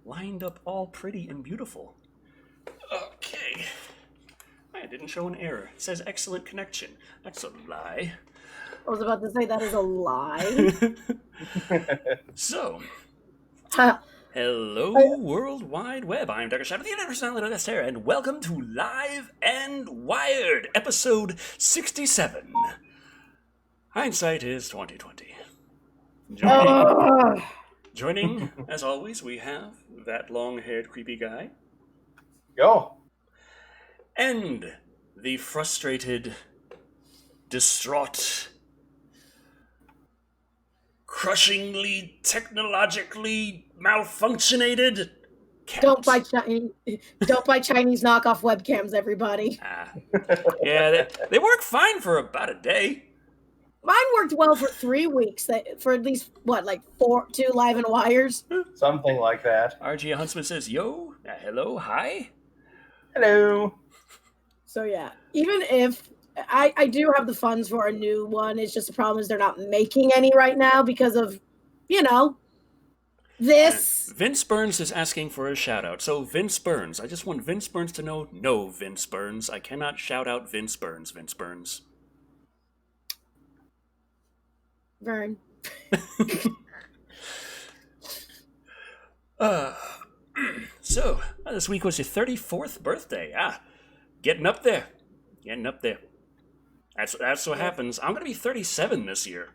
lined up all pretty and beautiful. Okay. I didn't show an error. It says excellent connection. That's a lie. I was about to say that is a lie. So, Ha. hello, World Wide Web. I'm Dr. Shadow, the Universal Terror, and welcome to Live and Wired, episode 67. Hindsight is 2020. Joining, as always, we have that long-haired creepy guy. Yo. And the frustrated, distraught, crushingly, technologically malfunctionated cat. Don't buy Chinese knockoff webcams, everybody. Yeah, they work fine for about a day. Mine worked well for 3 weeks. For at least, two live and wires? Something like that. RG Huntsman says, yo, hello, hi. Hello. So yeah, even if I do have the funds for a new one, it's just the problem is they're not making any right now because of, this. Vince Burns is asking for a shout out. So Vince Burns, I just want Vince Burns to know, no, Vince Burns, I cannot shout out Vince Burns, Vince Burns. Vern. So, this week was your 34th birthday. Getting up there. That's what happens. I'm going to be 37 this year.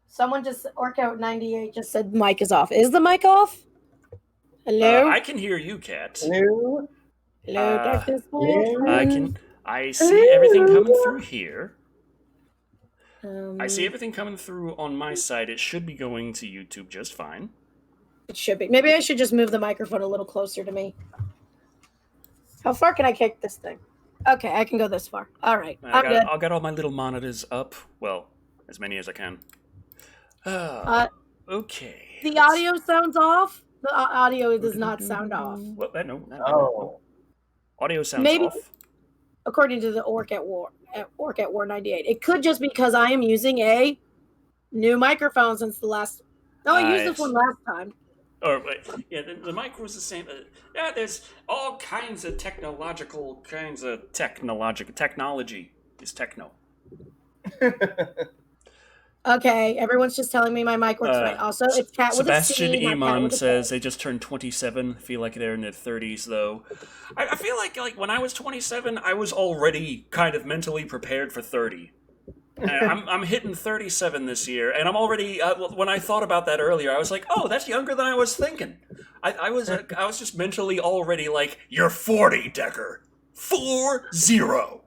Someone just, Orkout98 just said mic is off. Is the mic off? Hello? I can hear you, Kat. Hello. Hello, darkness. I see everything coming through here. I see Um, everything coming through on my side. It should be going to YouTube just fine. It should be. Maybe I should just move the microphone a little closer to me. How far can I kick this thing? Okay, I can go this far. All right, I'm good. I got all my little monitors up. Well, as many as I can. Okay. The audio sounds off. The audio does not sound off. Well, no. Oh. Audio sounds Maybe- off. According to the Orc at War 98. It could just be because I am using a new microphone since the last. No, I used this one last time. Or yeah, the mic was the same. Yeah, there's all kinds of technology is techno. Okay, everyone's just telling me my mic works right. Also, it's Cat with a C. Sebastian not Cat Iman with a says K. they just turned 27. Feel like they're in their 30s though. I feel like when I was 27, I was already kind of mentally prepared for 30. I'm hitting 37 this year, and I'm already. When I thought about that earlier, I was like, "Oh, that's younger than I was thinking." I was just mentally already like, "You're 40, Decker. 40."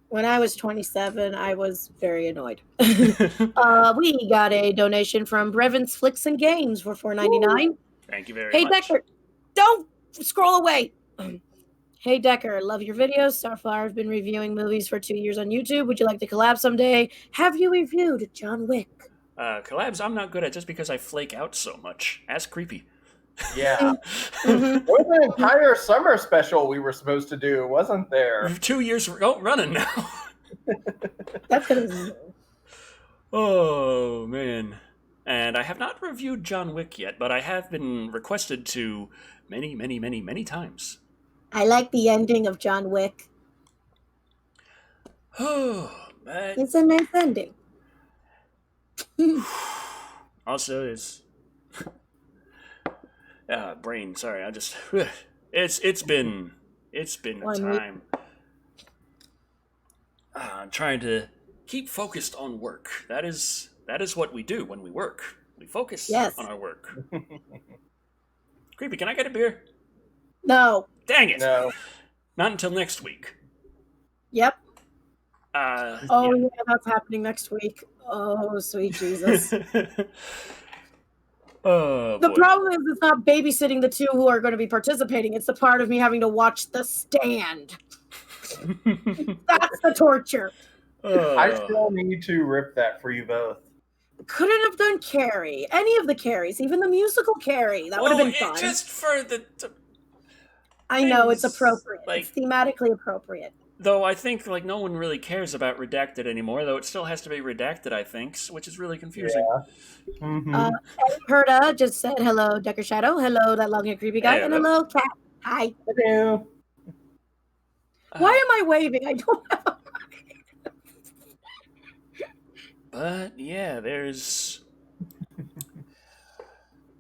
When I was 27, I was very annoyed. We got a donation from Brevins Flicks and Games for $4.99. Thank you very Hey, much. Decker, don't scroll away. Hey, Decker, love your videos. So far, I've been reviewing movies for 2 years on YouTube. Would you like to collab someday? Have you reviewed John Wick? Collabs, I'm not good at just because I flake out so much. Ask creepy. Yeah. Mhm. There was an entire summer special we were supposed to do, wasn't there? 2 years running now. That's gonna. Oh, man. And I have not reviewed John Wick yet, but I have been requested to many, many, many, many times. I like the ending of John Wick. Oh, but It's a nice ending. also is brain. Sorry, I just it's been a 1 week. time. I'm trying to keep focused on work. That is what we do when we work. We focus Yes. on our work. Creepy, can I get a beer? No. Dang it! No. Not until next week. Yep. Oh, Yeah. yeah, that's happening next week. Oh, sweet Jesus. Oh, The boy. problem is it's not babysitting the two who are going to be participating. It's the part of me having to watch The Stand. That's the torture. I still need to rip that for you both. Couldn't have done Carrie. Any of the Carries, even the musical Carrie. That would have been fun. Just for I know, it's things appropriate. like- It's thematically appropriate. Though I think like no one really cares about redacted anymore, though it still has to be redacted, I think, which is really confusing. Yeah. Mm-hmm. Eddie Herda just said hello, Decker Shadow. Hello, that long haired creepy guy, and hello, Cat. Hi. Hello. Why am I waving? I don't have a... But yeah, there's.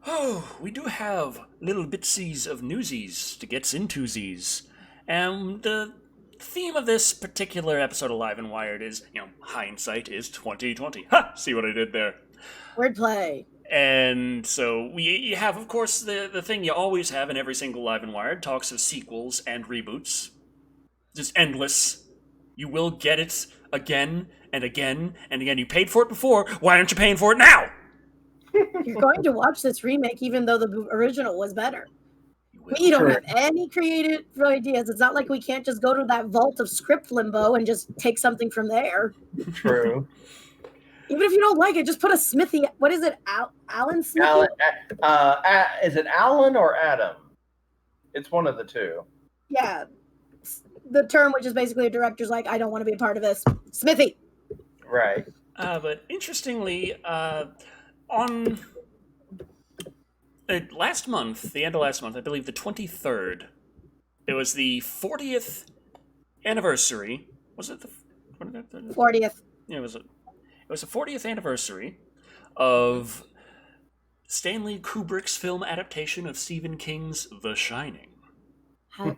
Oh, we do have little bitsies of newsies to get intozies. And the theme of this particular episode of Live and Wired is, hindsight is 2020. Ha! See what I did there? Wordplay. And so you have, of course, the thing you always have in every single Live and Wired, talks of sequels and reboots. Just endless. You will get it again and again and again. You paid for it before, why aren't you paying for it now? You're going to watch this remake even though the original was better. You We don't True. have any creative ideas. It's not like we can't just go to that vault of script limbo and just take something from there. True. Even if you don't like it, just put a Smithy. What is it? Alan Smithy? Is it Alan or Adam? It's one of the two. Yeah. The term, which is basically a director's like, I don't want to be a part of this. Smithy. Right. But interestingly, on last month, the end of last month, I believe the 23rd, it was the 40th anniversary. Was it the 40th. Yeah, it was the 40th anniversary of Stanley Kubrick's film adaptation of Stephen King's The Shining.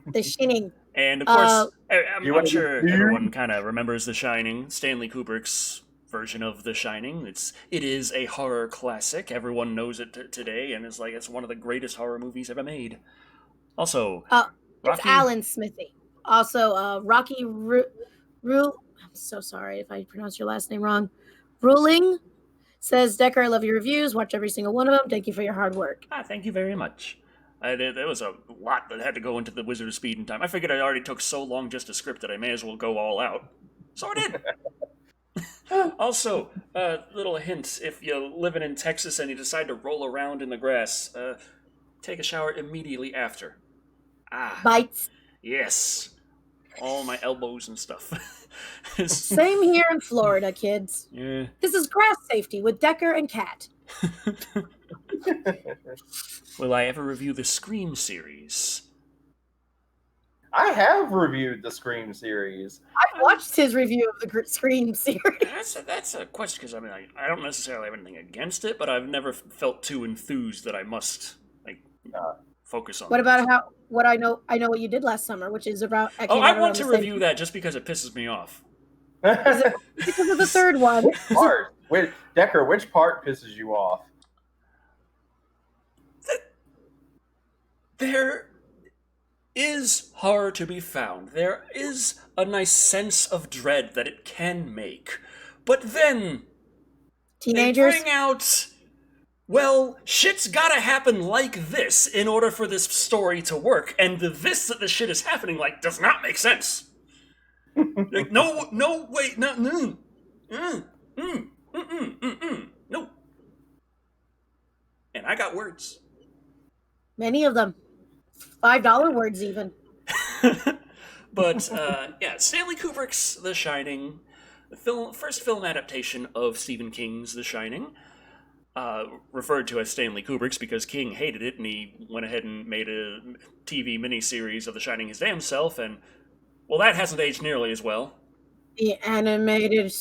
The Shining. And of course, I'm to sure do- everyone kind of remembers The Shining, Stanley Kubrick's version of The Shining. It is a horror classic. Everyone knows it today, and it's one of the greatest horror movies ever made. Also, It's Rocky. Alan Smithy. Also, Rocky I'm so sorry if I pronounced your last name wrong. Ruling says, Decker, I love your reviews. Watch every single one of them. Thank you for your hard work. Thank you very much. There was a lot that had to go into the Wizard of Speed and Time. I figured I already took so long just to script that I may as well go all out. So I did. Also, little hint, if you're living in Texas and you decide to roll around in the grass, take a shower immediately after. Bites. Yes. All my elbows and stuff. Same here in Florida, kids. Yeah. This is grass safety with Decker and Kat. Will I ever review the Scream series? I have reviewed the Scream series. I watched his review of the Scream series. That's a question, because I don't necessarily have anything against it, but I've never felt too enthused that I must focus on. What about what I know what you did last summer, which is about. I want to review that just because it pisses me off. Because of the third one. Which part? Decker, which part pisses you off? There is horror to be found. There is a nice sense of dread that it can make. But then Teenagers. they bring out, well, shit's gotta happen like this in order for this story to work, and this that the shit is happening like does not make sense. Like, no, wait, no. No. And I got words. Many of them. $5 words even. But, yeah, Stanley Kubrick's The Shining, the first film adaptation of Stephen King's The Shining, referred to as Stanley Kubrick's because King hated it, and he went ahead and made a TV miniseries of The Shining his damn self, and, well, that hasn't aged nearly as well. The animated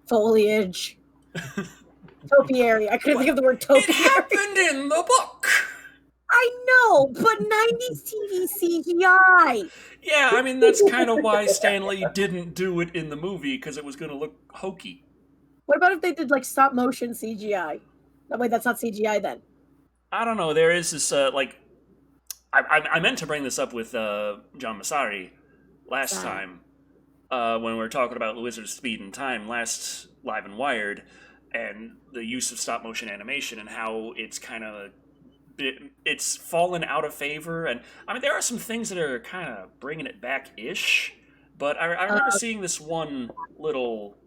foliage. Topiary. I couldn't think of the word It topiary. happened in the book! I know, but 90s TV CGI. Yeah, I mean, that's kind of why Stanley didn't do it in the movie, because it was going to look hokey. What about if they did like stop motion CGI? That way, that's not CGI then. I don't know, there is this, I meant to bring this up with John Massari last time, when we were talking about The Wizard of Speed and Time, last Live and Wired, and the use of stop motion animation and how it's kind of it's fallen out of favor. And I mean, there are some things that are kind of bringing it back-ish, but I remember seeing this one little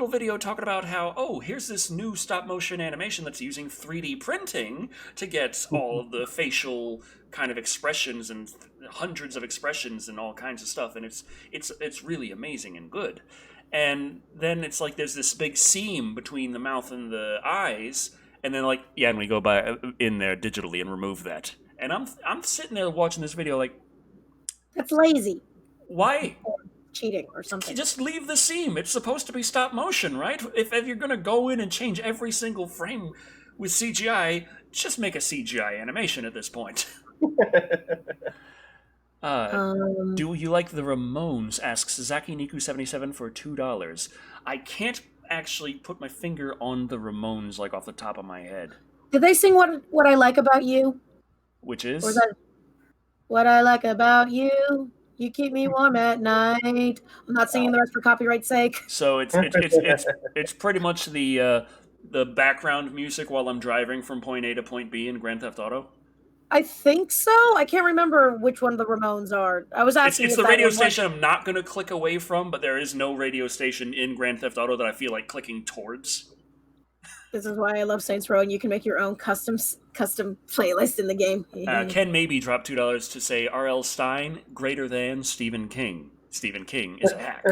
video talking about how, oh, here's this new stop motion animation that's using 3D printing to get all of the facial kind of expressions and hundreds of expressions and all kinds of stuff, and it's really amazing and good. And then it's like there's this big seam between the mouth and the eyes, and then like and we go by in there digitally and remove that. And I'm sitting there watching this video like, That's lazy. why? Or cheating or something. Just leave the seam. It's supposed to be stop motion, right? If you're gonna go in and change every single frame with CGI, just make a CGI animation at this point. Do you like the Ramones? Asks Zaki Niku 77 for $2. I can't actually put my finger on the Ramones like off the top of my head. Did they sing what I like about you? Which is? Or is that what I like about you? You keep me warm at night. I'm not singing the rest for copyright's sake. So it's pretty much the background music while I'm driving from point A to point B in Grand Theft Auto. I think so. I can't remember which one the Ramones are. I was asking. It's the radio station I'm not going to click away from, but there is no radio station in Grand Theft Auto that I feel like clicking towards. This is why I love Saints Row, and you can make your own custom playlist in the game. Ken Maybe dropped $2 to say R.L. Stein greater than Stephen King. Stephen King is a hack.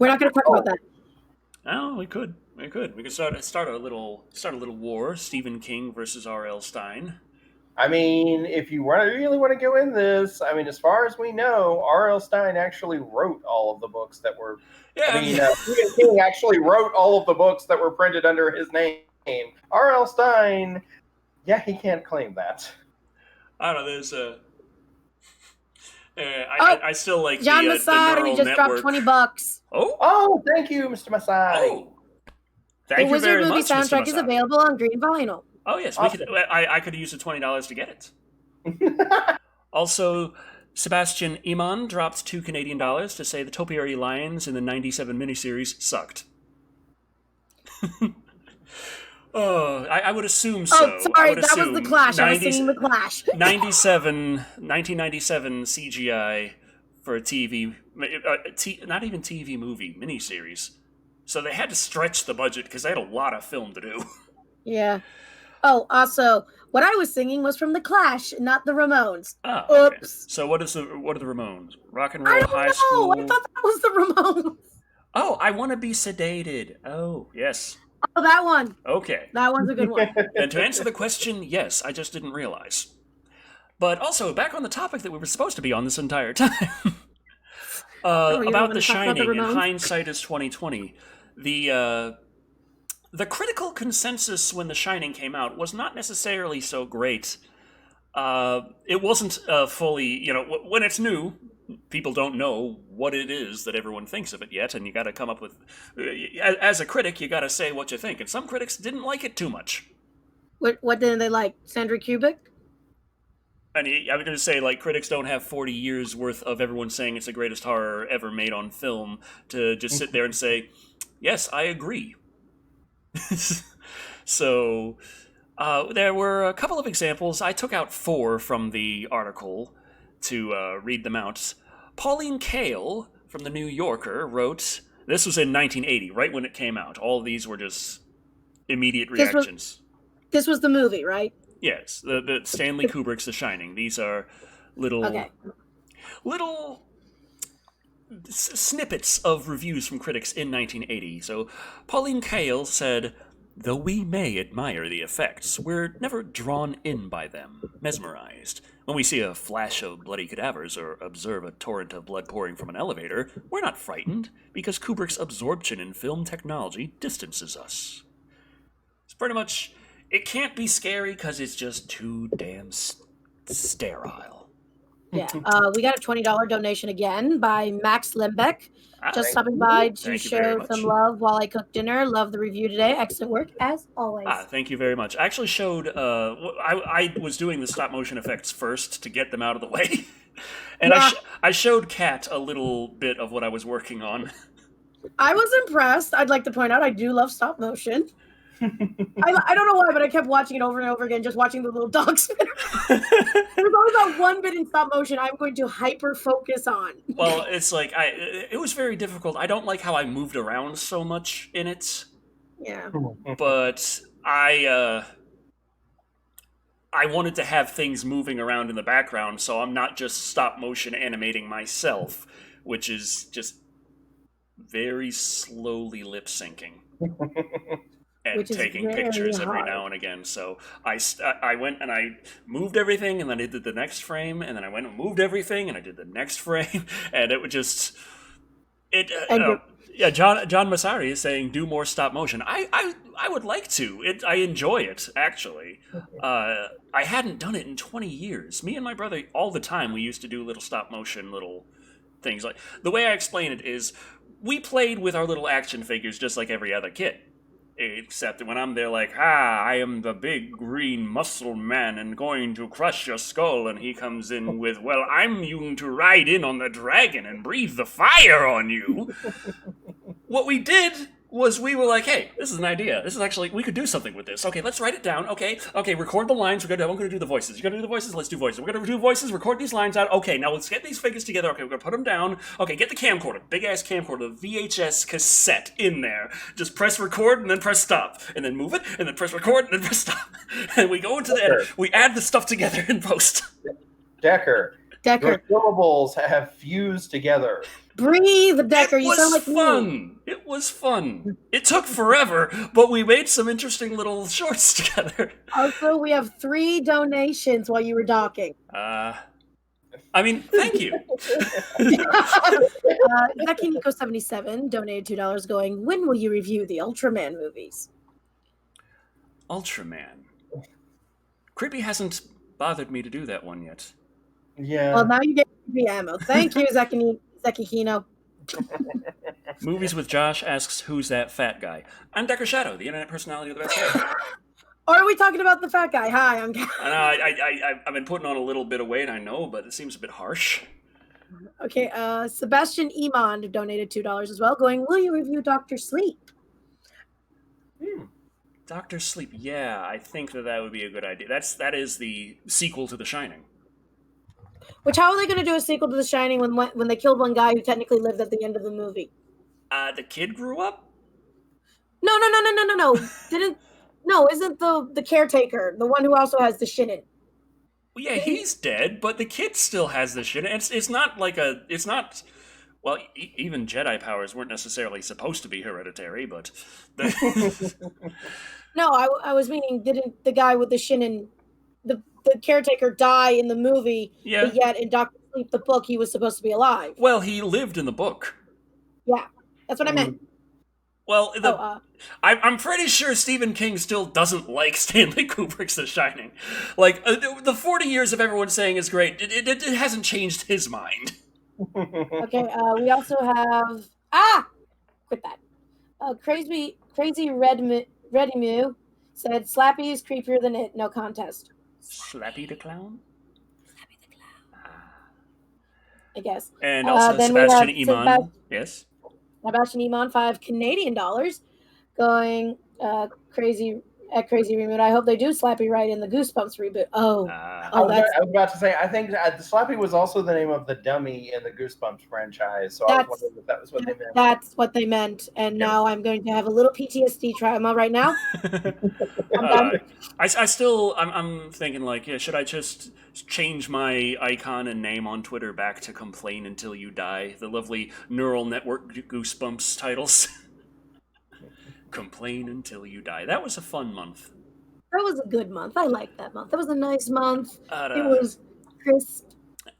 We're not going to talk about that. Oh, we could. We could start a little war. Stephen King versus R.L. Stein. I mean, if you really want to go in this, I mean, as far as we know, R.L. Stein actually wrote all of the books that were. Yeah, Stephen King actually wrote all of the books that were printed under his name. R.L. Stein, yeah, he can't claim that. I don't know. There's I still like John the Massad, and he just network. dropped $20. Oh, thank you, Mr. Massad. Oh, thank you very much, The Wizard movie soundtrack is available on green vinyl. Oh yes, awesome. I could use the $20 to get it. Also, Sebastian Iman dropped $2 Canadian to say the Topiary Lions in the '97 miniseries sucked. Oh, I would assume so. Oh, sorry, that was the Clash. I was singing the Clash. 1997 CGI for a TV, not even TV movie, miniseries. So they had to stretch the budget because they had a lot of film to do. Yeah. Oh, also, what I was singing was from the Clash, not the Ramones. Oh, okay. Oops. So what are the Ramones? Rock and Roll High School? I thought that was the Ramones. Oh, I Want to Be Sedated. Oh, yes. Oh, that one. Okay. That one's a good one. And to answer the question, yes, I just didn't realize. But also, back on the topic that we were supposed to be on this entire time. About The Shining, and hindsight is 2020. The critical consensus when The Shining came out was not necessarily so great. It wasn't fully, when it's new, people don't know what it is that everyone thinks of it yet, and you got to come up with, as a critic, you got to say what you think. And some critics didn't like it too much. What didn't they like? Sandra Kubik? And I was going to say, like, critics don't have 40 years worth of everyone saying it's the greatest horror ever made on film to just sit there and say, yes, I agree. So there were a couple of examples. I took out 4 from the article to read them out. Pauline Kael from the New Yorker wrote, this was in 1980, right when it came out. All of these were just immediate reactions. This was the movie, right? Yes, the Stanley Kubrick's The Shining. These are little snippets of reviews from critics in 1980. So Pauline Kael said, though we may admire the effects, we're never drawn in by them, mesmerized. When we see a flash of bloody cadavers or observe a torrent of blood pouring from an elevator, we're not frightened, because Kubrick's absorption in film technology distances us. It's pretty much, it can't be scary because it's just too damn sterile. Yeah, we got a $20 donation again by Max Lembeck. Just stopping by to show some love while I cook dinner. Love the review today. Excellent work, as always. Thank you very much. I actually showed, I was doing the stop motion effects first to get them out of the way. And I showed Kat a little bit of what I was working on. I was impressed. I'd like to point out I do love stop motion. I don't know why, but I kept watching it over and over again, just watching the little dog spinner. There's always that one bit in stop motion I'm going to hyper focus on. Well, it's like it was very difficult. I don't like how I moved around so much in it. Yeah. But I I wanted to have things moving around in the background, so I'm not just stop motion animating myself, which is just very slowly lip syncing. And taking pictures every now and again. So I went and I moved everything, and then I did the next frame, and then I went and moved everything, and I did the next frame, and it would just John Massari is saying do more stop motion. I would like to. I enjoy it actually. I hadn't done it in 20 years. Me and my brother all the time we used to do little stop motion little things. Like the way I explain it is we played with our little action figures just like every other kid. Except when I'm there like, I am the big green muscle man and going to crush your skull, and he comes in with, well, I'm going to ride in on the dragon and breathe the fire on you. What we did was we were like, hey, this is an idea. This is actually, we could do something with this. Okay, let's write it down. Okay, record the lines. I'm going to do the voices. You're going to do the voices? Let's do voices. We're going to do voices, record these lines out. Okay, now let's get these figures together. Okay, we're going to put them down. Okay, get the camcorder, big-ass camcorder, the VHS cassette in there. Just press record and then press stop. And then move it, and then press record and then press stop. And we go into the edit. We add the stuff together in post. Decker. Your syllables have fused together. Breathe, Decker. You sound like fun. me. It was fun. It took forever, but we made some interesting little shorts together. Also, we have 3 donations while you were talking. Thank you. Becky Nico 77 donated $2 going, when will you review the Ultraman movies? Ultraman. Creepy hasn't bothered me to do that one yet. Yeah. Well, now you get the ammo. Thank you, Zeki Hino. Movies with Josh asks, who's that fat guy? I'm Decker Shadow, the internet personality of the best hair. Or are we talking about the fat guy? Hi, I'm... I've been putting on a little bit of weight, I know, but it seems a bit harsh. Okay, Sebastian Iman donated $2 as well, going, will you review Dr. Sleep? Dr. Sleep, yeah, I think that would be a good idea. That is the sequel to The Shining. Which, how are they going to do a sequel to The Shining when they killed one guy who technically lived at the end of the movie? The kid grew up? No. Isn't the caretaker the one who also has the shinin? Well, yeah, he's dead, but the kid still has the shinin. It's not like it's not. Well, even Jedi powers weren't necessarily supposed to be hereditary, but. No, I was meaning, didn't the guy with the shinin, the caretaker, die in the movie? Yeah. But yet in Dr. Sleep, the book, he was supposed to be alive. Well, he lived in the book. Yeah, that's what I meant. Well, I'm pretty sure Stephen King still doesn't like Stanley Kubrick's The Shining. Like, the 40 years of everyone saying is great, it hasn't changed his mind. Okay, we also have... Quit that. Crazy Reddy Moo said, Slappy is creepier than it, no contest. Slappy the Clown? Slappy the Clown. I guess. And also Sebastian Iman. Yes? Sebastian Iman, $5 Canadian, going crazy reboot. I hope they do Slappy right in the Goosebumps reboot. I was about to say, I think Slappy was also the name of the dummy in the Goosebumps franchise, so I was wondering if that was what they meant. That's what they meant, and now I'm going to have a little PTSD trauma right now. I'm thinking like, should I just change my icon and name on Twitter back to Complain Until You Die? The lovely neural network Goosebumps titles. Complain Until You Die. That was a fun month. That was a good month. I liked that month. That was a nice month. It was crisp.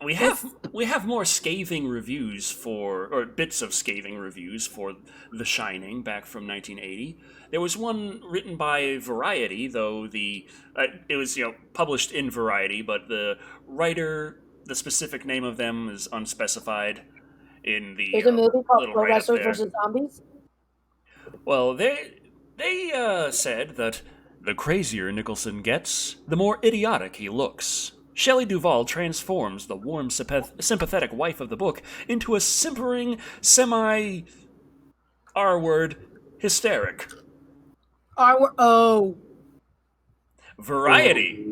We have more scathing reviews or bits of scathing reviews for The Shining back from 1980. There was one written by Variety, though it was published in Variety, but the writer, the specific name of them is unspecified in the. There's a movie called Pro Wrestlers vs. Zombies. Well, they said that the crazier Nicholson gets, the more idiotic he looks. Shelley Duvall transforms the warm, sympathetic wife of the book into a simpering, semi-R-word hysteric. Variety.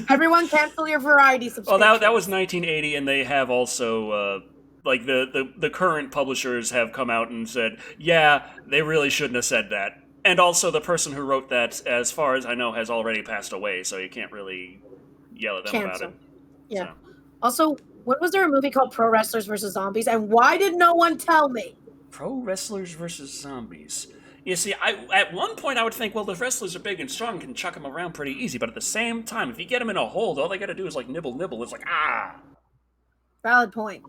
Everyone cancel your Variety subscription. Well, that was 1980, and they have also... the current publishers have come out and said, yeah, they really shouldn't have said that. And also, the person who wrote that, as far as I know, has already passed away, so you can't really yell at them about it. Yeah. So. Also, when was there a movie called Pro Wrestlers vs. Zombies, and why did no one tell me? Pro Wrestlers vs. Zombies. You see, at one point I would think, well, the wrestlers are big and strong and can chuck them around pretty easy, but at the same time, if you get them in a hold, all they gotta do is, like, nibble, nibble. It's like, ah! Valid point.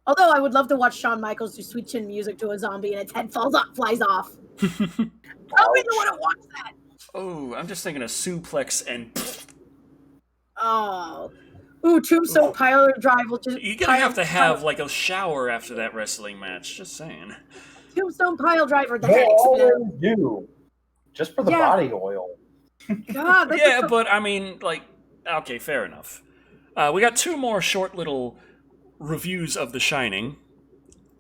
Although I would love to watch Shawn Michaels do sweet chin music to a zombie and its head flies off. I don't even want to watch that. Oh, I'm just thinking of suplex and... Oh. Ooh, Tombstone Pile Drive will just... You're gonna have to have, like, a shower after that wrestling match, just saying. Tombstone Pile Driver, the They hex, always do. Just for the body oil. God, yeah, but, I mean, like... Okay, fair enough. We got 2 more short little reviews of The Shining.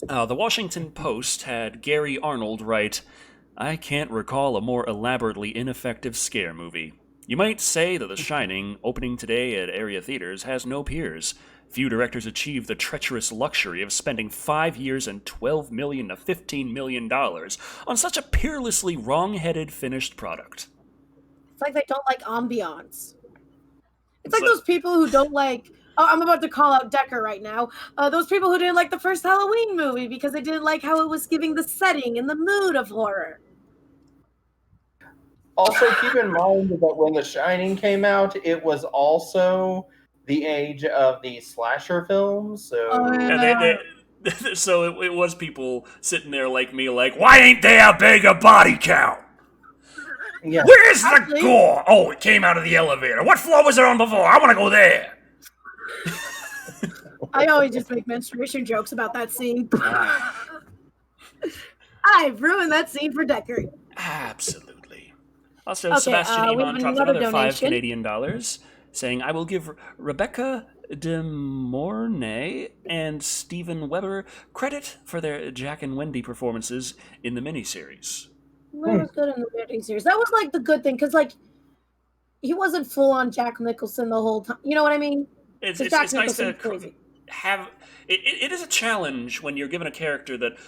The Washington Post had Gary Arnold write, "I can't recall a more elaborately ineffective scare movie. You might say that The Shining, opening today at area theaters, has no peers. Few directors achieve the treacherous luxury of spending 5 years and $12 million to $15 million on such a peerlessly wrong-headed finished product." It's like they don't like ambiance. It's like those people who don't like... Oh, I'm about to call out Decker right now. Those people who didn't like the first Halloween movie because they didn't like how it was giving the setting and the mood of horror. Also, keep in mind that when The Shining came out, it was also the age of the slasher films. So, so it was people sitting there like me, like, why ain't there a bigger body count? yeah. Where's the gore? Oh, it came out of the elevator. What floor was it on before? I want to go there. I always just make menstruation jokes about that scene. I've ruined that scene for Decker. Absolutely. Also, Sebastian Iman dropped another $5 Canadian, saying, "I will give Rebecca De Mornay and Steven Weber credit for their Jack and Wendy performances in the miniseries." That was good in the miniseries. That was like the good thing, because like he wasn't full on Jack Nicholson the whole time. You know what I mean? It's nice to have. It is a challenge when you're given a character that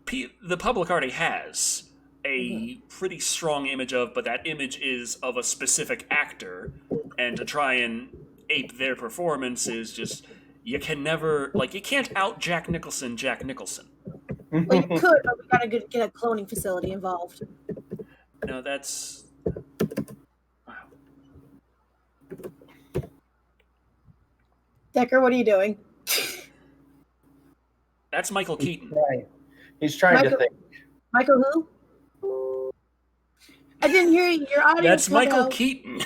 the public already has a pretty strong image of, but that image is of a specific actor, and to try and ape their performance is just, you can never, like, you can't out Jack Nicholson. Well, you could, but we gotta get a cloning facility involved. No, that's... Wow. Decker, what are you doing? That's Michael Keaton. He's trying to think. Michael who? I didn't hear your audio. That's Michael Keaton.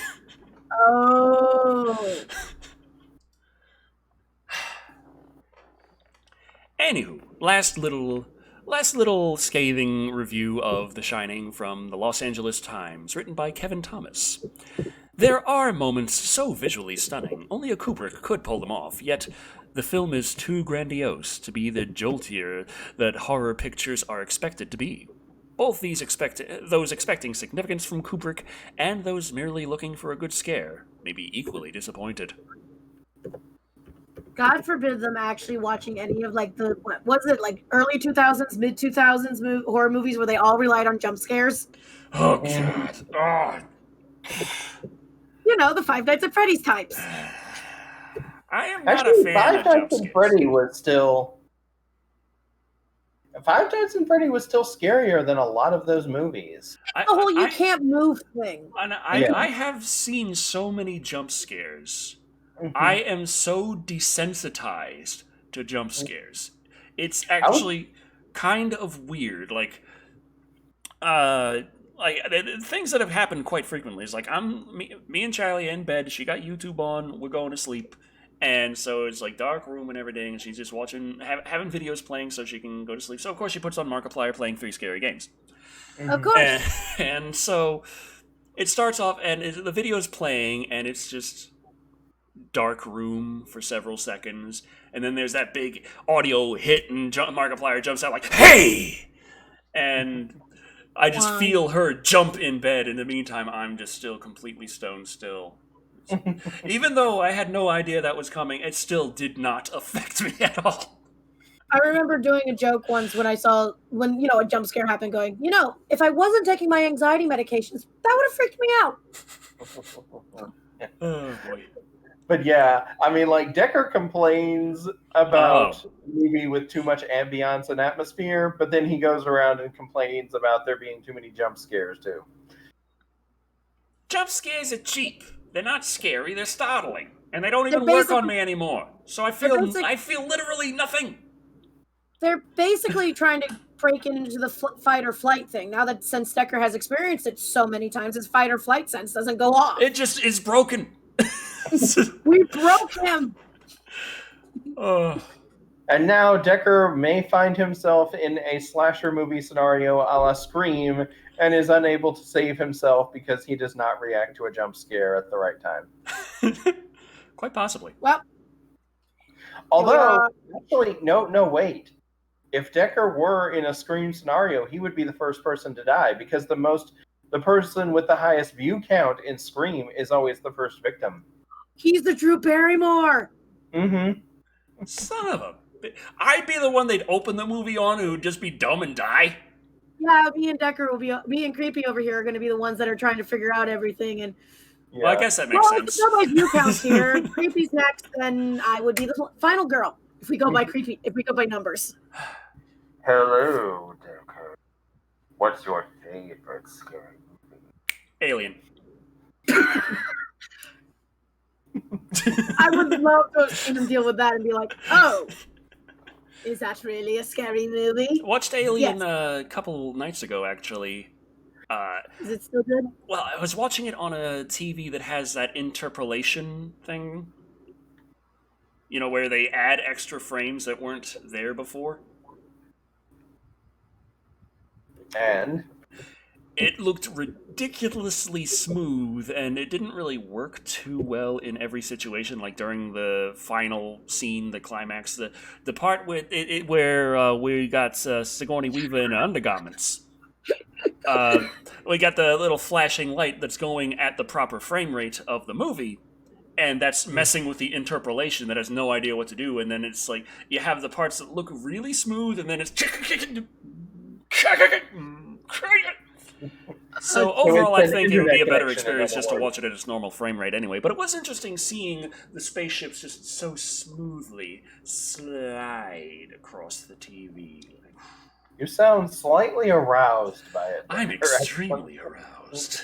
Oh. Anywho, last little scathing review of The Shining from the Los Angeles Times, written by Kevin Thomas. "There are moments so visually stunning, only a Kubrick could pull them off, yet the film is too grandiose to be the joltier that horror pictures are expected to be. Both those expecting significance from Kubrick and those merely looking for a good scare may be equally disappointed." God forbid them actually watching any of like the, what was it, like early 2000s, mid 2000s horror movies where they all relied on jump scares. Oh, God. Oh. You know, the Five Nights at Freddy's types. I am not a fan Five of jump Nights scares. at Freddy was still... Five Nights at Freddy was still scarier than a lot of those movies. The whole you can't move thing. I have seen so many jump scares. I am so desensitized to jump scares. It's actually kind of weird. Like things that have happened quite frequently is like me and Charlie in bed. She got YouTube on. We're going to sleep, and so it's like dark room and everything. And she's just watching, having videos playing so she can go to sleep. So of course she puts on Markiplier playing 3 scary games. Of course. And so it starts off, and the video's playing, and it's just dark room for several seconds, and then there's that big audio hit, and Markiplier jumps out like, "Hey!" And I just feel her jump in bed. In the meantime, I'm just still completely stone still. Even though I had no idea that was coming, it still did not affect me at all. I remember doing a joke once when a jump scare happened, going, if I wasn't taking my anxiety medications, that would have freaked me out. Oh boy. But yeah, I mean, like, Decker complains about the movie with too much ambiance and atmosphere, but then he goes around and complains about there being too many jump scares too. Jump scares are cheap. They're not scary. They're startling, and they don't even work on me anymore. So I feel literally nothing. They're basically trying to break into the fight or flight thing. Now that since Decker has experienced it so many times, his fight or flight sense doesn't go off. It just is broken. We broke him. And now Decker may find himself in a slasher movie scenario a la Scream and is unable to save himself because he does not react to a jump scare at the right time. Quite possibly. Well, although, actually, no, wait. If Decker were in a Scream scenario, he would be the first person to die because the person with the highest view count in Scream is always the first victim. He's the Drew Barrymore. Mm-hmm. Son of a... I'd be the one they'd open the movie on who would just be dumb and die. Yeah, me and Decker me and Creepy over here are going to be the ones that are trying to figure out everything. And well, I guess that makes sense. Well, my view count here. Creepy's next, then I would be the final girl if we go by Creepy. If we go by numbers. Hello, Decker. What's your favorite scary movie? Alien. I would love to have seen him deal with that and be like, oh, is that really a scary movie? Watched Alien a couple nights ago, actually. Is it still good? Well, I was watching it on a TV that has that interpolation thing. You know, where they add extra frames that weren't there before. And? It looked ridiculously smooth, and it didn't really work too well in every situation. Like during the final scene, the climax, the part where we got Sigourney Weaver in undergarments. We got the little flashing light that's going at the proper frame rate of the movie, and that's messing with the interpolation that has no idea what to do. And then it's like you have the parts that look really smooth, and then it's so overall, I think it would be a better experience just to watch it at its normal frame rate anyway. But it was interesting seeing the spaceships just so smoothly slide across the TV. You sound slightly aroused by it. I'm extremely aroused.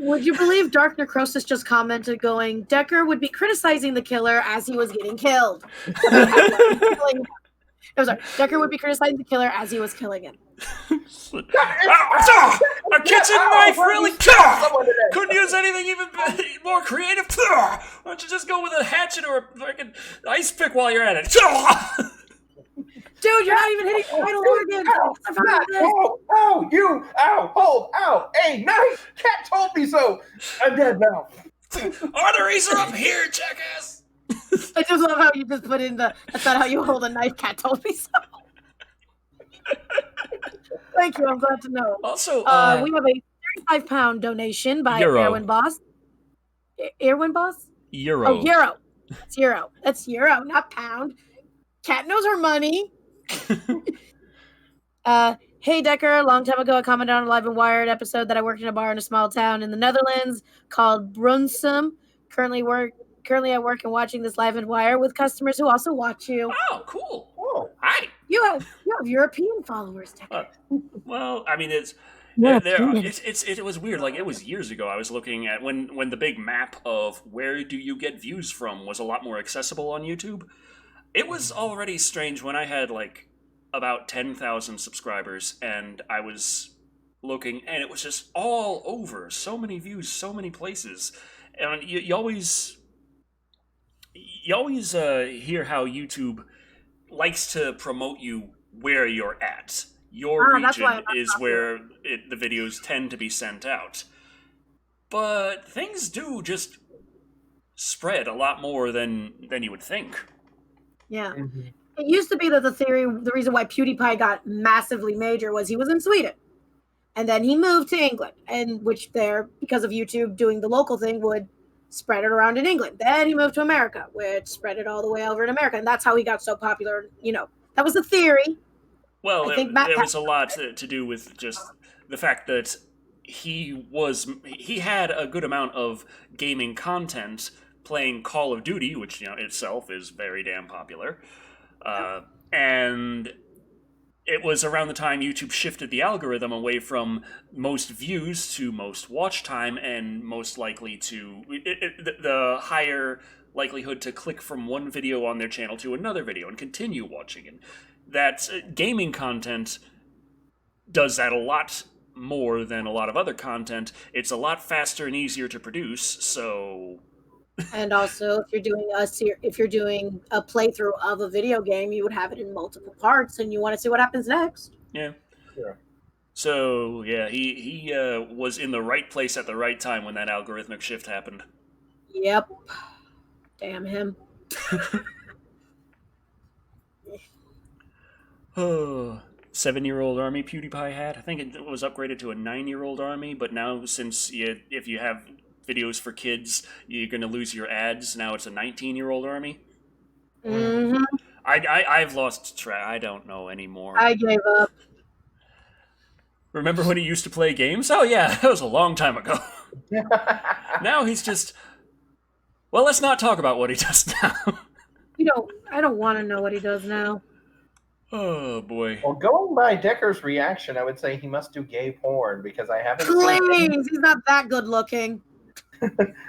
Would you believe Dark Necrosis just commented going, Decker would be criticizing the killer as he was getting killed. Decker would be criticizing the killer as he was killing him. A kitchen knife, really? Couldn't use anything even more creative? Why don't you just go with a hatchet or a freaking ice pick while you're at it? Dude, you're not even hitting the vital organ. Ow, hey, knife! Cat told me so. I'm dead now. Arteries are up here, jackass. I just love how you just put in that's not how you hold a knife. Cat told me so. Thank you. I'm glad to know. Also, we have a 35-pound donation by Erwin Boss. Erwin Boss? Euro. Oh, Euro. It's Euro. That's Euro, not pound. Cat knows her money. Hey, Decker. A long time ago, I commented on a Live and Wired episode that I worked in a bar in a small town in the Netherlands called Brunsum. Currently, I work and watching this Live and Wire with customers who also watch you. Oh, cool. Oh, hi. You have European followers, Decker. Well, I mean, it was weird. Like, it was years ago. I was looking at when the big map of where do you get views from was a lot more accessible on YouTube. It was already strange when I had like about 10,000 subscribers, and I was looking, and it was just all over. So many views, so many places, and you always hear how YouTube likes to promote you where you're at. Your region is where the videos tend to be sent out. But things do just spread a lot more than you would think. Yeah. Mm-hmm. It used to be that the reason why PewDiePie got massively major was he was in Sweden. And then he moved to England, and which there, because of YouTube doing the local thing, would spread it around in England. Then he moved to America, which spread it all the way over in America. And that's how he got so popular, That was a theory. Well, there was a lot to do with just the fact that he had a good amount of gaming content playing Call of Duty, which itself is very damn popular, and it was around the time YouTube shifted the algorithm away from most views to most watch time, and most likely to the higher likelihood to click from one video on their channel to another video and continue watching it. That gaming content does that a lot more than a lot of other content. It's a lot faster and easier to produce, so... And also, if you're doing a playthrough of a video game, you would have it in multiple parts, and you want to see what happens next. Yeah. So yeah, he was in the right place at the right time when that algorithmic shift happened. Yep. Damn him. Oh, 7-year-old army PewDiePie had. I think it was upgraded to a 9-year-old army, but now since if you have videos for kids, you're going to lose your ads. Now it's a 19-year-old army. Mm-hmm. I've lost track. I don't know anymore. I gave up. Remember when he used to play games? Oh yeah, that was a long time ago. Now he's just... Well, let's not talk about what he does now. I don't want to know what he does now. Oh boy. Well, going by Decker's reaction, I would say he must do gay porn because I haven't Please, he's not that good looking.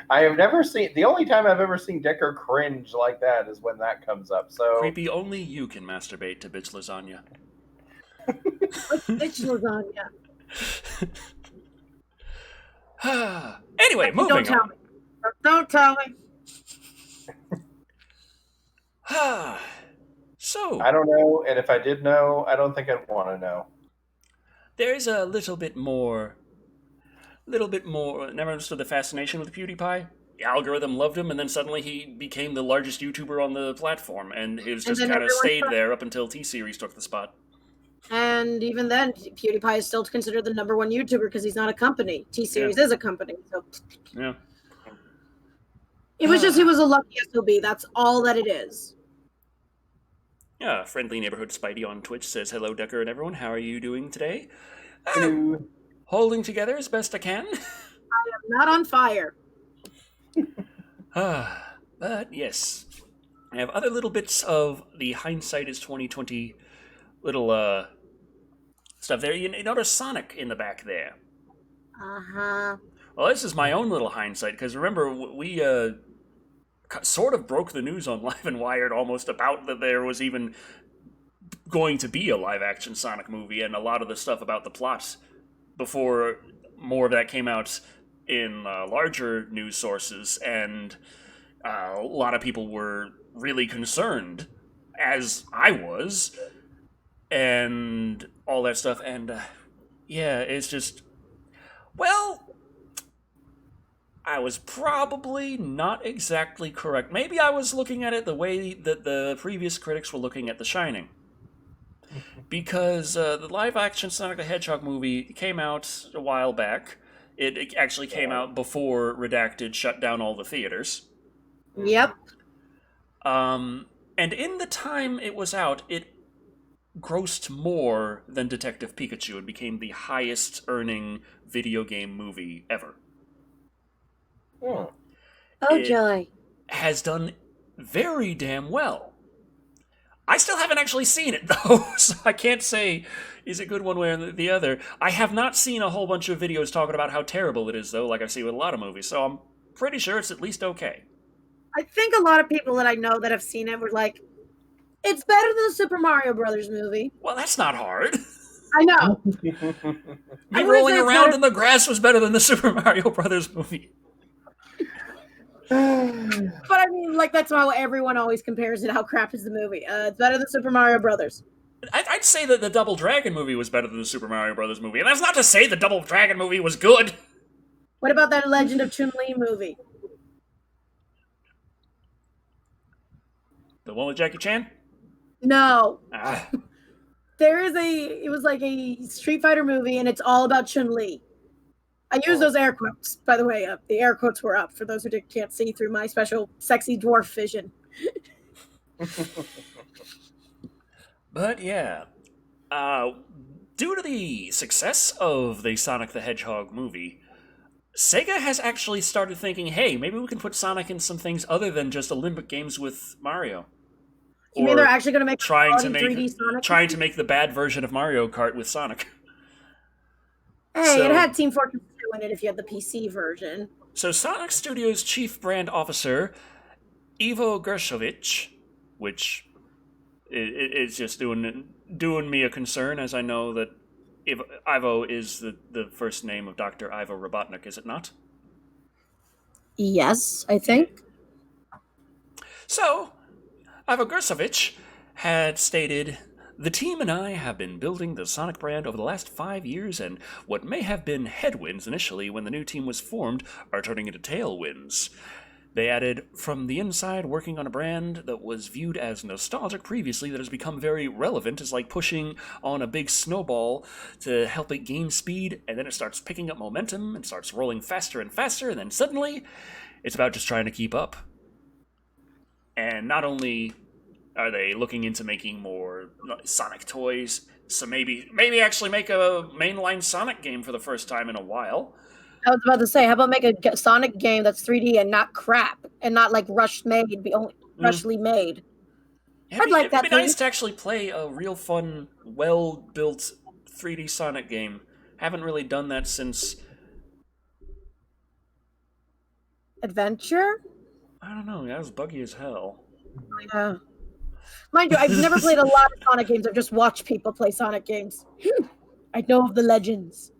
I have never seen... The only time I've ever seen Decker cringe like that is when that comes up. So creepy, only you can masturbate to bitch lasagna. What's bitch lasagna? Anyway, moving on. Don't tell me. So I don't know, and if I did know, I don't think I'd want to know. There's a little bit more. Never understood the fascination with PewDiePie. The algorithm loved him, and then suddenly he became the largest YouTuber on the platform, and he was just kind of stayed there up until T-Series took the spot. And even then, PewDiePie is still considered the #1 YouTuber because he's not a company. T-Series is a company. So yeah. It was just he was a lucky SOB. That's all that it is. Yeah, friendly neighborhood Spidey on Twitch says, "Hello, Decker and everyone. How are you doing today?" Holding together as best I can. I am not on fire. But yes, I have other little bits of the Hindsight is 2020 little stuff there. You notice Sonic in the back there. Uh-huh. Well, this is my own little hindsight, because remember, we sort of broke the news on Live and Wired almost about that there was even going to be a live-action Sonic movie, and a lot of the stuff about the plot before more of that came out in larger news sources, and a lot of people were really concerned, as I was, and all that stuff, and yeah, it's just, well, I was probably not exactly correct. Maybe I was looking at it the way that the previous critics were looking at The Shining. Because the live-action Sonic the Hedgehog movie came out a while back. It actually came out before Redacted shut down all the theaters. Yep. And in the time it was out, it grossed more than Detective Pikachu. It became the highest-earning video game movie ever. Oh, it joy. Has done very damn well. I still haven't actually seen it, though, so I can't say is it good one way or the other. I have not seen a whole bunch of videos talking about how terrible it is, though, like I see with a lot of movies, so I'm pretty sure it's at least okay. I think a lot of people that I know that have seen it were like, it's better than the Super Mario Brothers movie. Well, that's not hard. I know. Me rolling around in the grass was better than the Super Mario Brothers movie. But I mean, like, that's how everyone always compares it. How crap is the movie? It's better than Super Mario Brothers. I'd say that the Double Dragon movie was better than the Super Mario Brothers movie, and that's not to say the Double Dragon movie was good. What about that Legend of Chun-Li movie? The one with Jackie Chan? No. It was like a Street Fighter movie, and it's all about Chun-Li. I use those air quotes, by the way. The air quotes were up for those who can't see through my special sexy dwarf vision. But yeah, due to the success of the Sonic the Hedgehog movie, Sega has actually started thinking, hey, maybe we can put Sonic in some things other than just Olympic games with Mario. You mean they're Or actually going to make trying to a make 3D Sonic? trying to make the bad version of Mario Kart with Sonic. Hey, it had Team Fortress 2 in it if you had the PC version. So Sonic Studios' chief brand officer, Ivo Gershovich, which it's just doing me a concern, as I know that Ivo is the first name of Dr. Ivo Robotnik, is it not? Yes, I think. So, Ivo Gershovich had stated, "The team and I have been building the Sonic brand over the last 5 years, and what may have been headwinds initially when the new team was formed are turning into tailwinds." They added, "From the inside, working on a brand that was viewed as nostalgic previously that has become very relevant is like pushing on a big snowball to help it gain speed, and then it starts picking up momentum and starts rolling faster and faster, and then suddenly it's about just trying to keep up." And not only are they looking into making more Sonic toys, so maybe actually make a mainline Sonic game for the first time in a while. I was about to say, how about make a Sonic game that's 3D and not crap and not like rushly made? I'd like that. It'd be nice to actually play a real fun, well-built 3D Sonic game. Haven't really done that since Adventure? I don't know. That was buggy as hell. Yeah. Mind you, I've never played a lot of Sonic games. I've just watched people play Sonic games. I know of the legends.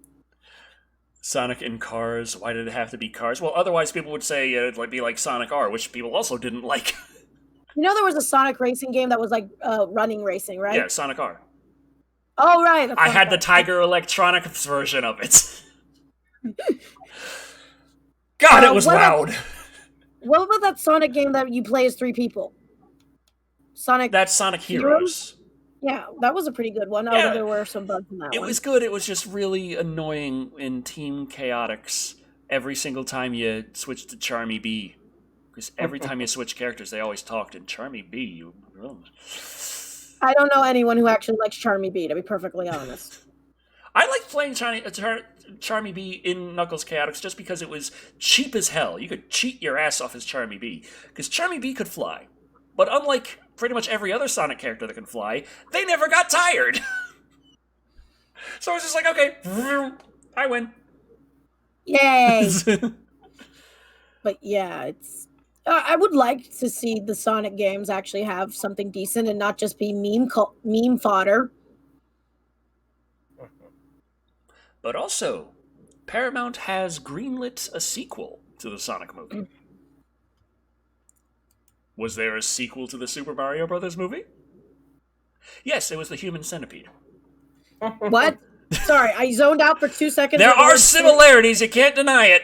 Sonic in cars. Why did it have to be cars? Well, otherwise people would say it'd be like Sonic R, which people also didn't like. You know there was a Sonic racing game that was like running racing, right? Yeah, Sonic R. Oh, right. I had the Tiger Electronics version of it. God, it was loud. What about that Sonic game that you play as 3 people? That's Sonic Heroes. Yeah, that was a pretty good one. Although there were some bugs in that one. It was good. It was just really annoying in Team Chaotix every single time you switched to Charmy B. Because every time you switch characters, they always talked in Charmy B. I don't know anyone who actually likes Charmy B, to be perfectly honest. I liked playing Charmy B in Knuckles Chaotix just because it was cheap as hell. You could cheat your ass off as Charmy B. Because Charmy B could fly. But unlike pretty much every other Sonic character that can fly, they never got tired. So I was just like, okay, I win. Yay! But yeah, it's... I would like to see the Sonic games actually have something decent and not just be meme fodder. But also, Paramount has greenlit a sequel to the Sonic movie. Was there a sequel to the Super Mario Brothers movie? Yes, it was the Human Centipede. What? Sorry, I zoned out for 2 seconds. There are similarities, you can't deny it.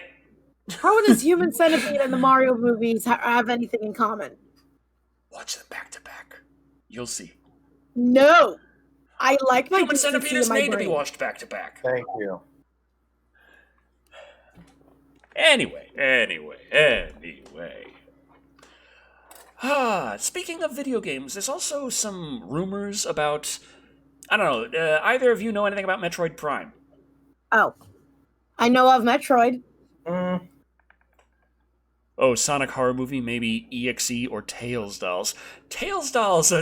How does Human Centipede and the Mario movies have anything in common? Watch them back to back. You'll see. No. I like my Human Centipede is made to be watched back to back. Thank you. Anyway. Speaking of video games, there's also some rumors about... I don't know, either of you know anything about Metroid Prime? Oh. I know of Metroid. Oh, Sonic Horror Movie, maybe EXE or Tails Dolls. Tails Dolls,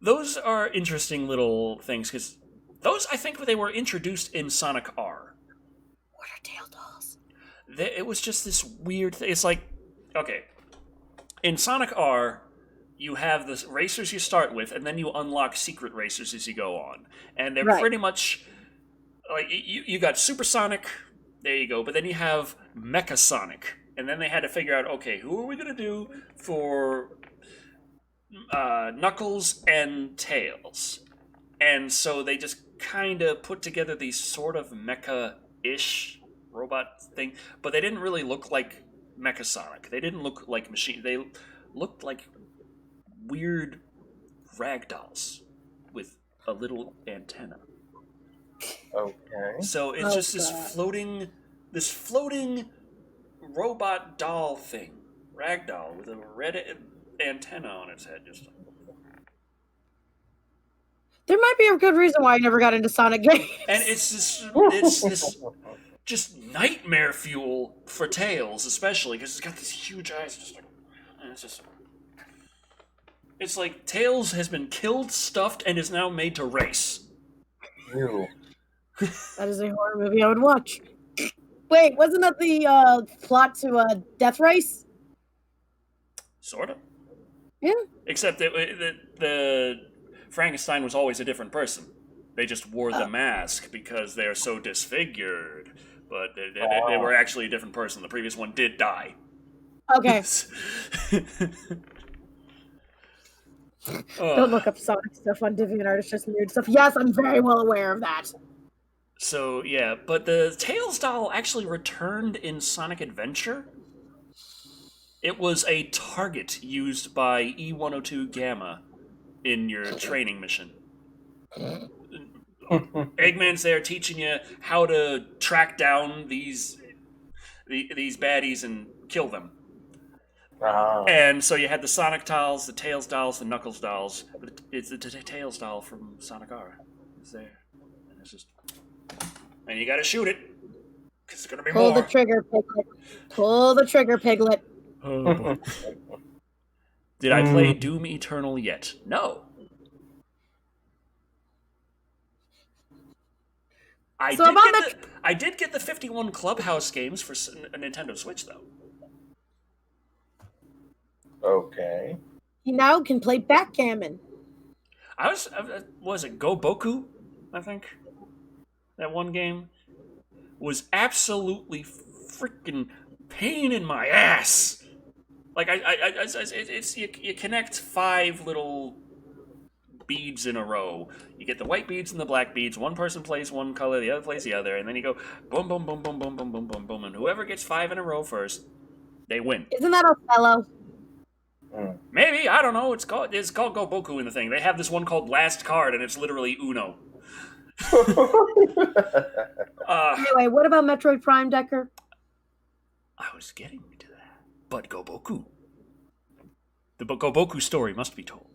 those are interesting little things, because those, I think, they were introduced in Sonic R. What are Tail Dolls? It was just this weird thing. It's like, okay, in Sonic R, you have the racers you start with, and then you unlock secret racers as you go on. And they're pretty much, like, you got Super Sonic, there you go, but then you have Mecha Sonic. And then they had to figure out, okay, who are we going to do for Knuckles and Tails? And so they just kind of put together these sort of mecha-ish robot thing, but they didn't really look like Mecha Sonic. They didn't look like machine. They looked like weird ragdolls with a little antenna. Okay. So it's just this floating robot doll thing, ragdoll with a red antenna on its head. Just There might be a good reason why I never got into Sonic games. And it's this just nightmare fuel for Tails, especially because it's got these huge eyes. It's like Tails has been killed, stuffed, and is now made to race. Ew. That is a horror movie I would watch. Wait, wasn't that the plot to Death Race? Sort of. Yeah. Except that the Frankenstein was always a different person. They just wore the mask because they're so disfigured. But they were actually a different person. The previous one did die. Okay. Don't look up Sonic stuff on DeviantArt. It's just weird stuff. Yes, I'm very well aware of that. So, yeah, but the Tails doll actually returned in Sonic Adventure. It was a target used by E102 Gamma in your training mission. Eggman's there teaching you how to track down these baddies and kill them. And so you had the Sonic dolls, the Tails dolls, the Knuckles dolls. But it's the Tails doll from Sonic R. It's there. And it's just... And you gotta shoot it, because it's gonna be more. Pull the trigger, Piglet. Pull the trigger, Piglet. Oh, boy. Did I play Doom Eternal yet? No. I did get the 51 Clubhouse games for a Nintendo Switch, though. Okay. You now can play backgammon. Was it Go Boku, I think? That one game was absolutely freaking pain in my ass. Like you connect 5 little beads in a row. You get the white beads and the black beads. One person plays one color, the other plays the other, and then you go boom, boom, boom, boom, boom, boom, boom, boom, boom, and whoever gets 5 in a row first, they win. Isn't that Othello? Maybe, I don't know. It's called Go Boku in the thing. They have this one called Last Card, and it's literally Uno. Anyway, what about Metroid Prime, Decker? I was getting to that. But Go Boku. The Go Boku story must be told.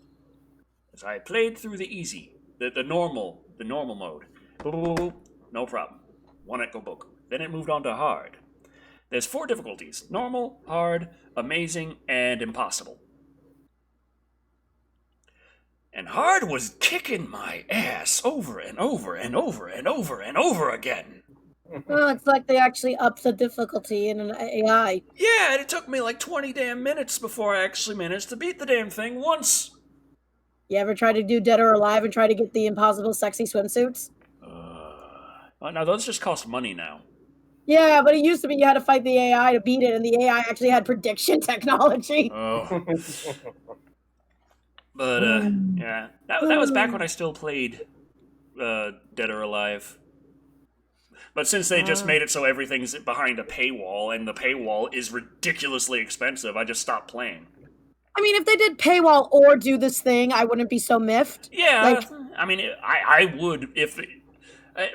As I played through the easy, the normal mode. No problem. Won at Go Boku. Then it moved on to hard. There's 4 difficulties. Normal, hard, amazing, and impossible. And hard was kicking my ass over and over and over and over and over again. Well, it's like they actually upped the difficulty in an AI. Yeah, and it took me like 20 damn minutes before I actually managed to beat the damn thing once. You ever try to do Dead or Alive and try to get the impossible sexy swimsuits? Now those just cost money now. Yeah, but it used to be you had to fight the AI to beat it, and the AI actually had prediction technology. Oh. But, yeah. That was back when I still played Dead or Alive. But since they just made it so everything's behind a paywall, and the paywall is ridiculously expensive, I just stopped playing. I mean, if they did paywall or do this thing, I wouldn't be so miffed. Yeah, I mean, I would if...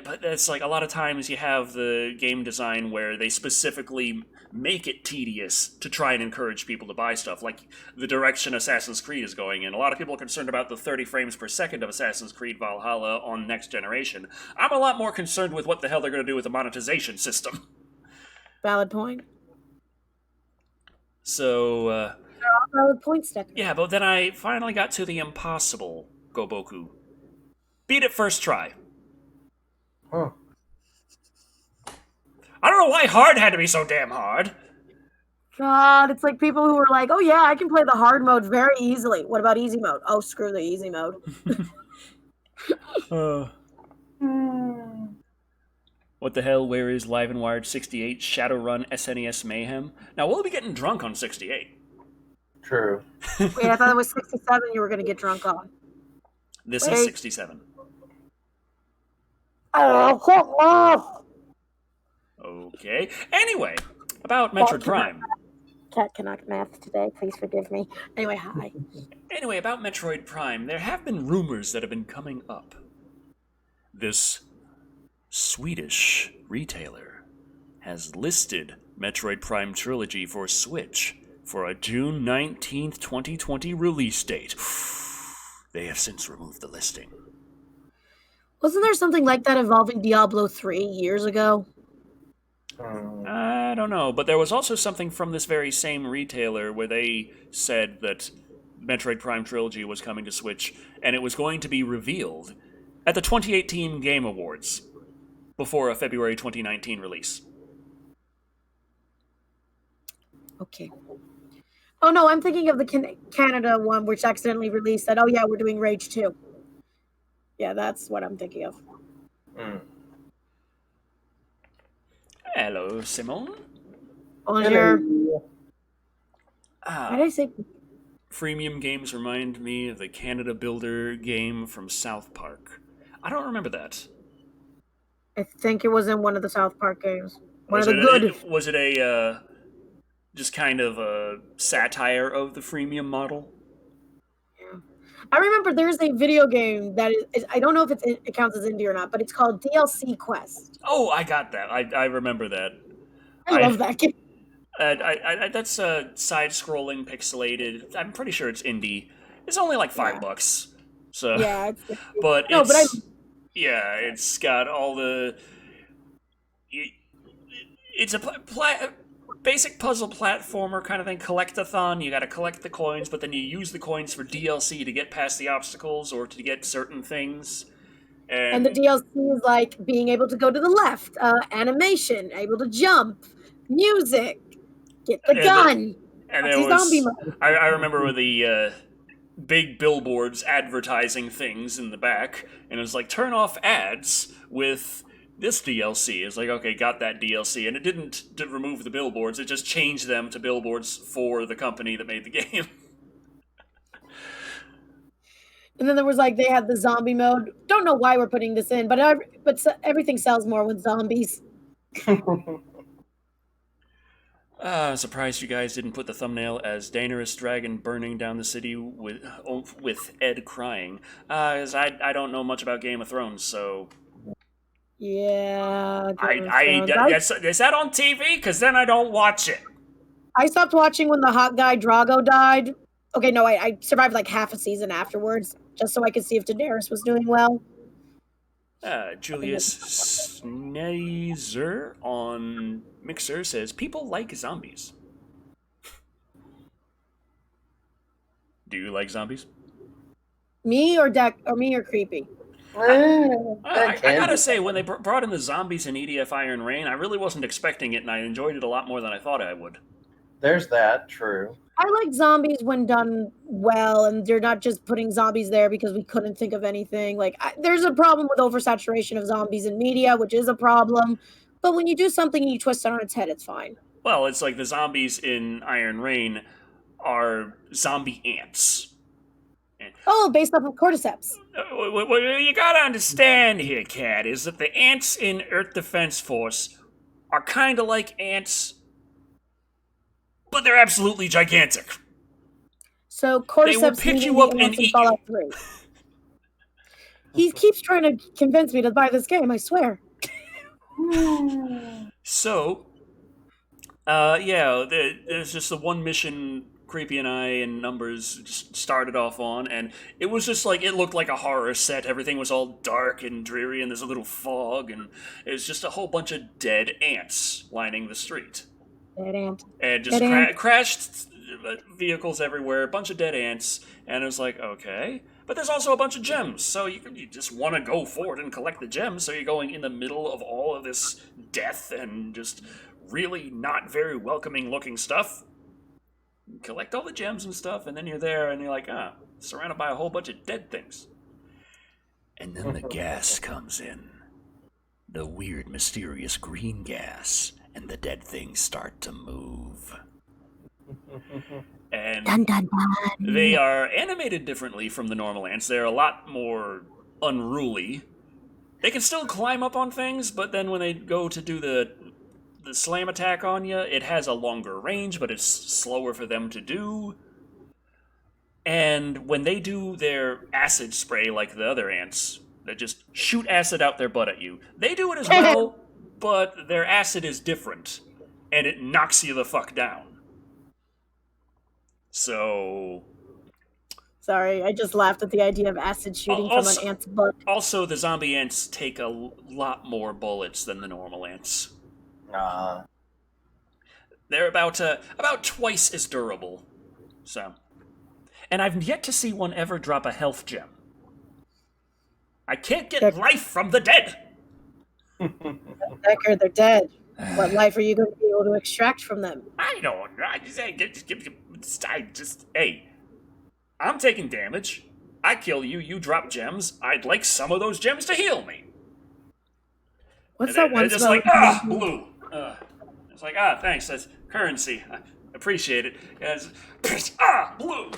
But it's like a lot of times you have the game design where they specifically make it tedious to try and encourage people to buy stuff, like the direction Assassin's Creed is going in. A lot of people are concerned about the 30 frames per second of Assassin's Creed Valhalla on next generation. I'm a lot more concerned with what the hell they're going to do with the monetization system. Valid point. So, They're all valid points, Decker. Yeah, but then I finally got to the impossible Go Boku. Beat it first try. Huh. I don't know why hard had to be so damn hard. God, it's like people who are like, oh yeah, I can play the hard mode very easily. What about easy mode? Oh, screw the easy mode. What the hell, where is Live and Wired 68 Shadowrun SNES Mayhem? Now, we'll be getting drunk on 68. True. Wait, I thought it was 67 you were going to get drunk on. This is 67. Oh, Okay. Anyway, about Metroid Prime. Cat cannot math today. Please forgive me. Anyway, hi. Anyway, about Metroid Prime, there have been rumors that have been coming up. This Swedish retailer has listed Metroid Prime Trilogy for Switch for a June 19th, 2020 release date. They have since removed the listing. Wasn't there something like that involving Diablo 3 years ago? I don't know, but there was also something from this very same retailer where they said that Metroid Prime Trilogy was coming to Switch, and it was going to be revealed at the 2018 Game Awards before a February 2019 release. Okay. Oh no, I'm thinking of the Canada one, which accidentally released that. Oh yeah, we're doing Rage 2. Yeah, that's what I'm thinking of. Hello, Simone. Bonjour. Why did I say? Freemium games remind me of the Canada Builder game from South Park. I don't remember that. I think it was in one of the South Park games. Was it a just kind of a satire of the freemium model? Yeah. I remember there's a video game that is I don't know if it counts as indie or not, but it's called DLC Quest. Oh, I got that. I remember that. I love that game. That's a side-scrolling, pixelated. I'm pretty sure it's indie. It's only like $5. So yeah, it's got all the. It's a basic puzzle platformer kind of thing, collect-a-thon. You got to collect the coins, but then you use the coins for DLC to get past the obstacles or to get certain things. And the DLC is like being able to go to the left, animation, able to jump, music, get the gun. And there was zombie mode. I remember with the big billboards advertising things in the back, and it was like, turn off ads with this DLC. It's like, okay, got that DLC. And it didn't remove the billboards, it just changed them to billboards for the company that made the game. And then there was like, they had the zombie mode. Don't know why we're putting this in, but everything sells more with zombies. I'm surprised you guys didn't put the thumbnail as Daenerys Dragon burning down the city with Ed crying. Because I don't know much about Game of Thrones, so... Yeah. Is that on TV? Because then I don't watch it. I stopped watching when the hot guy Drago died. Okay, no, I survived like half a season afterwards, just so I could see if Daenerys was doing well. Julius Snazer on Mixer says, people like zombies. Do you like zombies? Me or Creepy? I gotta say, when they brought in the zombies in EDF Iron Rain, I really wasn't expecting it, and I enjoyed it a lot more than I thought I would. There's that, true. I like zombies when done well, and they're not just putting zombies there because we couldn't think of anything. Like, there's a problem with oversaturation of zombies in media, which is a problem. But when you do something and you twist it on its head, it's fine. Well, it's like the zombies in Iron Rain are zombie ants. Oh, based off of cordyceps. What you gotta understand here, Kat, is that the ants in Earth Defense Force are kind of like ants, but they're absolutely gigantic. So cordyceps they will pick you up and eat you. He keeps trying to convince me to buy this game, I swear. So, there's just the one mission Creepy and I and Numbers just started off on, and it was just like, it looked like a horror set. Everything was all dark and dreary, and there's a little fog, and it was just a whole bunch of dead ants lining the street. Dead ant. And just crashed vehicles everywhere, a bunch of dead ants, and it was like, okay. But there's also a bunch of gems, so you just want to go for it and collect the gems, so you're going in the middle of all of this death and just really not very welcoming looking stuff. Collect all the gems and stuff, and then you're there, and you're like, surrounded by a whole bunch of dead things. And then the gas comes in. The weird, mysterious green gas, and the dead things start to move. And dun, dun, dun. They are animated differently from the normal ants. They're a lot more unruly. They can still climb up on things, but then when they go to do the slam attack on you, it has a longer range, but it's slower for them to do. And when they do their acid spray like the other ants, that just shoot acid out their butt at you, they do it as well, but their acid is different, and it knocks you the fuck down. So, Sorry, I just laughed at the idea of acid shooting from an ant's butt. Also, the zombie ants take a lot more bullets than the normal ants. They're about twice as durable. So, and I've yet to see one ever drop a health gem. I can't get life from the dead. Decker, they're dead. What life are you going to be able to extract from them? I don't know. Hey, I'm taking damage. I kill you, you drop gems. I'd like some of those gems to heal me. What's that one just spell? like, blue. It's like, thanks, that's currency. I appreciate it. Blue.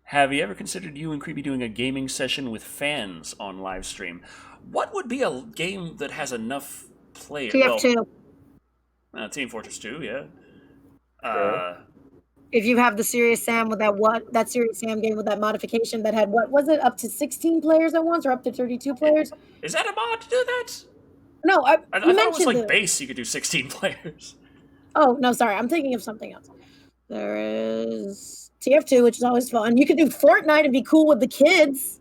Have you ever considered you and Creepy doing a gaming session with fans on live stream? What would be a game that has enough players? TF2. Team Fortress 2, yeah. Sure. If you have the Serious Sam with that Serious Sam game with that modification that had, what was it, up to 16 players at once or up to 32 players? Is that a mod to do that? No, I thought it was like base you could do 16 players. Oh, no, sorry. I'm thinking of something else. There is TF2, which is always fun. You could do Fortnite and be cool with the kids.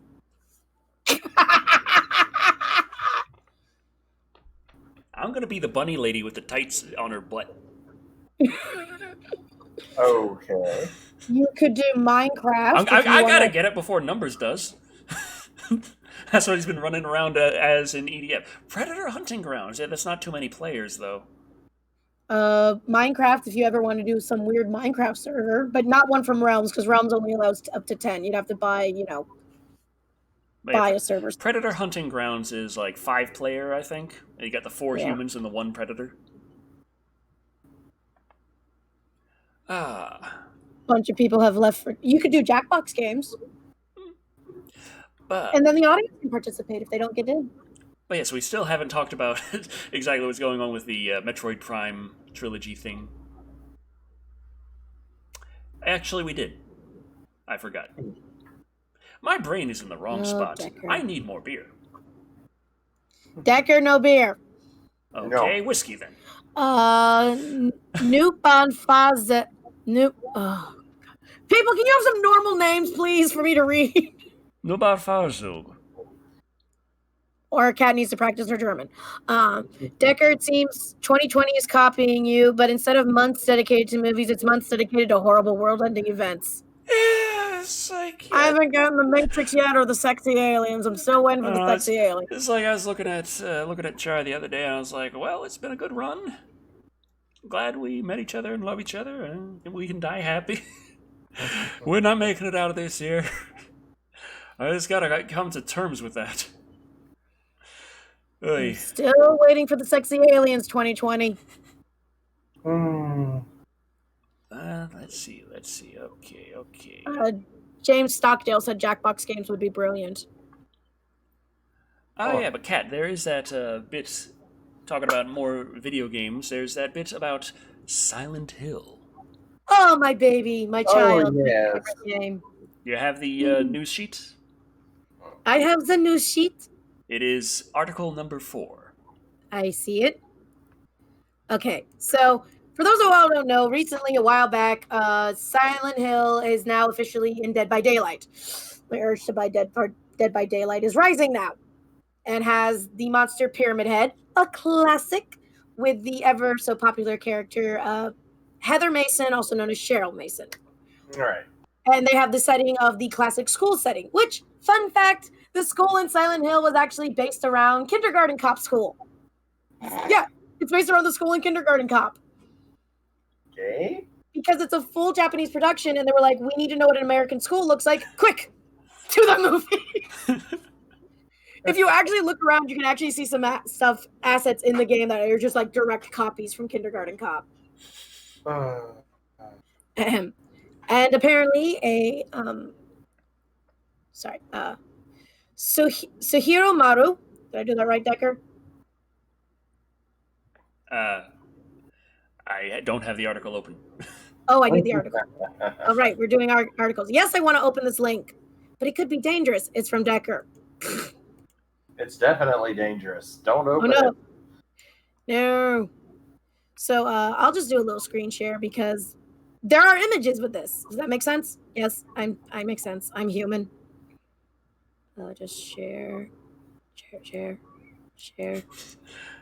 I'm going to be the bunny lady with the tights on her butt. Okay. You could do Minecraft. I gotta get it before Numbers does. That's what he's been running around as in EDF. Predator Hunting Grounds. Yeah, that's not too many players, though. Minecraft, if you ever want to do some weird Minecraft server, but not one from Realms, because Realms only allows up to 10. You'd have to buy, buy a server. Predator Hunting Grounds is like 5-player, I think. And you got the 4 humans and the 1 predator. Bunch of people have left for. You could do Jackbox games. And then the audience can participate if they don't get in. But yes, we still haven't talked about exactly what's going on with the Metroid Prime trilogy thing. Actually, we did. I forgot. My brain is in the wrong spot. Decker. I need more beer. Decker, no beer. Okay, no. Whiskey then. Noop on Faz. Noop. Oh. People, can you have some normal names, please, for me to read? Nubar Farzug. Or a cat needs to practice her German. Decker, it seems 2020 is copying you, but instead of months dedicated to movies, it's months dedicated to horrible world-ending events. Yeah, it's like... I haven't gotten the Matrix yet or the sexy aliens. I'm still waiting for the sexy aliens. It's like I was looking at Char the other day, and I was like, well, it's been a good run. Glad we met each other and love each other, and we can die happy. We're not making it out of this here. I just gotta come to terms with that. I'm still waiting for the sexy aliens 2020. Let's see. Okay. James Stockdale said Jackbox games would be brilliant. Oh, yeah, but Kat, there is that bit talking about more video games. There's that bit about Silent Hill. Oh, my baby, my child. Oh, yes. Game. You have the news sheet? I have the news sheet. It is article number 4. I see it. Okay, so for those who all don't know, recently, a while back, Silent Hill is now officially in Dead by Daylight. My urge to buy Dead by Daylight is rising now, and has the monster Pyramid Head, a classic, with the ever so popular character Heather Mason, also known as Cheryl Mason. All right. And they have the setting of the classic school setting, which, fun fact, the school in Silent Hill was actually based around Kindergarten Cop School. Yeah, it's based around the school in Kindergarten Cop. Okay. Because it's a full Japanese production, and they were like, we need to know what an American school looks like. Quick, to the movie. If you actually look around, you can actually see some assets in the game that are just like direct copies from Kindergarten Cop. And apparently Suhiro Maru, did I do that right, Decker? I don't have the article open. Oh, I need the article. All right, we're doing our articles. Yes, I want to open this link, but it could be dangerous. It's from Decker. It's definitely dangerous. Don't open it. No. So I'll just do a little screen share because There are images with this. Does that make sense? Yes, I make sense. I'm human. Just share.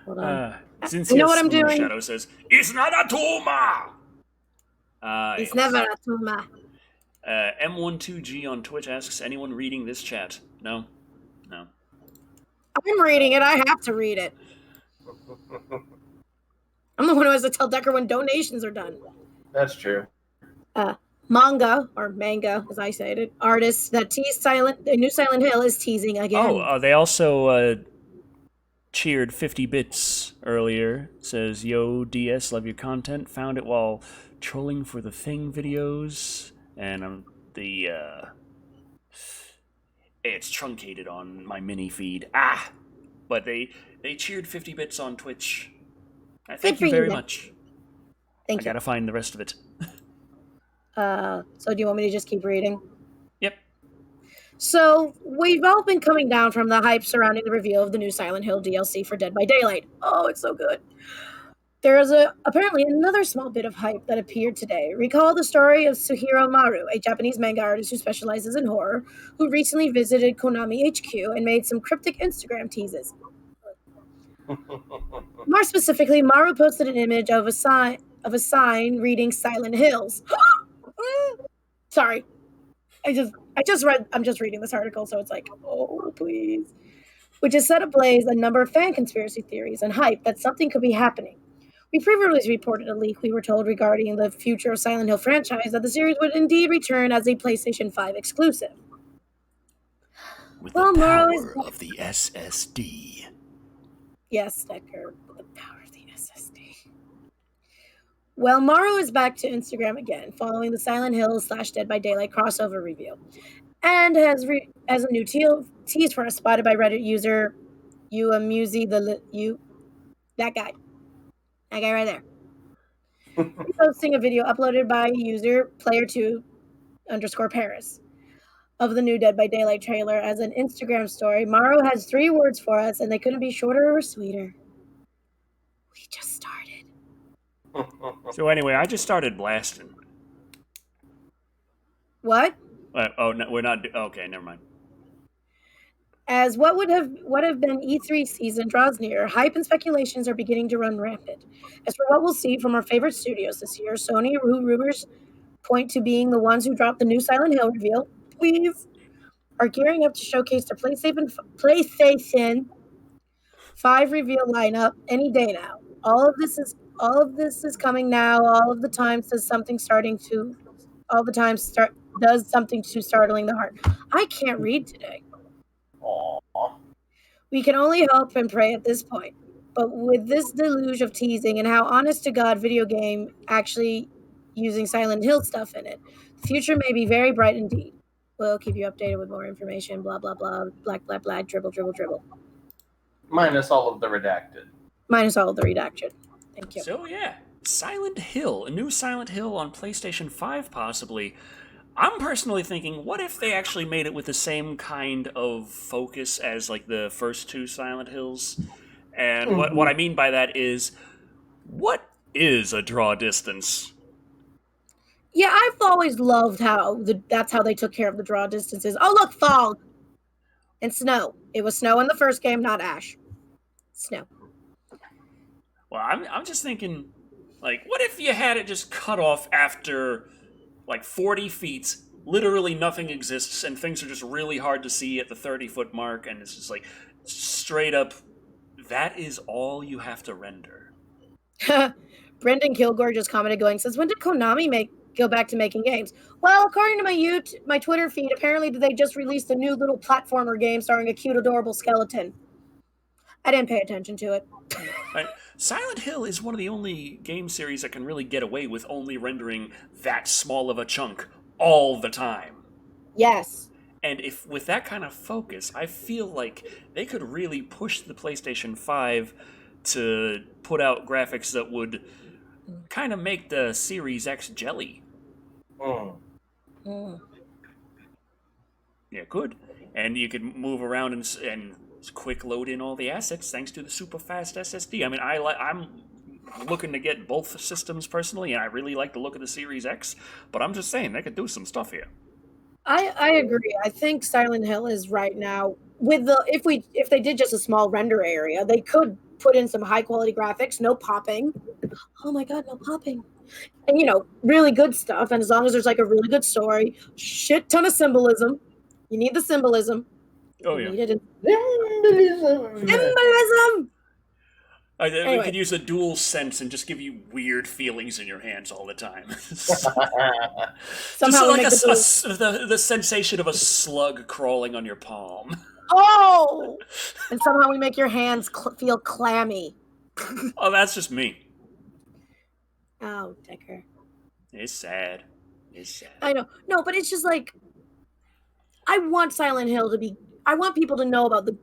Hold on. You know what I'm doing? Shadow says, "It's not a tumor." It's yes. never a tumor. M12G on Twitch asks, anyone reading this chat? No. I'm reading it. I have to read it. I'm the one who has to tell Decker when donations are done. That's true. Manga, or manga, as I say it, artists that tease the new Silent Hill is teasing again. Oh, they also cheered 50 bits earlier. Says, yo, DS, love your content. Found it while trolling for the Thing videos. And it's truncated on my mini feed. But they cheered 50 bits on Twitch. Thank you very much. Thank you. I gotta find the rest of it. So do you want me to just keep reading? Yep. So we've all been coming down from the hype surrounding the reveal of the new Silent Hill DLC for Dead by Daylight. Oh, it's so good. There is apparently another small bit of hype that appeared today. Recall the story of Suhiro Maru, a Japanese manga artist who specializes in horror, who recently visited Konami HQ and made some cryptic Instagram teases. More specifically, Maru posted an image of a sign reading Silent Hills. Sorry. I'm just reading this article, so it's like, oh, please. Which has set ablaze a number of fan conspiracy theories and hype that something could be happening. We previously reported a leak we were told regarding the future of Silent Hill franchise that the series would indeed return as a PlayStation 5 exclusive. With the power of the SSD. Yes, Decker, with the power of the SSD. Well, Maru is back to Instagram again, following the Silent Hill / Dead by Daylight crossover reveal, and has a new tease for us spotted by Reddit user that guy right there. Posting a video uploaded by user player2_Paris of the new Dead by Daylight trailer as an Instagram story. Maru has 3 words for us, and they couldn't be shorter or sweeter. We just started. So anyway, I just started blasting. What? No, we're not. Okay, never mind. As what have been E3 season draws near, hype and speculations are beginning to run rampant. As for what we'll see from our favorite studios this year, Sony, who rumors point to being the ones who dropped the new Silent Hill reveal, are gearing up to showcase their PlayStation 5 reveal lineup any day now. All of this is coming now. All the time does something too startling the heart. I can't read today. Aww. We can only hope and pray at this point. But with this deluge of teasing and how honest to God video game actually using Silent Hill stuff in it, the future may be very bright indeed. We'll keep you updated with more information, blah, blah, blah, black, black, black, dribble, dribble, dribble. Minus all of the redacted. Thank you. So yeah, Silent Hill, a new Silent Hill on PlayStation 5 possibly. I'm personally thinking, what if they actually made it with the same kind of focus as like the first 2 Silent Hills? And what I mean by that is, what is a draw distance? Yeah, I've always loved that's how they took care of the draw distances. Oh, look, fog and snow. It was snow in the first game, not ash. Snow. Well, I'm just thinking, like, what if you had it just cut off after like 40 feet, literally nothing exists, and things are just really hard to see at the 30-foot mark, and it's just like, straight up, that is all you have to render. Brendan Kilgore just commented says, when did Konami go back to making games? Well, according to my Twitter feed, apparently they just released a new little platformer game starring a cute, adorable skeleton. I didn't pay attention to it. Right. Silent Hill is one of the only game series that can really get away with only rendering that small of a chunk all the time. Yes. And if with that kind of focus, I feel like they could really push the PlayStation 5 to put out graphics that would kind of make the Series X jelly. Yeah, good. And you could move around and quick load in all the assets thanks to the super fast SSD. I mean, I'm looking to get both systems personally, and I really like the look of the Series X, but I'm just saying they could do some stuff here. I agree. I think Silent Hill is right now with if they did just a small render area, they could put in some high quality graphics, no popping. Oh my god, no popping. And really good stuff. And as long as there's like a really good story, shit ton of symbolism. You need the symbolism. Oh yeah. You need it. Symbolism. Anyway. We could use a dual sense and just give you weird feelings in your hands all the time. Somehow like the sensation of a slug crawling on your palm. Oh! And somehow we make your hands feel clammy. Oh, that's just me. Oh, Decker. It's sad. I know. No, but it's just like, I want Silent Hill to be, I want people to know about the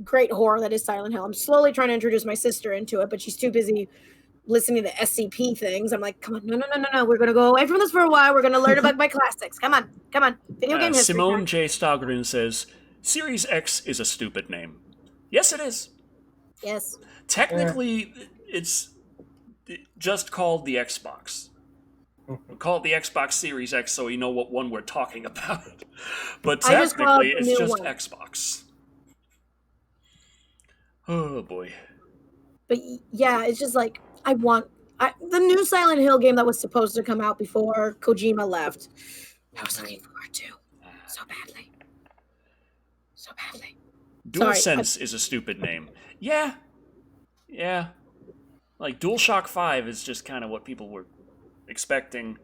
great horror that is Silent Hill. I'm slowly trying to introduce my sister into it, but she's too busy listening to SCP things. I'm like, come on, no. We're going to go away from this for a while. We're going to learn about my classics. Come on. Video game history. Simone J. Stogren says, Series X is a stupid name. Yes, it is. Yes. Technically, it's just called the Xbox. We call it the Xbox Series X so we know what one we're talking about. But technically, it's just Xbox. Oh, boy. But yeah, it's just like, the new Silent Hill game that was supposed to come out before Kojima left, I was looking forward to so badly. DualSense is a stupid name. Yeah. Like, DualShock 5 is just kind of what people were expecting.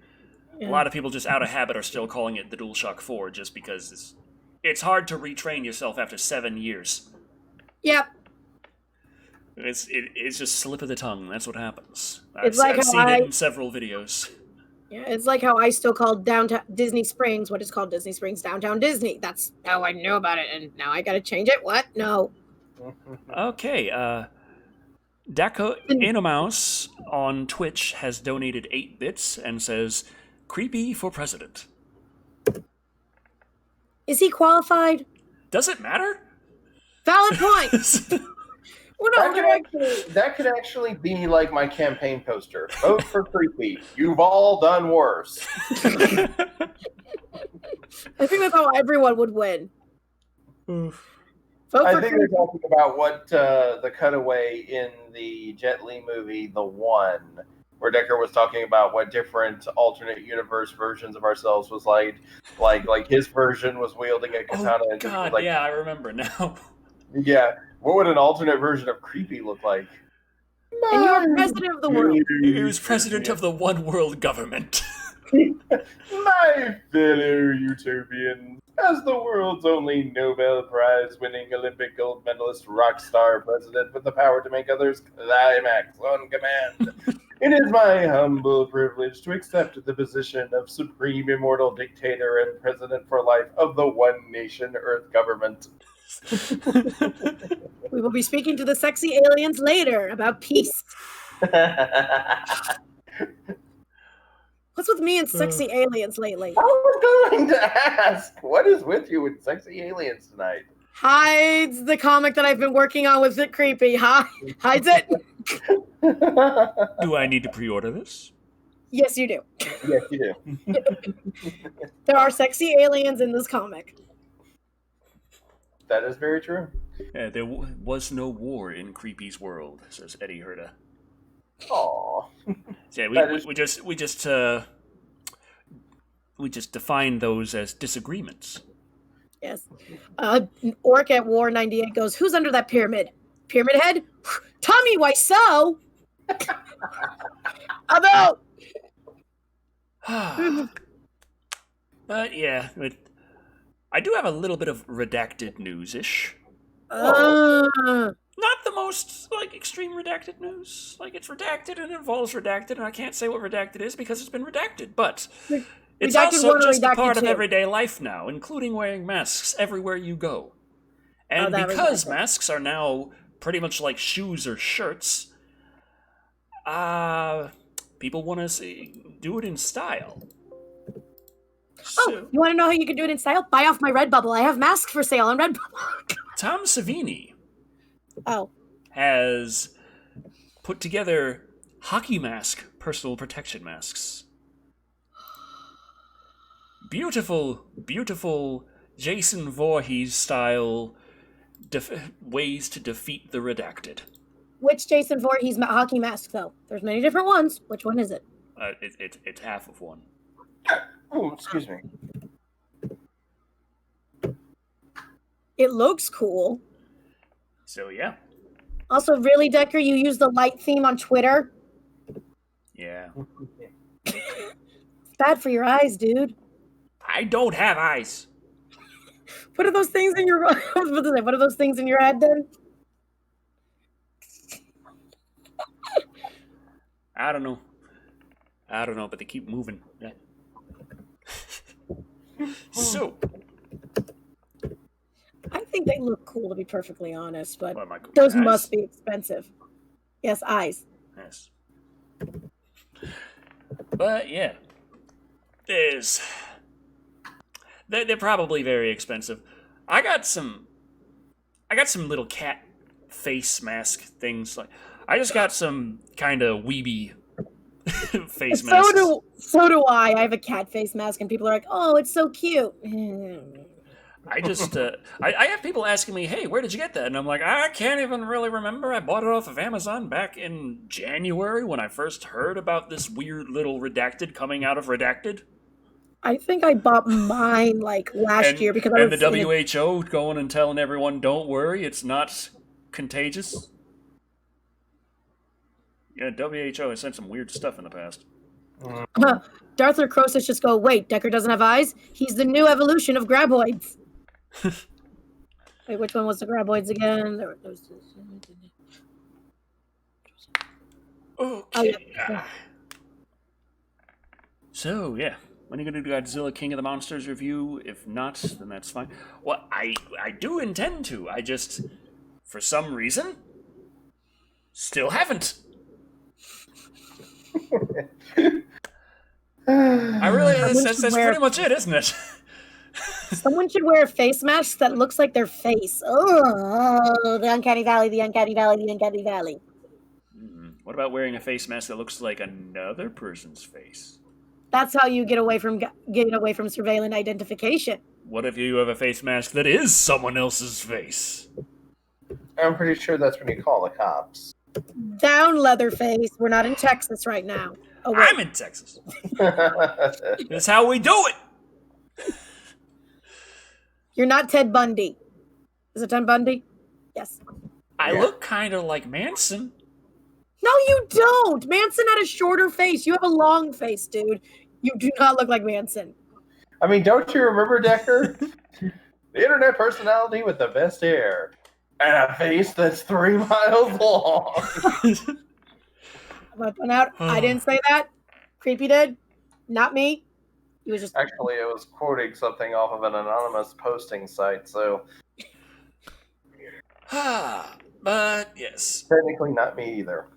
Yeah. A lot of people just out of habit are still calling it the DualShock 4 just because it's hard to retrain yourself after 7 years. Yep. It's just slip of the tongue. That's what happens. I've seen it in several videos. Yeah, it's like how I still call downtown Disney Springs what is called Disney Springs Downtown Disney. That's how I knew about it, and now I got to change it. What? No. Okay. Daco Anomouse on Twitch has donated 8 bits and says, "Creepy for president." Is he qualified? Does it matter? Valid point. That could actually be like my campaign poster. Vote for Creepy. You've all done worse. I think that's how everyone would win. I think they're talking about what the cutaway in the Jet Li movie, The One, where Decker was talking about what different alternate universe versions of ourselves was like his version was wielding a katana. Oh, God, yeah, I remember now. Yeah. What would an alternate version of Creepy look like? And you're president of the world. He was president of the one world government. My fellow utopians, as the world's only Nobel Prize-winning Olympic gold medalist rock star president with the power to make others climax on command, it is my humble privilege to accept the position of supreme immortal dictator and president for life of the one nation Earth government. We will be speaking to the sexy aliens later about peace. What's with me and sexy aliens lately? I was going to ask, what is with you with sexy aliens tonight? Hides the comic that I've been working on with it creepy. Hides it. Do I need to pre-order this? Yes, you do. Yes, you do. There are sexy aliens in this comic. That is very true. Yeah, there was no war in Creepy's world, says Eddie Herda. Aww. Yeah, we just define those as disagreements. Yes. Orc at War 98 goes, "Who's under that pyramid? Pyramid Head? Tommy, why so?" About. But yeah, I do have a little bit of redacted news-ish. Not the most, extreme redacted news. It's redacted and involves redacted, and I can't say what redacted is because it's been redacted, but it's also just a part of everyday life now, including wearing masks everywhere you go. And because masks are now pretty much like shoes or shirts, people want to do it in style. So, you want to know how you can do it in style? Buy off my Redbubble. I have masks for sale on Redbubble. Tom Savini has put together hockey mask personal protection masks. Beautiful, beautiful Jason Voorhees style ways to defeat the redacted. Which Jason Voorhees hockey mask, though? There's many different ones. Which one is it? It's half of one. Oh, excuse me. It looks cool. So, yeah. Also, really, Decker, you use the light theme on Twitter? Yeah. It's bad for your eyes, dude. I don't have eyes. What are those things in your... I was about to say, what are those things in your head, then? I don't know, but they keep moving. So... I think they look cool, to be perfectly honest, but those must be expensive. Yes, eyes. Yes. But, yeah. They're probably very expensive. I got some little cat face mask things. Like, I just got some kind of weeby face masks. So do I. I have a cat face mask, and people are like, "Oh, it's so cute." I just, I have people asking me, "Hey, where did you get that?" And I'm like, I can't even really remember. I bought it off of Amazon back in January when I first heard about this weird little redacted coming out of redacted. I think I bought mine like last year because the WHO going and telling everyone, "Don't worry, it's not contagious." Yeah, WHO has sent some weird stuff in the past. Darth or Croesus just go, "Wait, Decker doesn't have eyes? He's the new evolution of graboids." Wait, which one was the graboids again? There were those two. Okay. Oh, yeah. So, yeah. When are you going to do Godzilla King of the Monsters review? If not, then that's fine. Well, I do intend to. I just, for some reason, still haven't. I really, that's pretty much it, isn't it? Someone should wear a face mask that looks like their face. Oh, the uncanny valley, the uncanny valley, the uncanny valley. What about wearing a face mask that looks like another person's face? That's how you get away from surveillance identification. What if you have a face mask that is someone else's face? I'm pretty sure that's what you call the cops. Down, Leatherface. We're not in Texas right now. Oh, wait. I'm in Texas. That's how we do it. You're not Ted Bundy. Is it Ted Bundy? Yes. I look kind of like Manson. No, you don't. Manson had a shorter face. You have a long face, dude. You do not look like Manson. I mean, don't you remember, Decker? The internet personality with the best hair. And a face that's 3 miles long. I'm going to point out, I didn't say that. Creepy did. Not me. He was just... Actually, I was quoting something off of an anonymous posting site, so... But, yes. Technically not me either.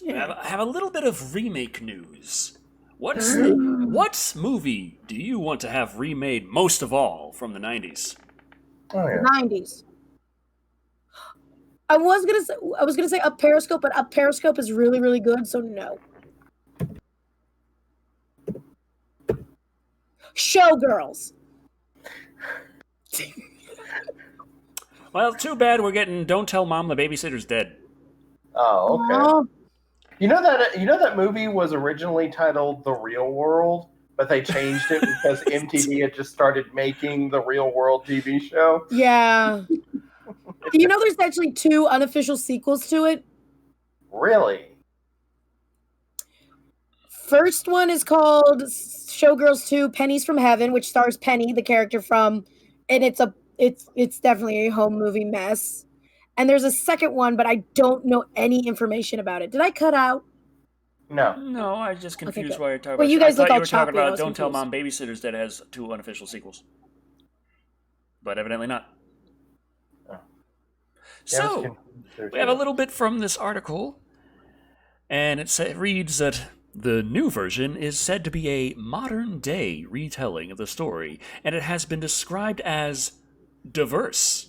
Yeah. I have a little bit of remake news. What movie do you want to have remade most of all from the 90s? Oh, yeah. 90s. I was gonna say Up Periscope, but Up Periscope is really, really good, so no. Showgirls. Well, too bad we're getting Don't Tell Mom the Babysitter's Dead. Oh, okay. Aww. You know that movie was originally titled The Real World, but they changed it because MTV had just started making the Real World TV show? Yeah. You know there's actually 2 unofficial sequels to it? Really? First one is called Showgirls 2 Pennies from Heaven, which stars Penny, the character from, and it's definitely a home movie mess. And there's a second one, but I don't know any information about it. Did I cut out? No, I just confused why you're talking well, about. You guys I look thought all you were talking choppy, about Don't Tell Mom Babysitter's Dead has 2 unofficial sequels. But evidently not. Oh. So, we have a little bit from this article, and it reads that the new version is said to be a modern-day retelling of the story, and it has been described as diverse.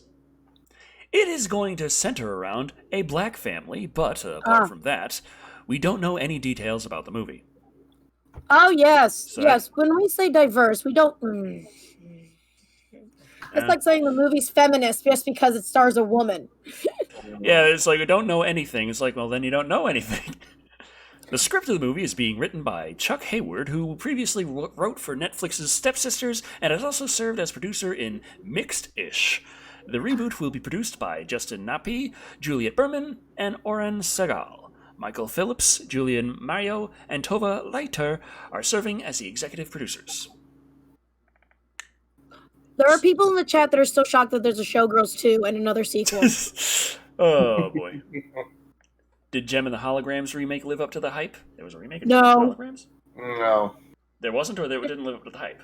It is going to center around a black family, but apart from that, we don't know any details about the movie. Oh, yes. So- yes. When we say diverse, we don't... It's like saying the movie's feminist just because it stars a woman. Yeah, it's like we don't know anything. It's like, well, then you don't know anything. The script of the movie is being written by Chuck Hayward, who previously wrote for Netflix's Stepsisters and has also served as producer in Mixed-ish. The reboot will be produced by Justin Napi, Juliet Berman, and Oren Segal. Michael Phillips, Julian Mario, and Tova Leiter are serving as the executive producers. There are people in the chat that are still shocked that there's a Showgirls 2 and another sequel. Oh, boy. Did Gem and the Holograms remake live up to the hype? There was a remake of No. Gem and the Holograms? No. There wasn't, or they didn't live up to the hype?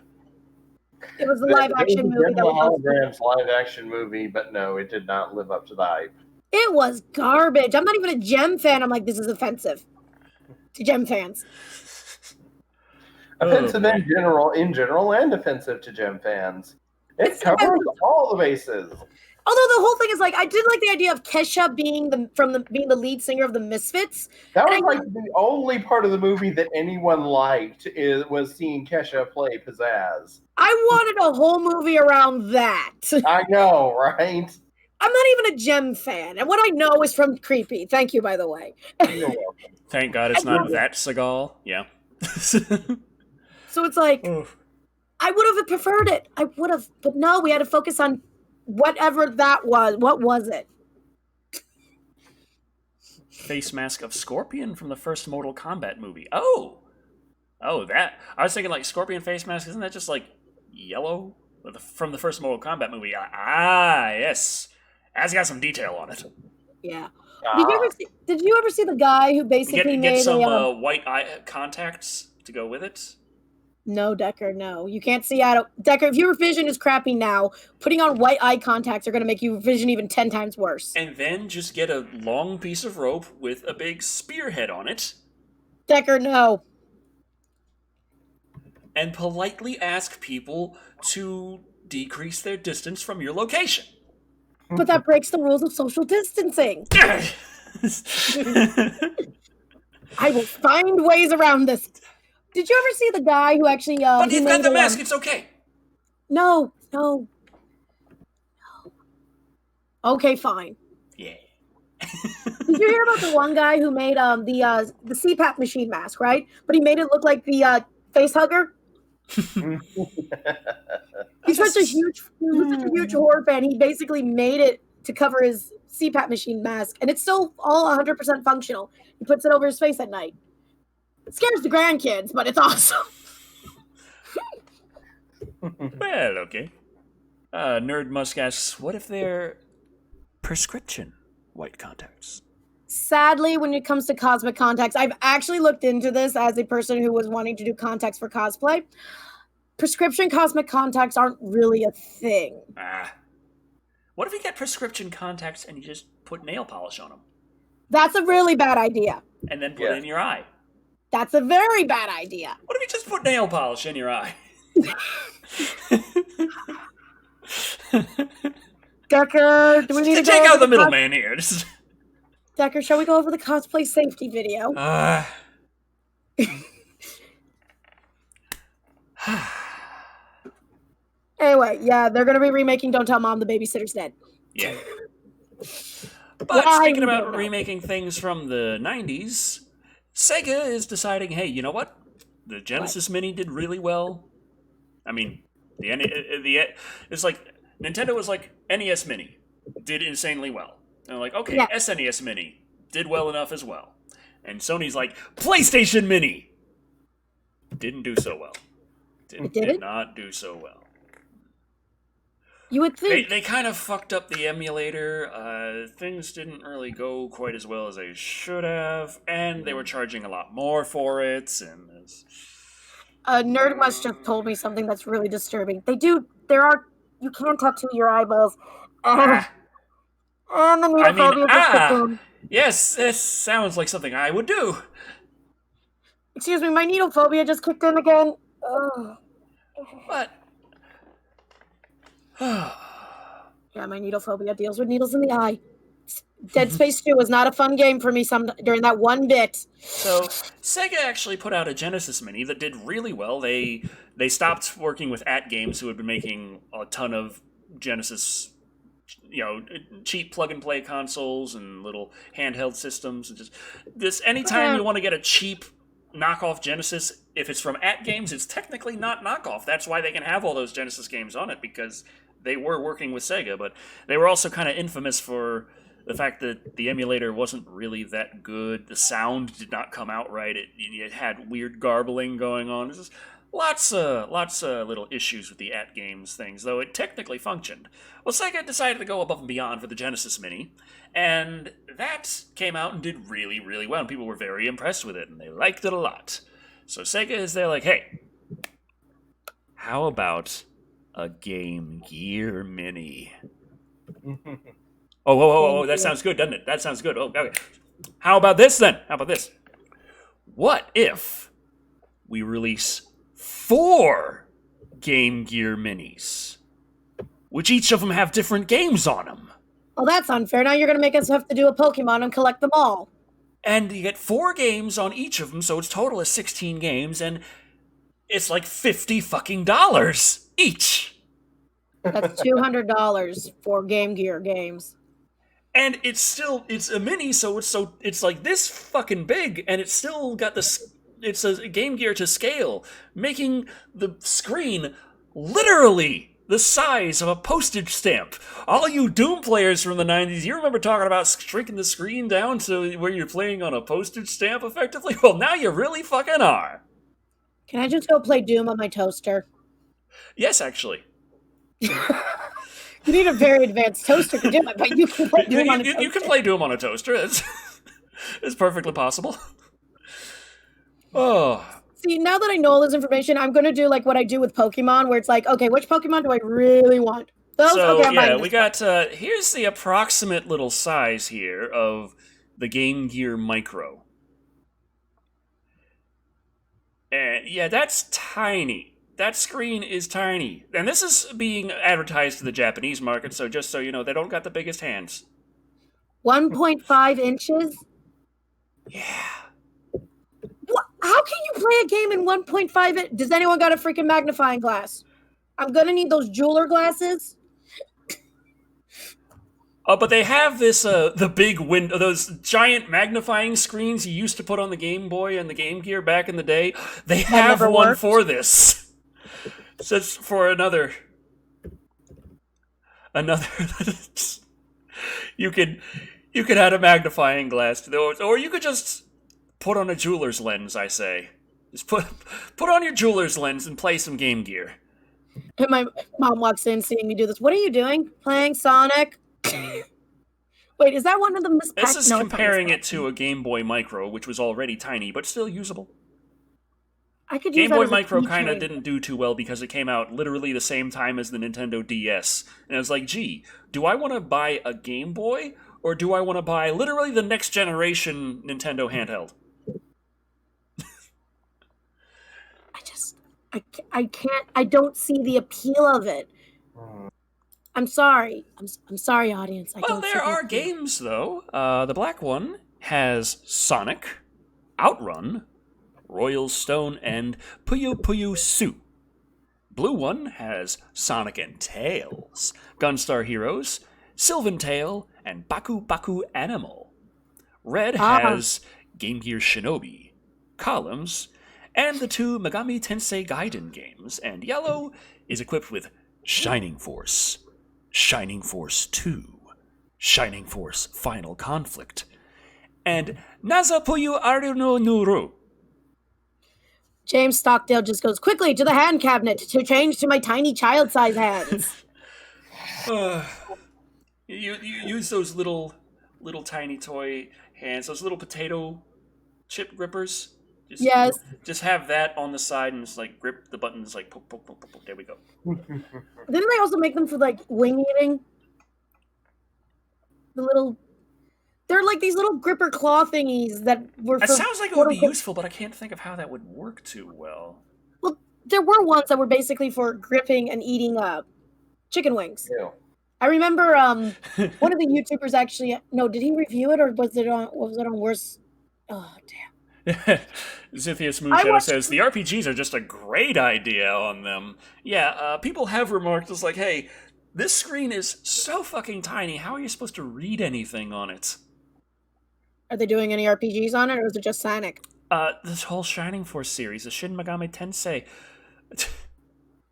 It was the live-action movie that was... Holograms live-action movie, but no, it did not live up to the hype. It was garbage. I'm not even a Gem fan. I'm like, this is offensive to Gem fans. Offensive in general, and offensive to Gem fans. It covers all the bases. Although the whole thing is like, I did like the idea of Kesha being the lead singer of the Misfits. That was like the only part of the movie that anyone liked was seeing Kesha play pizzazz. I wanted a whole movie around that. I know, right? I'm not even a Gem fan, and what I know is from Creepy. Thank you, by the way. You're welcome. Thank God it's not that Seagal. Yeah. So it's like, Oof. I would have preferred it. I would have, but no, we had to focus on whatever that was. What was it? Face mask of Scorpion from the first Mortal Kombat movie. Oh, that. I was thinking like Scorpion face mask. Isn't that just like yellow from the first Mortal Kombat movie? Yes. That's got some detail on it. Yeah. Did you ever see the guy who basically Get some white eye contacts to go with it? No, Decker, no. You can't see out of... Decker, if your vision is crappy now, putting on white eye contacts are going to make your vision even 10 times worse. And then just get a long piece of rope with a big spearhead on it. Decker, no. And politely ask people to decrease their distance from your location. But that breaks the rules of social distancing. I will find ways around this. Did you ever see the guy who actually... but you've got the mask, it's okay. No. Okay, fine. Yeah. Did you hear about the one guy who made the CPAP machine mask, right? But he made it look like the face hugger? He's such a huge horror fan. He basically made it to cover his CPAP machine mask, and it's still all 100% functional. He puts it over his face at night. It scares the grandkids, but it's awesome. Well, okay. Nerd Musk asks, what if they're prescription white contacts? Sadly, when it comes to cosmic contacts, I've actually looked into this as a person who was wanting to do contacts for cosplay. Prescription cosmic contacts aren't really a thing. What if you get prescription contacts and you just put nail polish on them? That's a really bad idea. And then put it in your eye. That's a very bad idea. What if you just put nail polish in your eye? Decker, do we need to take out the middleman here? Decker, shall we go over the cosplay safety video? Anyway, yeah, they're going to be remaking Don't Tell Mom the Babysitter's Dead. Yeah. But speaking about remaking things from the 90s, Sega is deciding, hey, you know what? The Genesis Mini did really well. I mean, it's like Nintendo was like NES Mini did insanely well. And they're like, okay, SNES Mini did well enough as well. And Sony's like, PlayStation Mini didn't do so well. Did not do so well. You would think. They kind of fucked up the emulator. Things didn't really go quite as well as they should have. And they were charging a lot more for it. And Nerd Musk just told me something that's really disturbing. You can't tattoo your eyeballs. And the needlephobia just kicked in. Yes, this sounds like something I would do. Excuse me, my needlephobia just kicked in again. What? Yeah, my needlephobia deals with needles in the eye. Dead Space 2 was not a fun game for me during that one bit. So Sega actually put out a Genesis Mini that did really well. They stopped working with AtGames, who had been making a ton of Genesis, cheap plug and play consoles and little handheld systems. And just this, anytime you want to get a cheap knockoff Genesis, if it's from AtGames, it's technically not knockoff. That's why they can have all those Genesis games on it, because they were working with Sega, but they were also kind of infamous for the fact that the emulator wasn't really that good. The sound did not come out right. It had weird garbling going on. There's lots of little issues with the AtGames things, though it technically functioned. Well, Sega decided to go above and beyond for the Genesis Mini, and that came out and did really, really well. And people were very impressed with it, and they liked it a lot. So Sega is there like, hey, how about a Game Gear Mini? Oh, that sounds good, doesn't it? That sounds good. Oh, okay. How about this, then? How about this? What if we release 4 Game Gear Minis, which each of them have different games on them? Well, that's unfair. Now you're going to make us have to do a Pokemon and collect them all. And you get 4 games on each of them, so it's total of 16 games, and it's like $50 fucking each. That's $200 for Game Gear games. And it's a mini, so it's like this fucking big, and it's still got it's a Game Gear to scale, making the screen literally the size of a postage stamp. All you Doom players from the 90s, you remember talking about shrinking the screen down to where you're playing on a postage stamp effectively? Well, now you really fucking are. Can I just go play Doom on my toaster? Yes, actually. You need a very advanced toaster to do it, but you can play Doom on a toaster. You can play Doom on a toaster. It's perfectly possible. Oh. See, now that I know all this information, I'm going to do like what I do with Pokemon, where it's like, okay, which Pokemon do I really want? Those? So, okay, yeah, we got, here's the approximate little size here of the Game Gear Micro. And, yeah, that's tiny. That screen is tiny. And this is being advertised to the Japanese market, so just so you know, they don't got the biggest hands. 1.5 inches? Yeah. What? How can you play a game in 1.5 inches? Does anyone got a freaking magnifying glass? I'm going to need those jeweler glasses. But they have this, the big window, those giant magnifying screens you used to put on the Game Boy and the Game Gear back in the day. They have one worked. for this. So it's for another. You could add a magnifying glass to those, or you could just put on a jeweler's lens. I say, just put on your jeweler's lens and play some Game Gear. And my mom walks in seeing me do this. What are you doing? Playing Sonic? Wait, is that one of the mispacked? This is comparing it to a Game Boy Micro, which was already tiny but still usable. I could Game Boy Micro kind of didn't do too well because it came out literally the same time as the Nintendo DS. And I was like, gee, do I want to buy a Game Boy, or do I want to buy literally the next generation Nintendo handheld? I can't, I don't see the appeal of it. I'm sorry. I'm sorry, audience. Well, there are games, though. The black one has Sonic, Outrun, Royal Stone, and Puyo Puyo Su. Blue one has Sonic and Tails, Gunstar Heroes, Sylvan Tale, and Baku Baku Animal. Red has Game Gear Shinobi, Columns, and the 2 Megami Tensei Gaiden games. And yellow is equipped with Shining Force, Shining Force 2, Shining Force Final Conflict, and Naza Puyo Aru no Nuru. James Stockdale just goes quickly to the hand cabinet to change to my tiny child-size hands. You use those little tiny toy hands, those little potato chip grippers. Yes. Just have that on the side and just like grip the buttons, like poke, poke, poke, poke, poke. There we go. Didn't they also make them for like wing eating? They're like these little gripper claw thingies that were. That sounds like it would be useful, but I can't think of how that would work too well. Well, there were ones that were basically for gripping and eating chicken wings. Yeah. I remember one of the YouTubers actually. No, did he review it or was it on? Was it on worse? Oh damn! Zythius I Moonshadow watched. says the RPGs are just a great idea on them. Yeah, people have remarked it's like, hey, this screen is so fucking tiny. How are you supposed to read anything on it? Are they doing any RPGs on it, or is it just Sonic? This whole Shining Force series, the Shin Megami Tensei.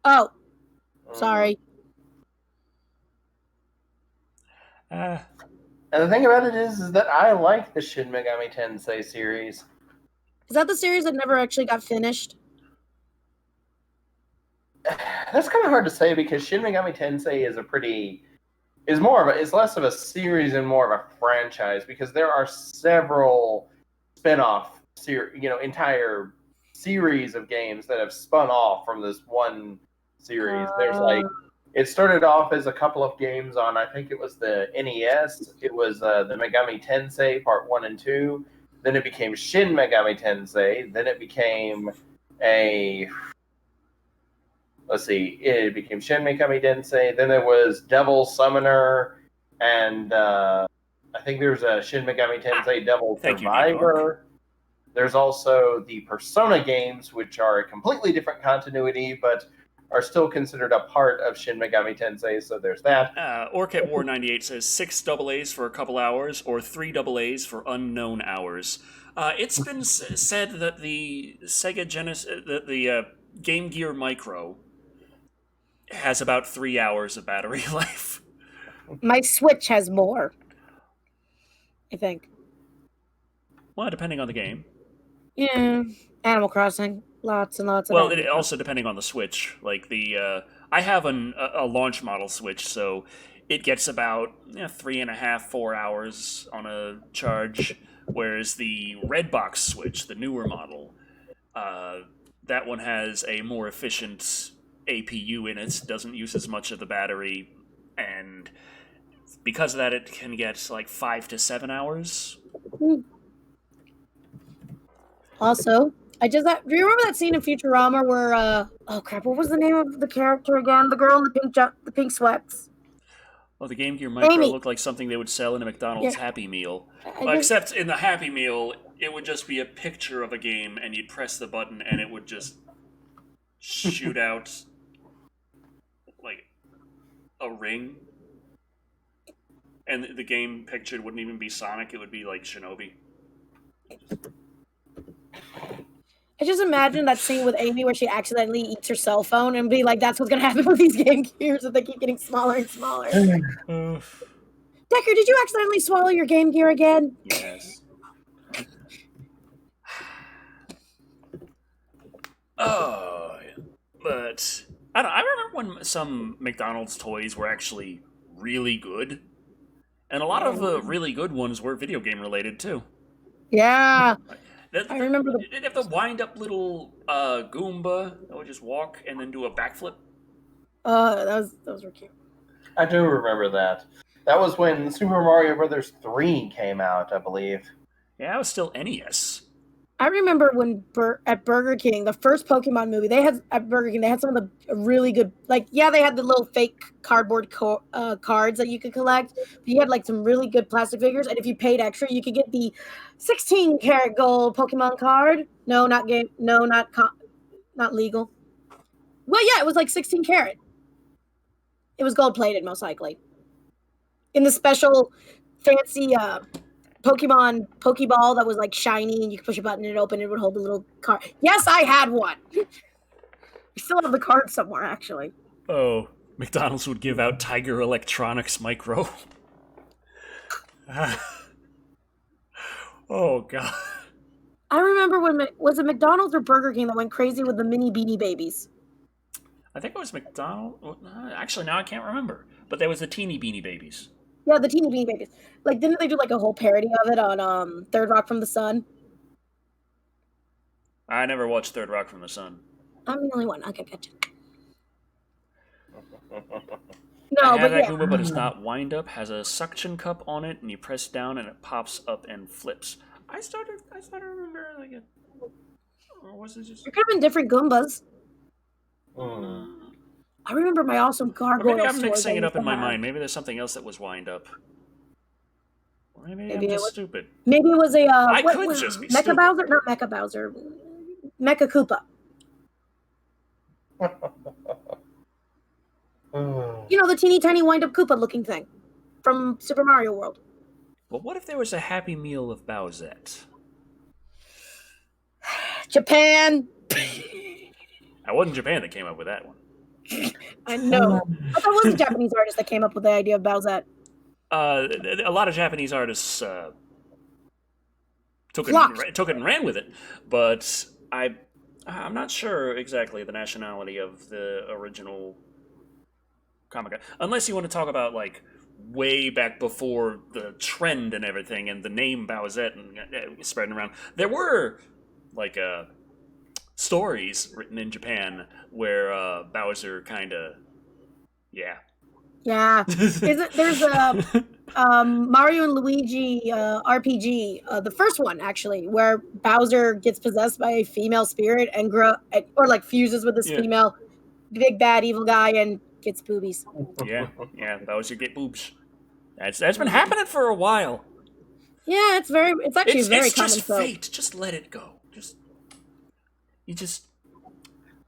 Oh, sorry. And the thing about it is that I like the Shin Megami Tensei series. Is that the series that never actually got finished? That's kind of hard to say because Shin Megami Tensei is less of a series and more of a franchise because there are several spin-off entire series of games that have spun off from this one series. There's it started off as a couple of games on, I think it was the NES. It was the Megami Tensei Part 1 and 2. Then it became Shin Megami Tensei. Then it became it became Shin Megami Tensei. Then there was Devil Summoner. And I think there's a Shin Megami Tensei Devil Survivor. There's also the Persona games, which are a completely different continuity, but are still considered a part of Shin Megami Tensei, so there's that. Orcat War 98 says 6 AA's for a couple hours, or 3 AA's for unknown hours. It's been said that the Sega Genesis, the Game Gear Micro, has about 3 hours of battery life. My Switch has more, I think. Well, depending on the game. Yeah, Animal Crossing. Lots and lots of. Well, it also depending on the Switch. Like I have a launch model Switch, so it gets about 3.5, 4 hours on a charge. Whereas the Redbox Switch, the newer model, that one has a more efficient APU in it. Doesn't use as much of the battery, and because of that, it can get like 5 to 7 hours. Also, do you remember that scene in Futurama where oh crap, what was the name of the character again? The girl in the pink sweats. Well, the Game Gear Micro looked like something they would sell in a McDonald's Happy Meal. Except in the Happy Meal, it would just be a picture of a game, and you'd press the button, and it would just shoot out like a ring. And the game pictured wouldn't even be Sonic; it would be like Shinobi. I just imagine that scene with Amy where she accidentally eats her cell phone and be like, that's what's going to happen with these Game Gears, that they keep getting smaller and smaller. Decker, did you accidentally swallow your Game Gear again? Yes. Oh, but I remember when some McDonald's toys were actually really good. And a lot of the really good ones were video game related, too. Yeah. I remember Did it have the wind-up little Goomba that would just walk and then do a backflip? Those were cute. I do remember that. That was when Super Mario Brothers 3 came out, I believe. Yeah, it was still NES. I remember when at Burger King, the first Pokemon movie, they had some of the really good, they had the little fake cardboard cards that you could collect. But you had some really good plastic figures, and if you paid extra, you could get the 16-karat gold Pokemon card. No, not game. No, not legal. Well, yeah, it was 16 karat. It was gold plated, most likely. In the special fancy Pokemon Pokeball that was shiny, and you could push a button and it opened. It would hold a little card. Yes, I had one. I still have the card somewhere, actually. Oh, McDonald's would give out Tiger Electronics Micro. Oh god. I remember was it McDonald's or Burger King that went crazy with the mini Beanie Babies? I think it was McDonald's. Actually, now I can't remember. But there was the teeny Beanie Babies. Yeah, the teeny Beanie Babies. Didn't they do a whole parody of it on Third Rock from the Sun? I never watched Third Rock from the Sun. I'm the only one. Okay, gotcha. No, but yeah. Goomba, but it's not wind up. Has a suction cup on it, and you press down, and it pops up and flips. I started remembering it. Or was it just? There could have been different Goombas. I remember my awesome Or gargoyle maybe I'm swords I mixing it used up in to my have. mind. Maybe there's something else that was wind up. Or maybe I'm Maybe it just was- stupid. Maybe it was a I what could was just be Mecha stupid. Bowser? Not Mecha Bowser. Mecha Koopa. You know, the teeny tiny wind up Koopa looking thing from Super Mario World. But what if there was a Happy Meal of Bowsette? Japan. It wasn't Japan that came up with that one. I know. I thought it was a Japanese artist that came up with the idea of Bowsette. A lot of Japanese artists took Flocked. it and ran with it, but I'm not sure exactly the nationality of the original comic, unless you want to talk about like way back before the trend and everything, and the name Bowsette and spreading around. There were like stories written in Japan where Bowser kind of, yeah. Yeah. There's a Mario and Luigi RPG, the first one actually, where Bowser gets possessed by a female spirit and fuses with this Yeah. female big bad evil guy and gets boobies. Yeah, Bowser get boobs. That's been happening for a while. Yeah, it's actually very It's common. just fate. Just let it go.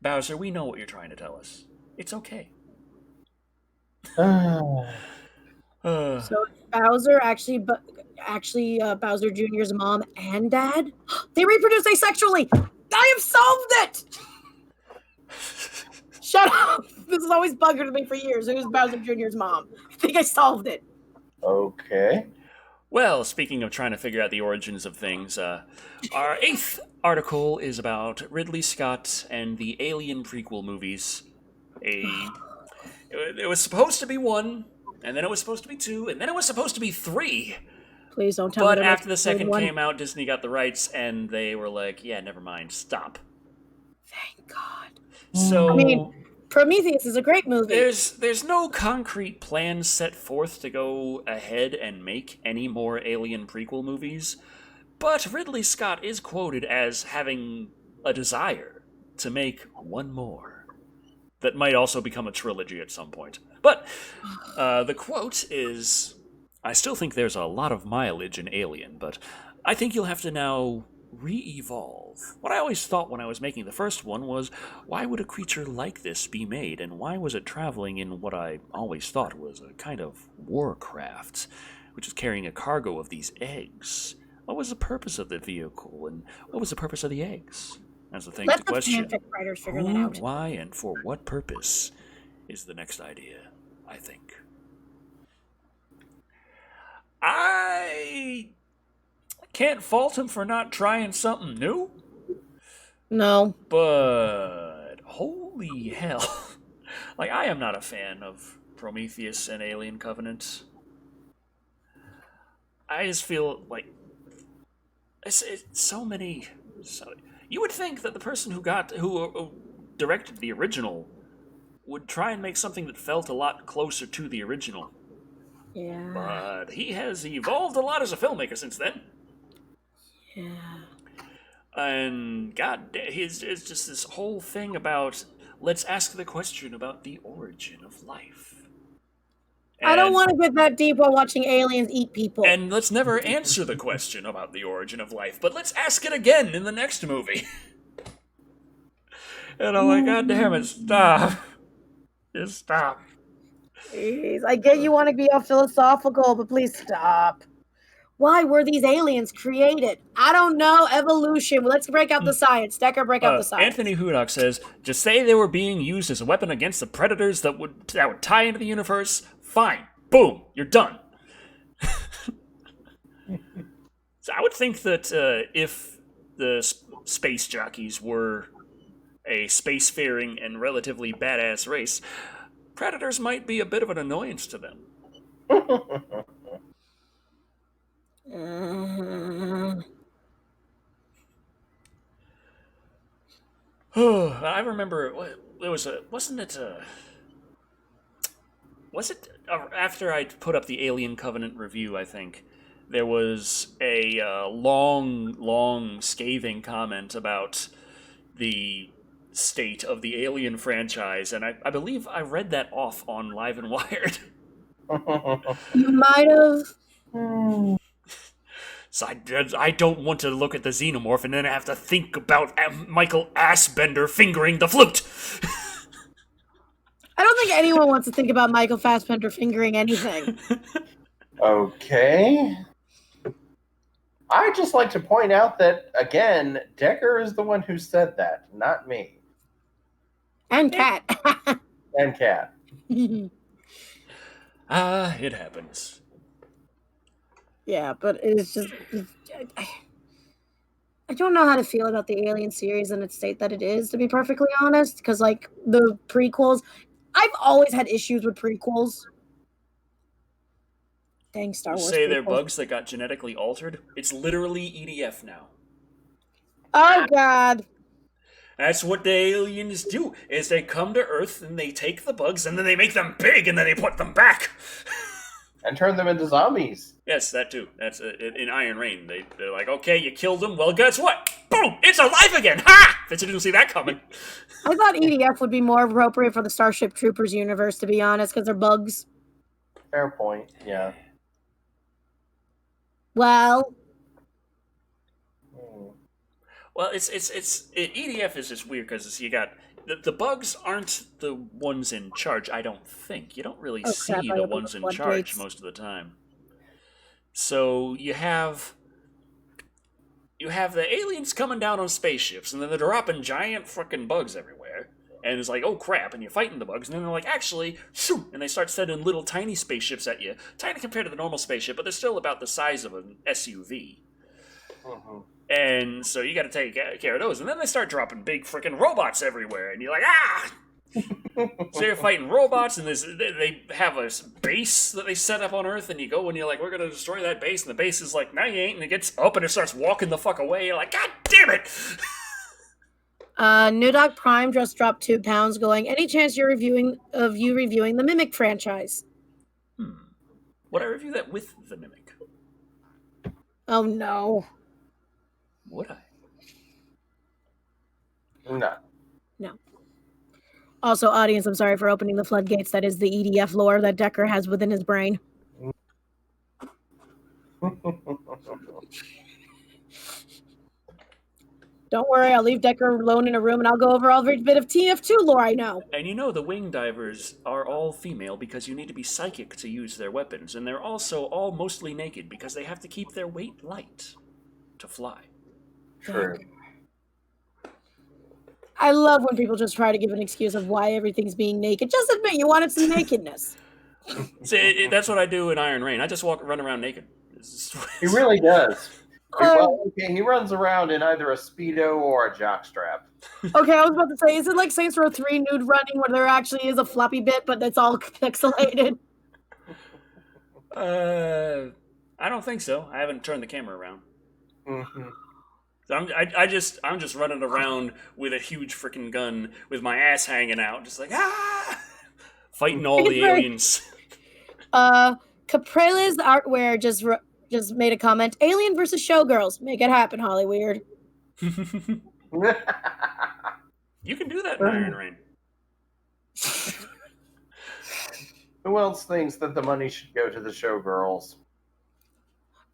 Bowser, we know what you're trying to tell us. It's okay. So Bowser actually Bowser Jr.'s mom and dad, they reproduce asexually. I have solved it. Shut up. This has always buggered me for years. Who's Bowser Jr.'s mom? I think I solved it. Okay. Well, speaking of trying to figure out the origins of things, our 8th article is about Ridley Scott and the Alien prequel movies. It was supposed to be 1, and then it was supposed to be 2, and then it was supposed to be 3. Please don't tell me. But after the second came out, Disney got the rights, and they were like, yeah, never mind, stop. Thank God. So, I mean, Prometheus is a great movie. There's no concrete plan set forth to go ahead and make any more Alien prequel movies, but Ridley Scott is quoted as having a desire to make one more that might also become a trilogy at some point. But the quote is, I still think there's a lot of mileage in Alien, but I think you'll have to now re-evolve. What I always thought when I was making the first one was, why would a creature like this be made, and why was it traveling in what I always thought was a kind of warcraft, which is carrying a cargo of these eggs? What was the purpose of the vehicle, and what was the purpose of the eggs? That's the thing to question. Let the fanfic writers figure that Who, out. why, and for what purpose is the next idea, I think. I can't fault him for not trying something new. No. But holy hell. Like, I am not a fan of Prometheus and Alien Covenant. I just feel like it's so many. You would think that the person who directed the original would try and make something that felt a lot closer to the original. Yeah. But he has evolved a lot as a filmmaker since then. Yeah. And God, it's just this whole thing about, let's ask the question about the origin of life. I don't want to get that deep while watching aliens eat people. And let's never answer the question about the origin of life, but let's ask it again in the next movie. And I'm like, God damn it, stop. Just stop. Please, I get you want to be all philosophical, but please stop. Why were these aliens created? I don't know. Evolution. Well, let's break out the science. Decker, break out the science. Anthony Hudak says, just say they were being used as a weapon against the predators that would tie into the universe. Fine. Boom. You're done. So I would think that if the space jockeys were a spacefaring and relatively badass race, predators might be a bit of an annoyance to them. I remember it was after I put up the Alien Covenant review, I think there was a long scathing comment about the state of the Alien franchise, and I believe I read that off on Live and Wired. You might have. So I don't want to look at the xenomorph and then have to think about Michael Assbender fingering the flute. I don't think anyone wants to think about Michael Fassbender fingering anything. Okay. I'd just like to point out that, again, Decker is the one who said that, not me. And Cat. And Cat. It happens. Yeah, but it's just... I don't know how to feel about the Alien series in its state that it is, to be perfectly honest, because, like, the prequels... I've always had issues with prequels. Dang, Star Wars Say prequels. they're bugs that got genetically altered? It's literally EDF now. Oh, God. That's what the aliens do, is they come to Earth and they take the bugs and then they make them big and then they put them back. And turn them into zombies. Yes, that too. That's in Iron Rain. They're like, okay, you killed them. Well, guess what? Boom! It's alive again! Ha! Bet you didn't see that coming. I thought EDF would be more appropriate for the Starship Troopers universe, to be honest, because they're bugs. Fair point, yeah. Well... Well, EDF is just weird because you got... The bugs aren't the ones in charge, I don't think. You don't really see the ones in charge most of the time. So you have the aliens coming down on spaceships, and then they're dropping giant frickin' bugs everywhere. And it's like, oh crap, and you're fighting the bugs, and then they're like, actually, shoo! And they start sending little tiny spaceships at you. Tiny compared to the normal spaceship, but they're still about the size of an SUV. Uh-huh. And so you gotta take care of those. And then they start dropping big frickin' robots everywhere, and you're like, ah! So you're fighting robots, and they have a base that they set up on Earth, and you go and you're like, we're gonna destroy that base, and the base is like, no you ain't, and it gets up and it starts walking the fuck away, you're like, god damn it! New Dog Prime just dropped 2 pounds going, any chance you're reviewing the Mimic franchise? Would I review that with the Mimic? Oh no. Would I? No. Also, audience, I'm sorry for opening the floodgates. That is the EDF lore that Decker has within his brain. Don't worry, I'll leave Decker alone in a room and I'll go over every bit of TF2 lore I know. And you know the wing divers are all female because you need to be psychic to use their weapons, and they're also all mostly naked because they have to keep their weight light to fly. True. I love when people just try to give an excuse of why everything's being naked. Just admit you wanted some nakedness. See, that's what I do in Iron Rain. I just run around naked. He really does. He runs around in either a Speedo or a jockstrap. Okay, I was about to say, is it like Saints Row 3 nude running where there actually is a floppy bit, but that's all pixelated? I don't think so. I haven't turned the camera around. Mm-hmm. So I'm just running around with a huge freaking gun with my ass hanging out, just like fighting all the aliens. Caprela's Artwear just made a comment. Alien versus Showgirls. Make it happen, Holly Weird. You can do that in Iron Rain. Who else thinks that the money should go to the Showgirls?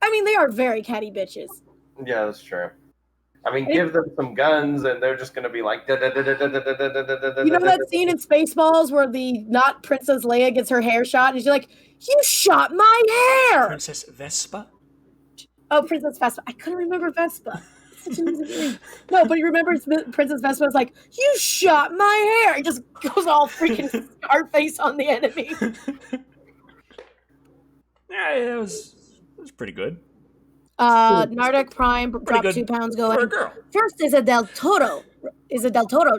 I mean, they are very catty bitches. Yeah, that's true. I mean, give them some guns, and they're just going to be like... You know that scene in Spaceballs where the not Princess Leia gets her hair shot, and she's like, you shot my hair! Princess Vespa? Oh, Princess Vespa. I couldn't remember Vespa. Such an easy name. No, but you remember Princess Vespa was like, you shot my hair! It just goes all freaking Scarface on the enemy. Yeah, it was pretty good. Nardak Prime dropped 2 pounds going. For a girl. First is a Del Toro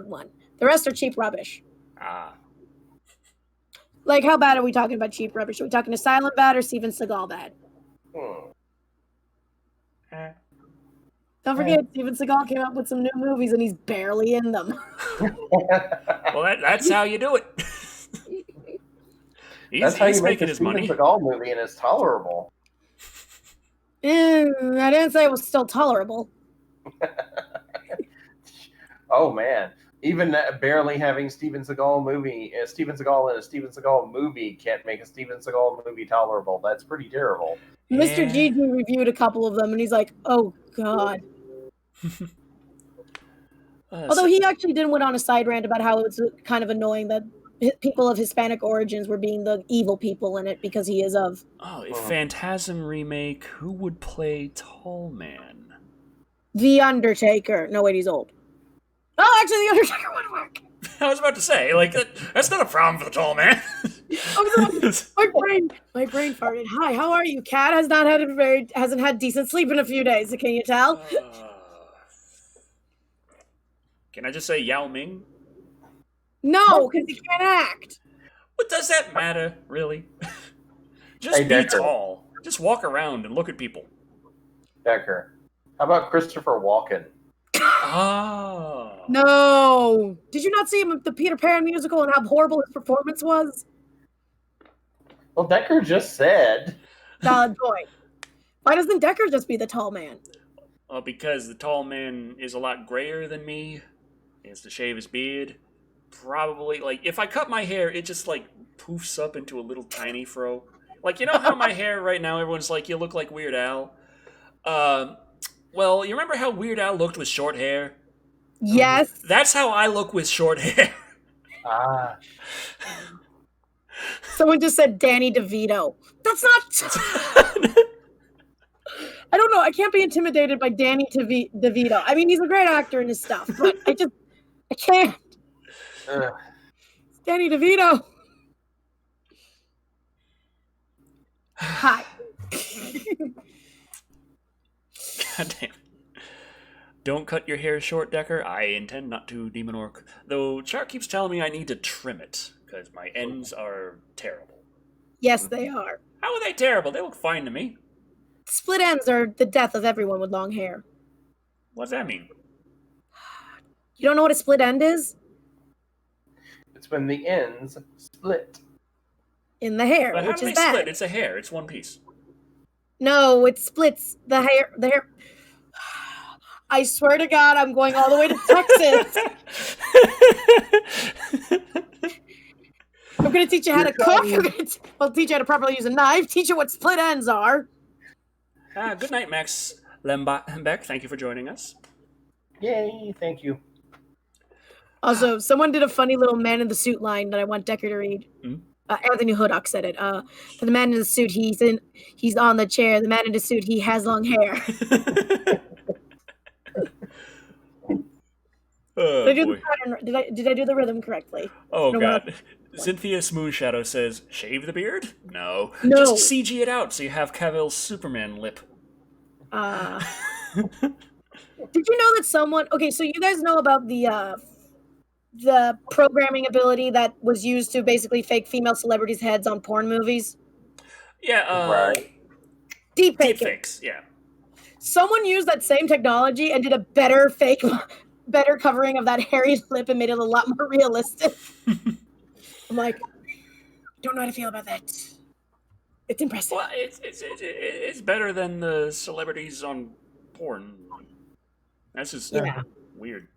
one. The rest are cheap rubbish. Like, how bad are we talking about cheap rubbish? Are we talking Asylum bad or Steven Seagal bad? Don't forget, Steven Seagal came up with some new movies and he's barely in them. Well, that's how you do it. That's how you make making a his Steven money. Seagal movie and it's tolerable. I didn't say it was still tolerable. Oh, man. Even barely having Steven Seagal in a Steven Seagal movie can't make a Steven Seagal movie tolerable. That's pretty terrible. Mr. Gigi reviewed a couple of them, and he's like, "Oh God." Although he actually then went on a side rant about how it's kind of annoying that people of Hispanic origins were being the evil people in it because he is of. Oh, a Phantasm remake. Who would play Tall Man? The Undertaker. No, wait, he's old. Oh, actually, The Undertaker would work. I was about to say, like, that's not a problem for the Tall Man. my brain farted. Hi, how are you? Cat hasn't had decent sleep in a few days. Can you tell? Can I just say Yao Ming? No, because he can't act. What does that matter, really? Just be tall. Just walk around and look at people. Decker. How about Christopher Walken? Oh. No. Did you not see him at the Peter Pan musical and how horrible his performance was? Well, Decker just said. Valid point. Why doesn't Decker just be the tall man? Well, because the tall man is a lot grayer than me. He has to shave his beard. Probably, like, if I cut my hair, it just, like, poofs up into a little tiny fro. Like, you know how my hair right now, everyone's like, you look like Weird Al? Well, you remember how Weird Al looked with short hair? Yes. That's how I look with short hair. Ah. Someone just said Danny DeVito. That's not... I don't know. I can't be intimidated by Danny DeVito. I mean, he's a great actor in his stuff, but I can't. It's Danny DeVito. Hi. God damn. Don't cut your hair short, Decker. I intend not to, Demon Orc. Though Char keeps telling me I need to trim it, because my ends are terrible. Yes, they are. How are they terrible? They look fine to me. Split ends are the death of everyone with long hair. What does that mean? You don't know what a split end is? It's when the ends split. In the hair, But which how do is they bad. split? It's a hair. It's one piece. No, it splits the hair. The hair. I swear to God, I'm going all the way to Texas. I'm going to teach you how to cook. I'll teach you how to properly use a knife. Teach you what split ends are. Good night, Max Lembeck. Thank you for joining us. Yay, thank you. Also, someone did a funny little man in the suit line that I want Decker to read. Mm-hmm. Anthony Hoodock said it. For the man in the suit, he's on the chair. The man in the suit, he has long hair. Oh, did I do boy. the pattern? Did I do the rhythm correctly? Oh, no, God. Cynthia Smoothshadow says, shave the beard? No. No. Just CG it out so you have Cavill's Superman lip. Did you know that someone... Okay, so you guys know about the programming ability that was used to basically fake female celebrities' heads on porn movies? Yeah, right. Deepfakes, yeah. Someone used that same technology and did a better covering of that hairy lip and made it a lot more realistic. I'm like, don't know how to feel about that. It's impressive. Well, it's better than the celebrities on porn. That's just weird.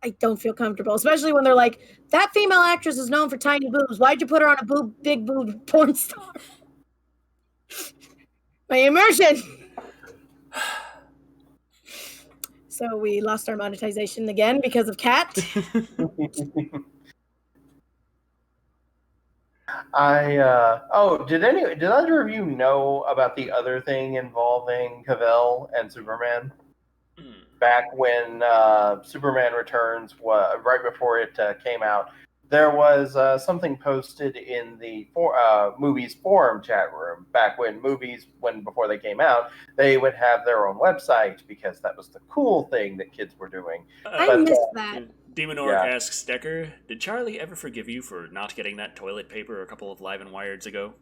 I don't feel comfortable, especially when they're like, that female actress is known for tiny boobs. Why'd you put her on a big boob porn star? My immersion. So we lost our monetization again because of Cat. Did either of you know about the other thing involving Cavill and Superman? Back when Superman Returns, right before it came out, there was something posted in the movies forum chat room. Back when before they came out, they would have their own website because that was the cool thing that kids were doing. I missed that. Demon Orc asks, Decker, did Charlie ever forgive you for not getting that toilet paper a couple of Live and Wireds ago?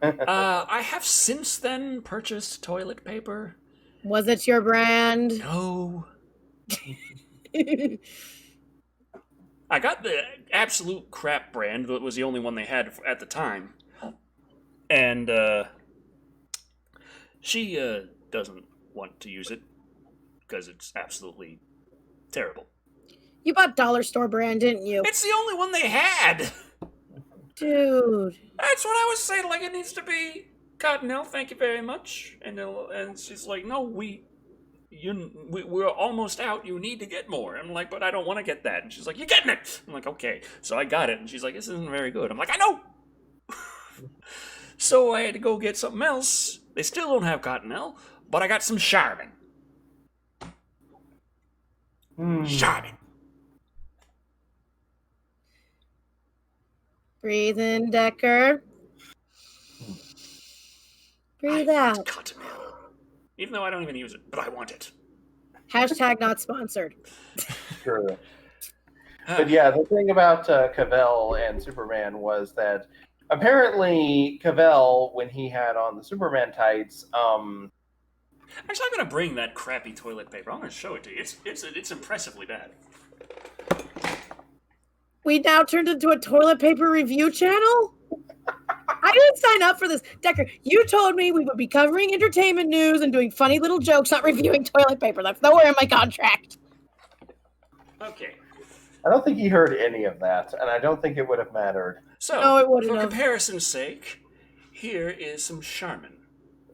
I have since then purchased toilet paper. Was it your brand? No. I got the absolute crap brand that was the only one they had at the time. And she doesn't want to use it because it's absolutely terrible. You bought dollar store brand, didn't you? It's the only one they had. Dude. That's what I was saying. Like, it needs to be Cottonelle. Thank you very much. And she's like, no, we're almost out. You need to get more. I'm like, but I don't want to get that. And she's like, you're getting it. I'm like, okay. So I got it. And she's like, this isn't very good. I'm like, I know. So I had to go get something else. They still don't have Cottonelle, but I got some Charmin. Charmin. Breathe in, Decker. Breathe out. Cottonelle. Even though I don't even use it, but I want it. Hashtag not sponsored. Sure. But yeah, the thing about Cavell and Superman was that apparently Cavell, when he had on the Superman tights, actually, I'm gonna bring that crappy toilet paper. I'm gonna show it to you. It's impressively bad. We now turned into a toilet paper review channel? I didn't sign up for this. Decker, you told me we would be covering entertainment news and doing funny little jokes, not reviewing toilet paper. That's nowhere in my contract. Okay. I don't think he heard any of that, and I don't think it would have mattered. So, No, it wouldn't for have. comparison's sake, here is some Charmin.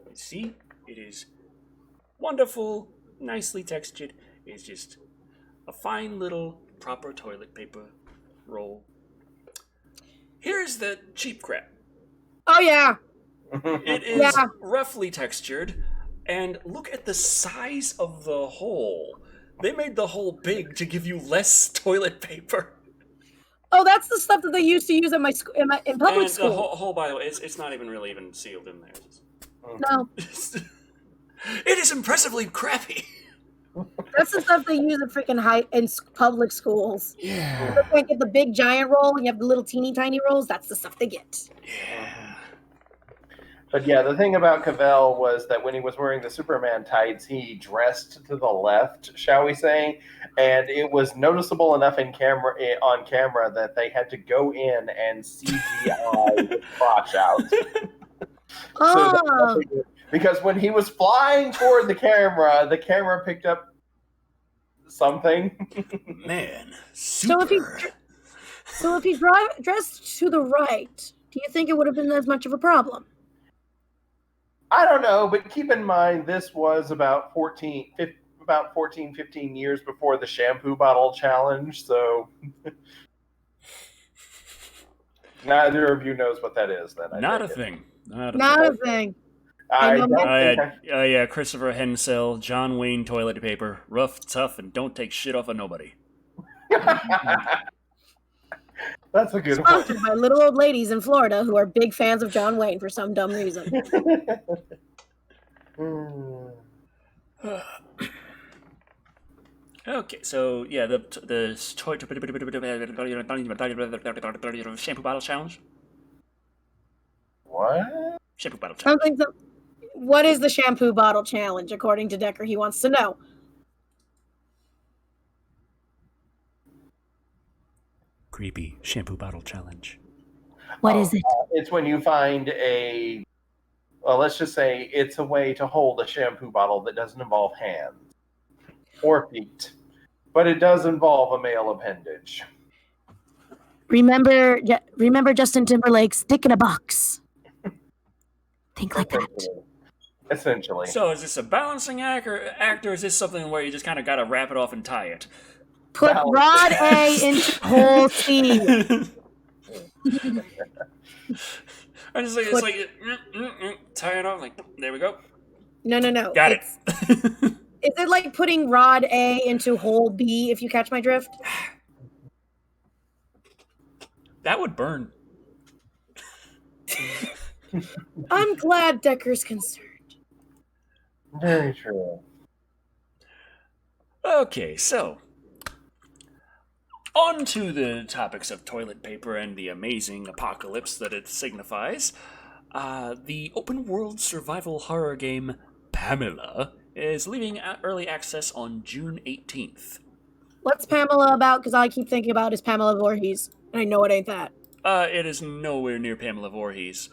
You see, it is wonderful, nicely textured. It's just a fine little proper toilet paper roll. Here's the cheap crap. Oh, yeah. It is roughly textured, and look at the size of the hole. They made the hole big to give you less toilet paper. Oh, that's the stuff that they used to use in public school. And the hole, by the way, it's not even really even sealed in there. No. It is impressively crappy. That's the stuff they use in freaking public schools. Yeah. They can't get the big giant roll, and you have the little teeny tiny rolls. That's the stuff they get. Yeah. But yeah, the thing about Cavell was that when he was wearing the Superman tights, he dressed to the left, shall we say, and it was noticeable enough on camera that they had to go in and CGI the crotch out. Oh. Because when he was flying toward the camera picked up something. Man, super. So if he's dressed to the right, do you think it would have been as much of a problem? I don't know, but keep in mind this was about 14, 15 years before the shampoo bottle challenge, so neither of you knows what that is then. Not a thing. Not a thing. Yeah, Christopher Hensel, John Wayne toilet paper, rough, tough, and don't take shit off of nobody. That's a good one. Sponsored by little old ladies in Florida who are big fans of John Wayne for some dumb reason. Okay, so yeah, the shampoo bottle challenge. What? Shampoo bottle challenge. What is the shampoo bottle challenge, according to Decker? He wants to know. Creepy shampoo bottle challenge. What is it? It's when you find let's just say it's a way to hold a shampoo bottle that doesn't involve hands or feet, but it does involve a male appendage. Remember Justin Timberlake's Dick in a Box. Think like that. Essentially. So is this a balancing act, or is this something where you just kind of got to wrap it off and tie it? Put rod A into hole C. I just like it's like tie it off. Like there we go. No. Got it. Is it like putting rod A into hole B? If you catch my drift. That would burn. I'm glad Decker's concerned. Very true. Okay, so on to the topics of toilet paper and the amazing apocalypse that it signifies. The open world survival horror game Pamela is leaving early access on June 18th. What's Pamela about? Because all I keep thinking about is Pamela Voorhees, and I know it ain't that. It is nowhere near Pamela Voorhees.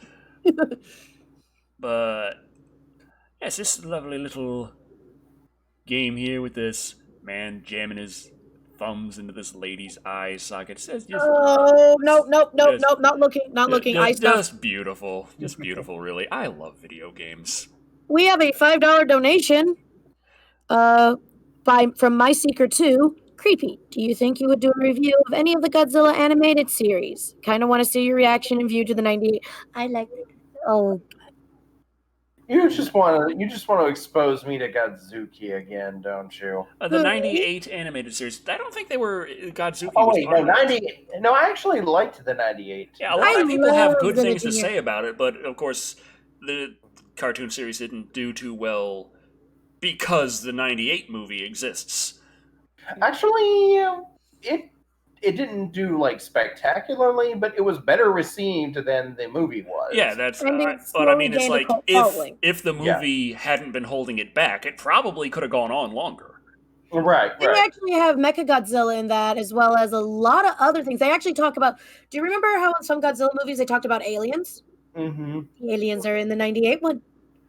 But yes, this lovely little game here with this man jamming his thumbs into this lady's eye socket. Oh, nope, not looking. Eye stuff. Just beautiful, really. I love video games. We have a $5 donation from My Seeker 2. Creepy. Do you think you would do a review of any of the Godzilla animated series? Kind of want to see your reaction and view to the 98. I like the... Oh, You just want to expose me to Godzuki again, don't you? The 98 animated series. I don't think they were Godzuki. Oh wait, no, 98. No, I actually liked the 98. Yeah, a lot of people have good things to say about it, but of course, the cartoon series didn't do too well because the 98 movie exists. Actually, it didn't do like spectacularly, but it was better received than the movie was. Yeah, that's. But I mean, it's like if the movie hadn't been holding it back, it probably could have gone on longer. Right. They actually have Mechagodzilla in that, as well as a lot of other things. They actually talk about. Do you remember how in some Godzilla movies they talked about aliens? Mm-hmm. The aliens are in the 98 one.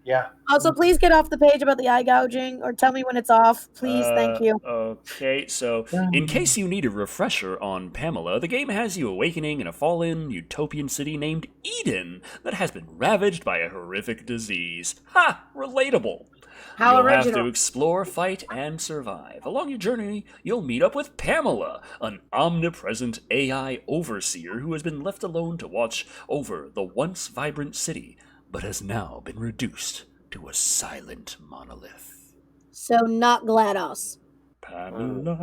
Yeah. Also, please get off the page about the eye gouging, or tell me when it's off. Please, thank you. Okay, so in case you need a refresher on Pamela, the game has you awakening in a fallen utopian city named Eden that has been ravaged by a horrific disease. Ha! Relatable. How You'll original. have to explore, fight, and survive. Along your journey, you'll meet up with Pamela, an omnipresent AI overseer who has been left alone to watch over the once vibrant city, but has now been reduced to a silent monolith. So not GLaDOS. Pamela.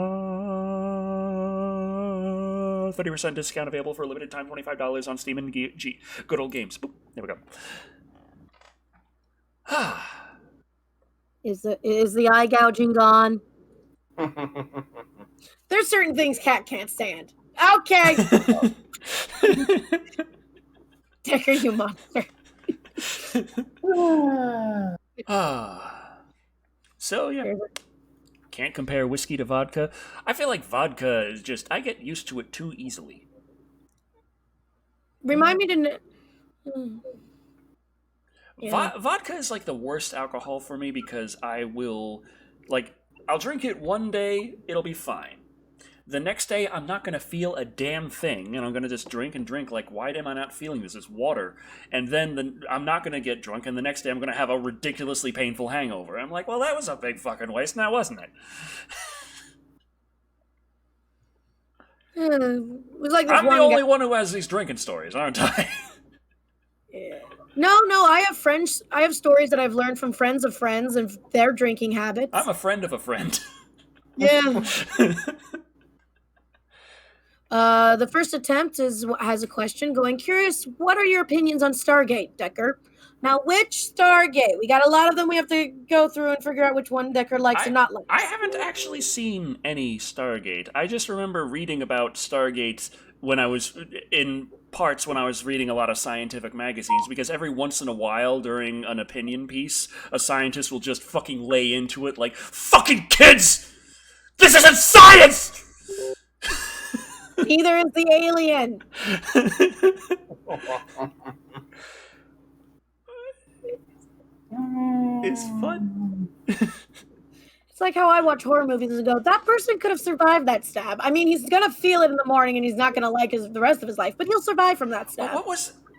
30% discount available for a limited time, $25 on Steam and Good Old Games. Boop. There we go. Is the eye gouging gone? There's certain things Cat can't stand. Okay. Decker, you monster. So, yeah. Can't compare whiskey to vodka. I feel like vodka is just... I get used to it too easily. Remind me to... Vodka is like the worst alcohol for me because I will... Like, I'll drink it one day, it'll be fine. The next day, I'm not going to feel a damn thing, and I'm going to just drink and drink. Like, why am I not feeling this? It's water. And then I'm not going to get drunk, and the next day I'm going to have a ridiculously painful hangover. I'm like, well, that was a big fucking waste, now wasn't it? It was like I'm the only one who has these drinking stories, aren't I? Yeah. No, I have friends. I have stories that I've learned from friends of friends and their drinking habits. I'm a friend of a friend. Yeah. The first attempt has a question going, curious, what are your opinions on Stargate, Decker? Now, which Stargate? We got a lot of them we have to go through and figure out which one Decker likes and not likes. I haven't actually seen any Stargate. I just remember reading about Stargate when I was reading a lot of scientific magazines, because every once in a while during an opinion piece, a scientist will just fucking lay into it like, fucking kids! This isn't science! Neither is the alien. It's fun. It's like how I watch horror movies and go, that person could have survived that stab. I mean, he's going to feel it in the morning and he's not going to like the rest of his life, but he'll survive from that stab.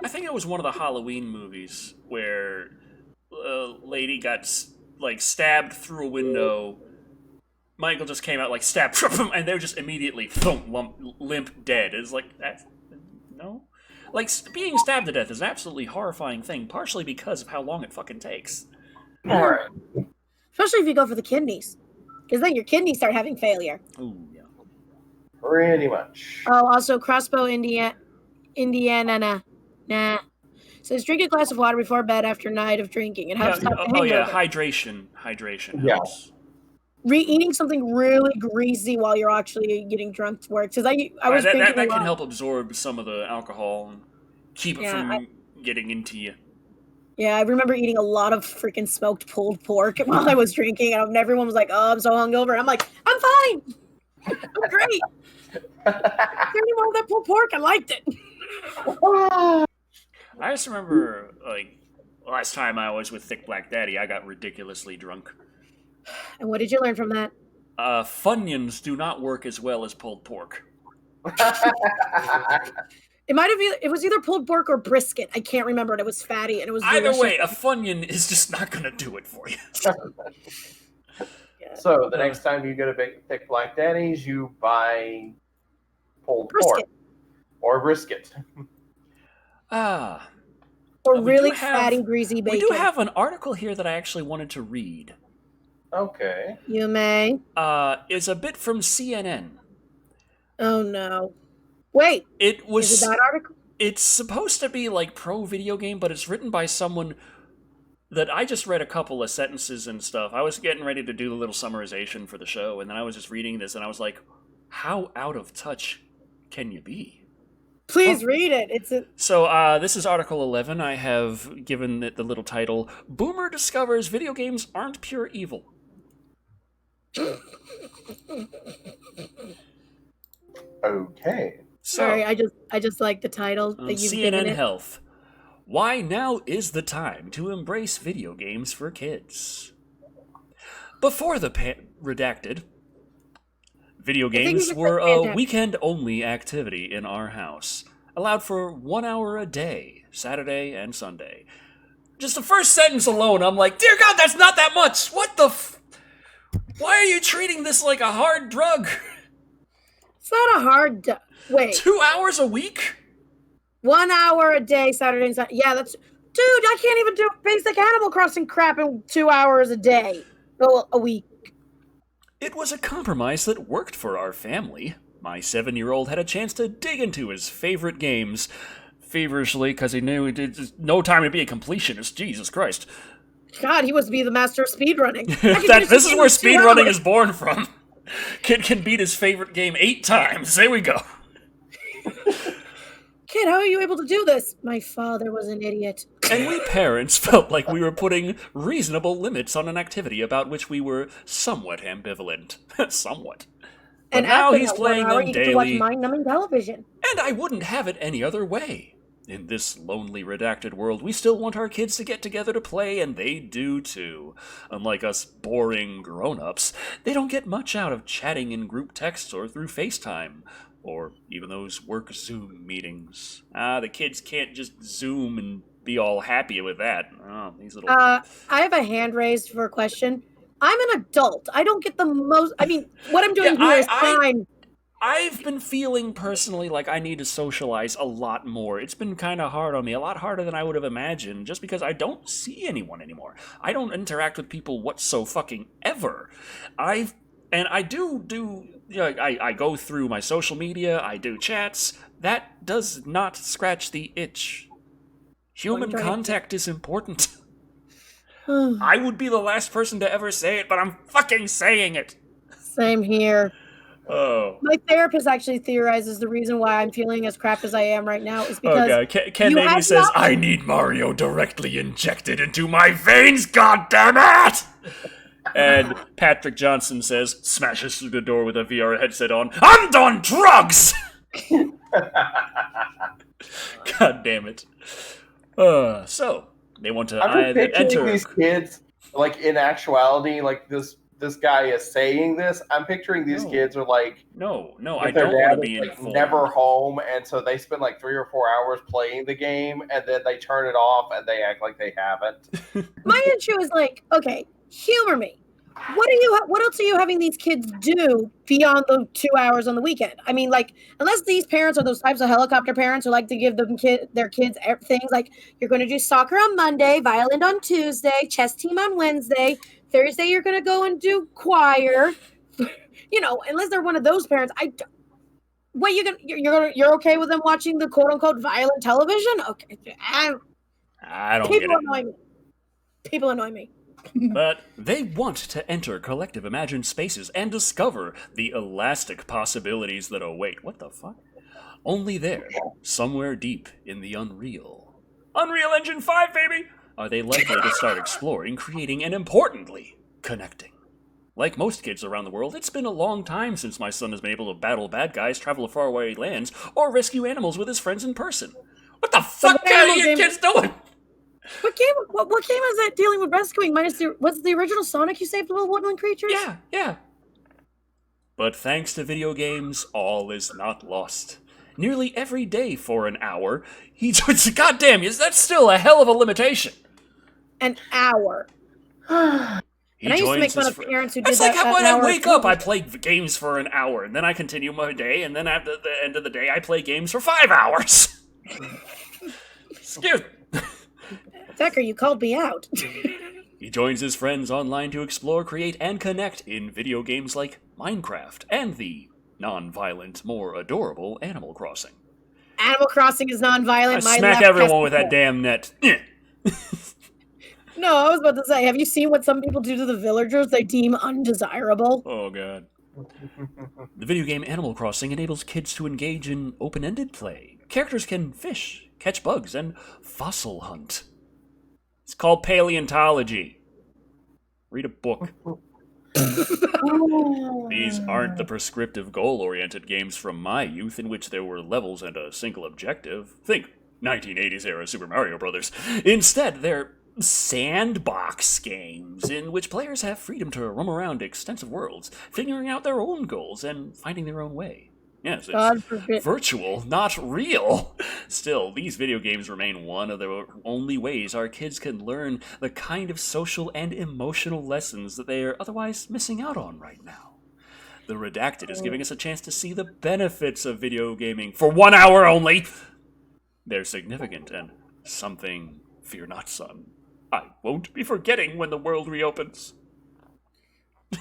I think it was one of the Halloween movies where a lady got stabbed through a window. Michael just came out stabbed from him, and they're just immediately limp dead. It's like, no? Being stabbed to death is an absolutely horrifying thing, partially because of how long it fucking takes. Alright. Especially if you go for the kidneys. Because then your kidneys start having failure. Ooh, yeah. Pretty much. Oh, also, Crossbow, Indiana. Nah. Says, drink a glass of water before bed after a night of drinking. It helps stop the hangover. Oh, yeah, hydration. Hydration helps. Eating something really greasy while you're actually getting drunk works. Because I was drinking that can help absorb some of the alcohol and keep it from getting into you. Yeah, I remember eating a lot of freaking smoked pulled pork while I was drinking, and everyone was like, "Oh, I'm so hungover." I'm like, "I'm fine. I'm great. Any more of that pulled pork? I liked it." I just remember last time I was with Thick Black Daddy, I got ridiculously drunk. And what did you learn from that? Funyuns do not work as well as pulled pork. It was either pulled pork or brisket. I can't remember. And it was fatty and it was either delicious. way. A Funyun is just not going to do it for you. So the next time you go to pick Black Daddy's, you buy pulled pork or brisket. Or really fatty, greasy bacon. We do have an article here that I actually wanted to read. Okay. You may. It's a bit from CNN. Oh no. Wait. Is it that article? It's supposed to be like pro video game, but it's written by someone that I just read a couple of sentences and stuff. I was getting ready to do the little summarization for the show, and then I was just reading this, and I was like, how out of touch can you be? Please read it. So this is Article 11. I have given it the little title, Boomer Discovers Video Games Aren't Pure Evil. Okay. Sorry, I just like the title that you've given it. CNN Health. Why now is the time to embrace video games for kids. Before the redacted, video games were a weekend-only activity in our house. Allowed for 1 hour a day, Saturday and Sunday. Just the first sentence alone, I'm like, dear God, that's not that much! What the Why are you treating this like a hard drug? It's not a hard wait. 2 hours a week? 1 hour a day, Saturday and Sunday. Yeah, that's... Dude, I can't even do basic Animal Crossing crap in 2 hours a day. Well, a week. It was a compromise that worked for our family. My 7-year-old had a chance to dig into his favorite games feverishly because he knew no time to be a completionist. Jesus Christ. God, he wants to be the master of speedrunning. This is where speedrunning is born from. Kid can beat his favorite game 8 times. There we go. Kid, how are you able to do this? My father was an idiot. And we parents felt like we were putting reasonable limits on an activity about which we were somewhat ambivalent. Somewhat. But and now he's playing them daily. To watch mind-numbing television. And I wouldn't have it any other way. In this lonely, redacted world, we still want our kids to get together to play, and they do too. Unlike us boring grown-ups, they don't get much out of chatting in group texts or through FaceTime. Or even those work Zoom meetings. The kids can't just Zoom and be all happy with that. Oh, these little... I have a hand raised for a question. I'm an adult. I don't get the most... I mean, what I'm doing here is fine. I've been feeling personally like I need to socialize a lot more. It's been kind of hard on me, a lot harder than I would have imagined, just because I don't see anyone anymore. I don't interact with people whatso-fucking-ever. I go through my social media, I do chats. That does not scratch the itch. Human contact is important. I would be the last person to ever say it, but I'm fucking saying it. Same here. Oh. My therapist actually theorizes the reason why I'm feeling as crap as I am right now is because... Oh, God. Ken Navy says, I need Mario directly injected into my veins, goddammit! And Patrick Johnson says, smashes through the door with a VR headset on, I'm on drugs! God damn it. So, they want to enter... these kids, like, in actuality, like, this guy is saying this. I'm picturing these kids are like... No, I don't want to be informed. Never home, and so they spend, like, 3 or 4 hours playing the game, and then they turn it off, and they act like they haven't. My issue is, like, okay, humor me. What else are you having these kids do beyond the 2 hours on the weekend? I mean, like, unless these parents are those types of helicopter parents who like to give their kids things like, you're going to do soccer on Monday, violin on Tuesday, chess team on Wednesday, Thursday you're going to go and do choir. You know, unless they're one of those parents, you're okay with them watching the quote unquote violent television? Okay, I don't get it. People annoy me. But they want to enter collective imagined spaces and discover the elastic possibilities that await. What the fuck? Only there, somewhere deep in the Unreal Engine 5, baby! Are they likely to start exploring, creating, and importantly, connecting. Like most kids around the world, it's been a long time since my son has been able to battle bad guys, travel to faraway lands, or rescue animals with his friends in person. What the fuck are you kids doing? What game is that dealing with rescuing? What's the original Sonic you saved little woodland creatures? Yeah. But thanks to video games, all is not lost. Nearly every day for an hour, he joins. Goddamn, that's still a hell of a limitation. An hour. He and I used to make joins fun his of fr- parents who did It's that. like when an I hour wake of up, I play games for an hour, and then I continue my day, and then at the end of the day, I play games for 5 hours. Excuse me. Decker, you called me out. He joins his friends online to explore, create, and connect in video games like Minecraft and the non-violent, more adorable Animal Crossing. Animal Crossing is non-violent. I smack everyone with that damn net. No, I was about to say, have you seen what some people do to the villagers they deem undesirable? Oh, God. The video game Animal Crossing enables kids to engage in open-ended play. Characters can fish, catch bugs, and fossil hunt. It's called paleontology. Read a book. These aren't the prescriptive goal-oriented games from my youth in which there were levels and a single objective. Think 1980s era Super Mario Brothers. Instead, they're sandbox games in which players have freedom to roam around extensive worlds, figuring out their own goals and finding their own way. Yes, it's virtual, not real. Still, these video games remain one of the only ways our kids can learn the kind of social and emotional lessons that they are otherwise missing out on right now. The Redacted is giving us a chance to see the benefits of video gaming for 1 hour only. They're significant and something, fear not, son, I won't be forgetting when the world reopens.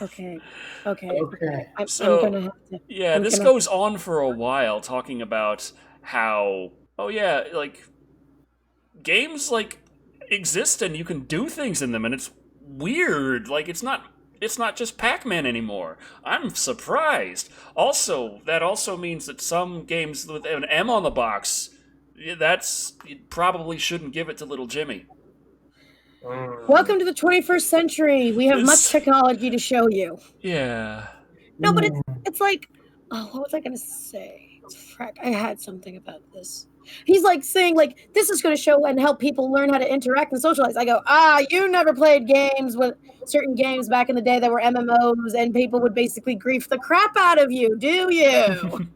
Okay. I'm gonna have to. Yeah, this goes on for a while, talking about how, games exist and you can do things in them, and it's weird. It's not just Pac-Man anymore. I'm surprised. Also, that also means that some games with an M on the box, you probably shouldn't give it to little Jimmy. Welcome to the 21st century. We have much technology to show you. Yeah. No, but it's like, what was I going to say? Frack, I had something about this. He's saying this is going to show and help people learn how to interact and socialize. I go, you never played games with certain games back in the day that were MMOs and people would basically grief the crap out of you, do you?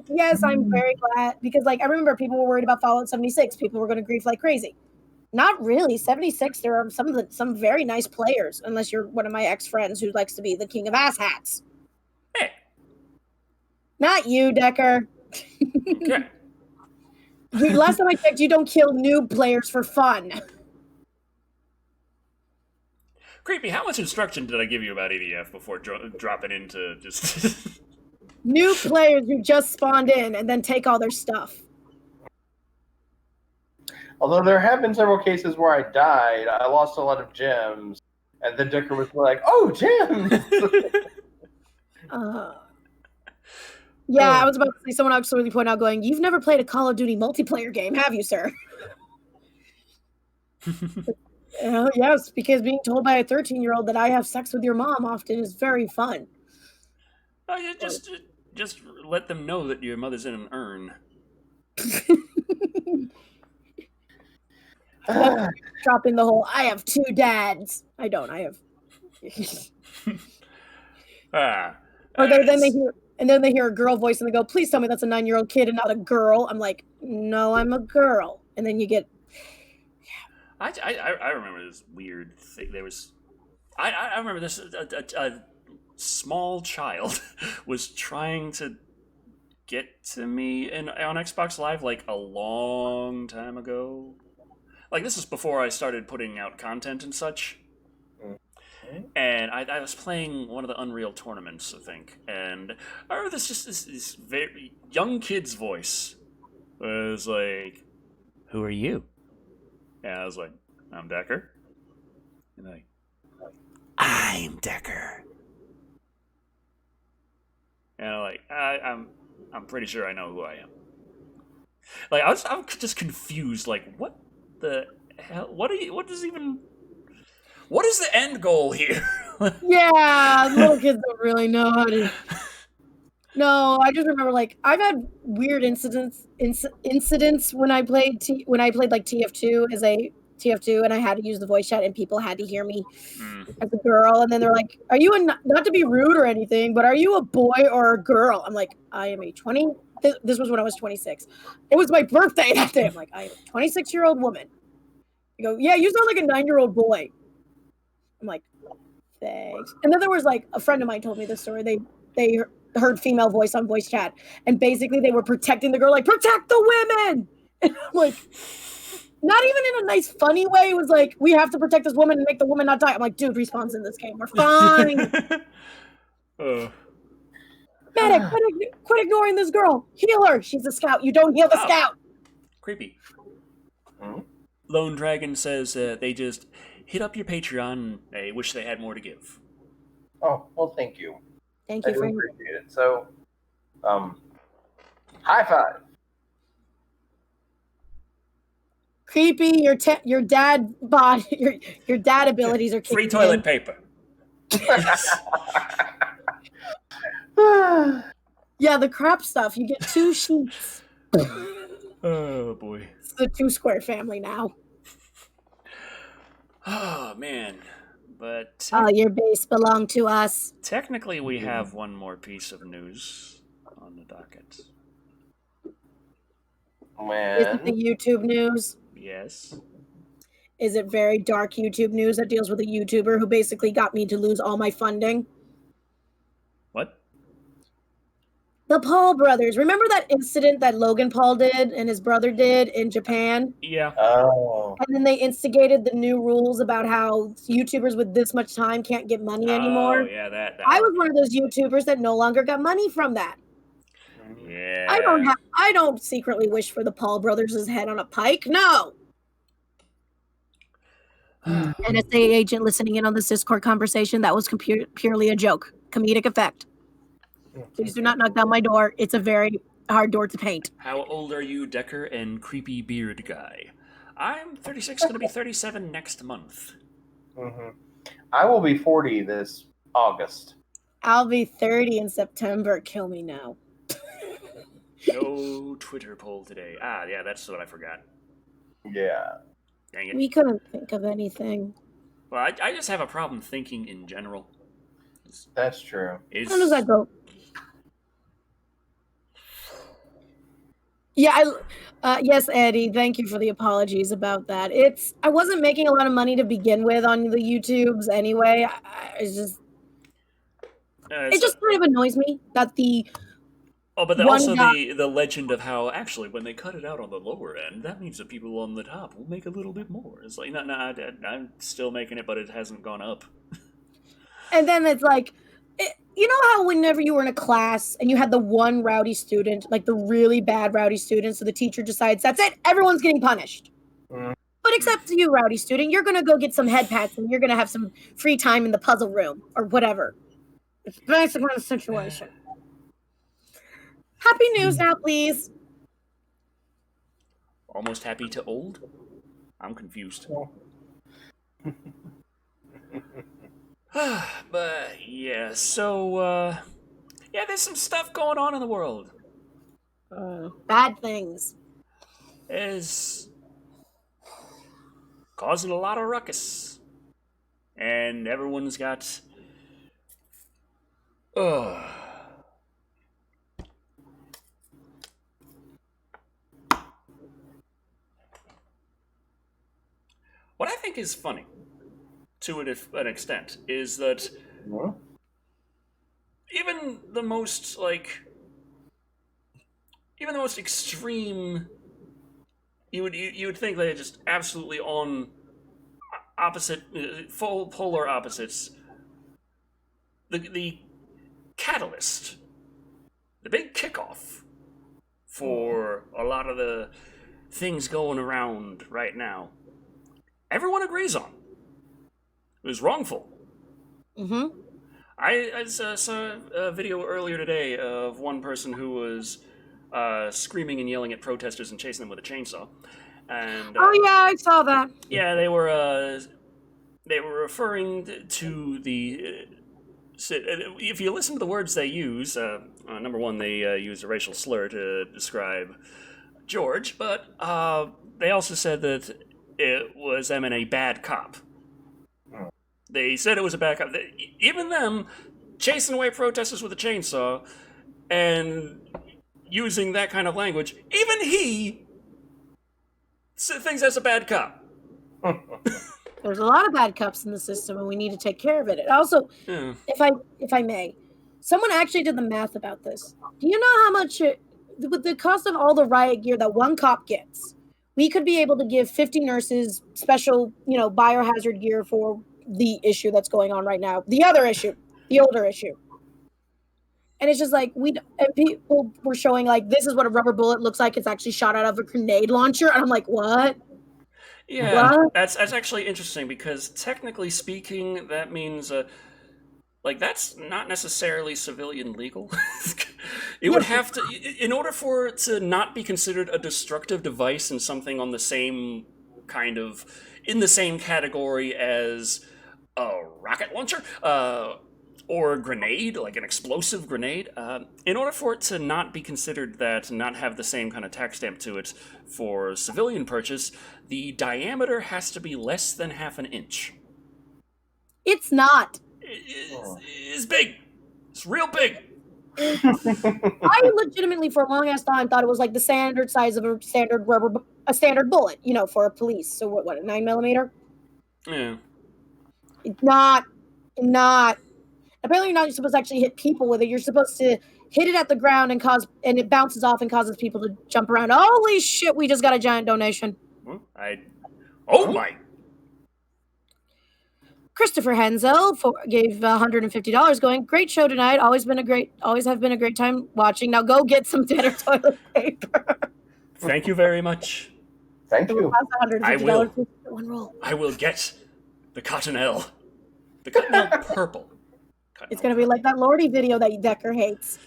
Yes, I'm very glad because I remember people were worried about Fallout 76. People were going to grief like crazy. Not really. 76, there are some very nice players, unless you're one of my ex-friends who likes to be the king of asshats. Hey. Not you, Decker. Okay. Last time I checked, you don't kill noob players for fun. Creepy, how much instruction did I give you about EDF before dropping into just... New players who just spawned in and then take all their stuff. Although there have been several cases where I died, I lost a lot of gems, and the Dicker was like, "Oh, gems!" Yeah, I was about to say, someone absolutely point out going, "You've never played a Call of Duty multiplayer game, have you, sir?" Yes, because being told by a 13-year-old that I have sex with your mom often is very fun. Just let them know that your mother's in an urn. Dropping the whole, I have 2 dads. I don't, I have. Then they hear a girl voice and they go, please tell me that's a 9-year-old kid and not a girl. I'm like, no, I'm a girl. And then you get. I remember this weird thing. I remember this, a small child was trying to get to me on Xbox Live a long time ago. This is before I started putting out content and such. And I was playing one of the Unreal tournaments, I think. And I remember this very young kid's voice was like, who are you? And I was like, I'm Decker. And I'm Decker. And I'm pretty sure I know who I am. I'm just confused. What the hell? What is the end goal here? Yeah, little kids don't really know how to. No, I just remember I've had weird incidents when I played TF2 as a TF2, and I had to use the voice chat, and people had to hear me as a girl. And then they're like, "Are you not to be rude or anything, but are you a boy or a girl?" I'm like, "I am a 20." This was when I was 26. It was my birthday that day. I'm like, "I am a 26-year-old woman." You go, "Yeah, you sound like a 9-year-old boy." I'm like, "Thanks." And then there was like a friend of mine told me this story. They heard female voice on voice chat, and basically they were protecting the girl, like, "Protect the women." And I'm like, not even in a nice, funny way. It was like, "We have to protect this woman and make the woman not die." I'm like, "Dude, respawns in this game. We're fine." Medic, quit ignoring this girl. Heal her. She's a scout. You don't heal the scout. Creepy. Lone Dragon says they just hit up your Patreon. They wish they had more to give. Oh, well, thank you. Thank you I appreciate it. So, high five. Creepy, your dad body, your dad abilities are free toilet paper. Yeah, the crap stuff. You get 2 sheets. Oh boy, it's the 2 square family now. Oh man, but your base belonged to us. Technically, we have one more piece of news on the docket. Is it the YouTube news? Yes. Is it very dark YouTube news that deals with a YouTuber who basically got me to lose all my funding? What? The Paul brothers. Remember that incident that Logan Paul did and his brother did in Japan? Yeah. Oh. And then they instigated the new rules about how YouTubers with this much time can't get money anymore. Oh, yeah, that I was one of those YouTubers that no longer got money from that. Yeah. I don't secretly wish for the Paul brothers' head on a pike. No. NSA agent listening in on this Discord conversation, that was purely a joke. Comedic effect. Please do not knock down my door. It's a very hard door to paint. How old are you, Decker and creepy beard guy? I'm 36, going to be 37 next month. I will be 40 this August. I'll be 30 in September. Kill me now. No Twitter poll today. Yeah, that's what I forgot. Yeah. Dang it. We couldn't think of anything. Well, I just have a problem thinking in general. That's true. How does that go? Yeah, yes, Eddie, thank you for the apologies about that. I wasn't making a lot of money to begin with on the YouTubes anyway. It just kind of annoys me that the... Oh, but also the legend of how, actually, when they cut it out on the lower end, that means that people on the top will make a little bit more. It's like, no, I'm still making it, but it hasn't gone up. And then it's like, you know how whenever you were in a class and you had the one rowdy student, like the really bad rowdy student, so the teacher decides, that's it, everyone's getting punished. But except you, rowdy student, you're going to go get some head pats and you're going to have some free time in the puzzle room or whatever. It's basically the situation. Happy news now, please. Almost happy to old? I'm confused. But, yeah, so, there's some stuff going on in the world. Bad things. It's causing a lot of ruckus. And everyone's got... What I think is funny, to an extent, is that even the most extreme, you would think they're just absolutely on opposite, full polar opposites. The catalyst, the big kickoff for a lot of the things going around right now, everyone agrees on. It was wrongful. I saw a video earlier today of one person who was screaming and yelling at protesters and chasing them with a chainsaw. And I saw that. Yeah, they were referring to the. If you listen to the words they use, number one, they used a racial slur to describe George, but they also said that it was them and a bad cop. They said it was a bad cop. Even them chasing away protesters with a chainsaw and using that kind of language, even he thinks that's a bad cop. There's a lot of bad cops in the system, and we need to take care of it. And also, if I may, someone actually did the math about this. Do you know how much, with the cost of all the riot gear that one cop gets, we could be able to give 50 nurses special, biohazard gear for the issue that's going on right now. The other issue, the older issue. And it's just like, people were showing, like, this is what a rubber bullet looks like. It's actually shot out of a grenade launcher. And I'm like, what? Yeah, that's actually interesting, because technically speaking, that means that's not necessarily civilian legal. It would have to, in order for it to not be considered a destructive device and something on the same in the same category as a rocket launcher, or a grenade, like an explosive grenade, in order for it to not be considered that and not have the same kind of tax stamp to it for civilian purchase, the diameter has to be less than half an inch. It's not. It's big. It's real big. I legitimately, for a long ass time, thought it was like the standard size of a standard bullet, for a police. So what, a 9mm? Yeah. It's not. Apparently, you're not supposed to actually hit people with it. You're supposed to hit it at the ground and it bounces off and causes people to jump around. Holy shit! We just got a giant donation. Oh my! Christopher Henzel gave $150, going, great show tonight. Always have been a great time watching. Now go get some dinner toilet paper. Thank you very much. Thank you. I will get the Cottonelle. The Cottonelle purple. It's going to be like that Lordy video that Decker hates.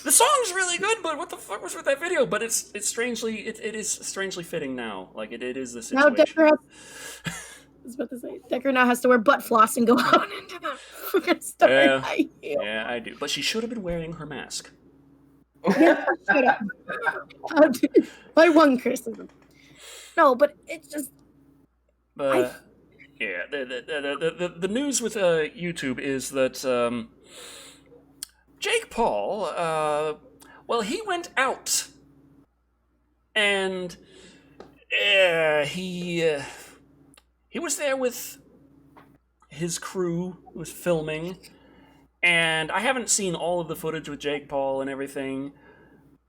The song's really good, but what the fuck was with that video? But it is strangely fitting now. Like it is the situation. Now Decker Decker now has to wear butt floss and go out into the fucking store. Yeah, I do. But she should have been wearing her mask. Yeah, shut up. My one criticism. No, but it's just. The news with YouTube is that Jake Paul, he went out, and he was there with his crew, who was filming, and I haven't seen all of the footage with Jake Paul and everything.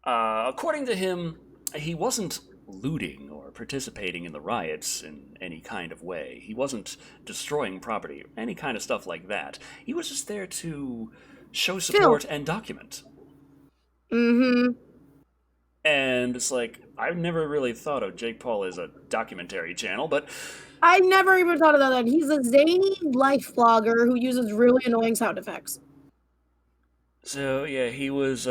According to him, he wasn't looting or participating in the riots in any kind of way. He wasn't destroying property, any kind of stuff like that. He was just there to show support and document. Mm-hmm. And it's like, I've never really thought of Jake Paul as a documentary channel, but I never even thought of that. He's a zany life vlogger who uses really annoying sound effects. So, yeah, he was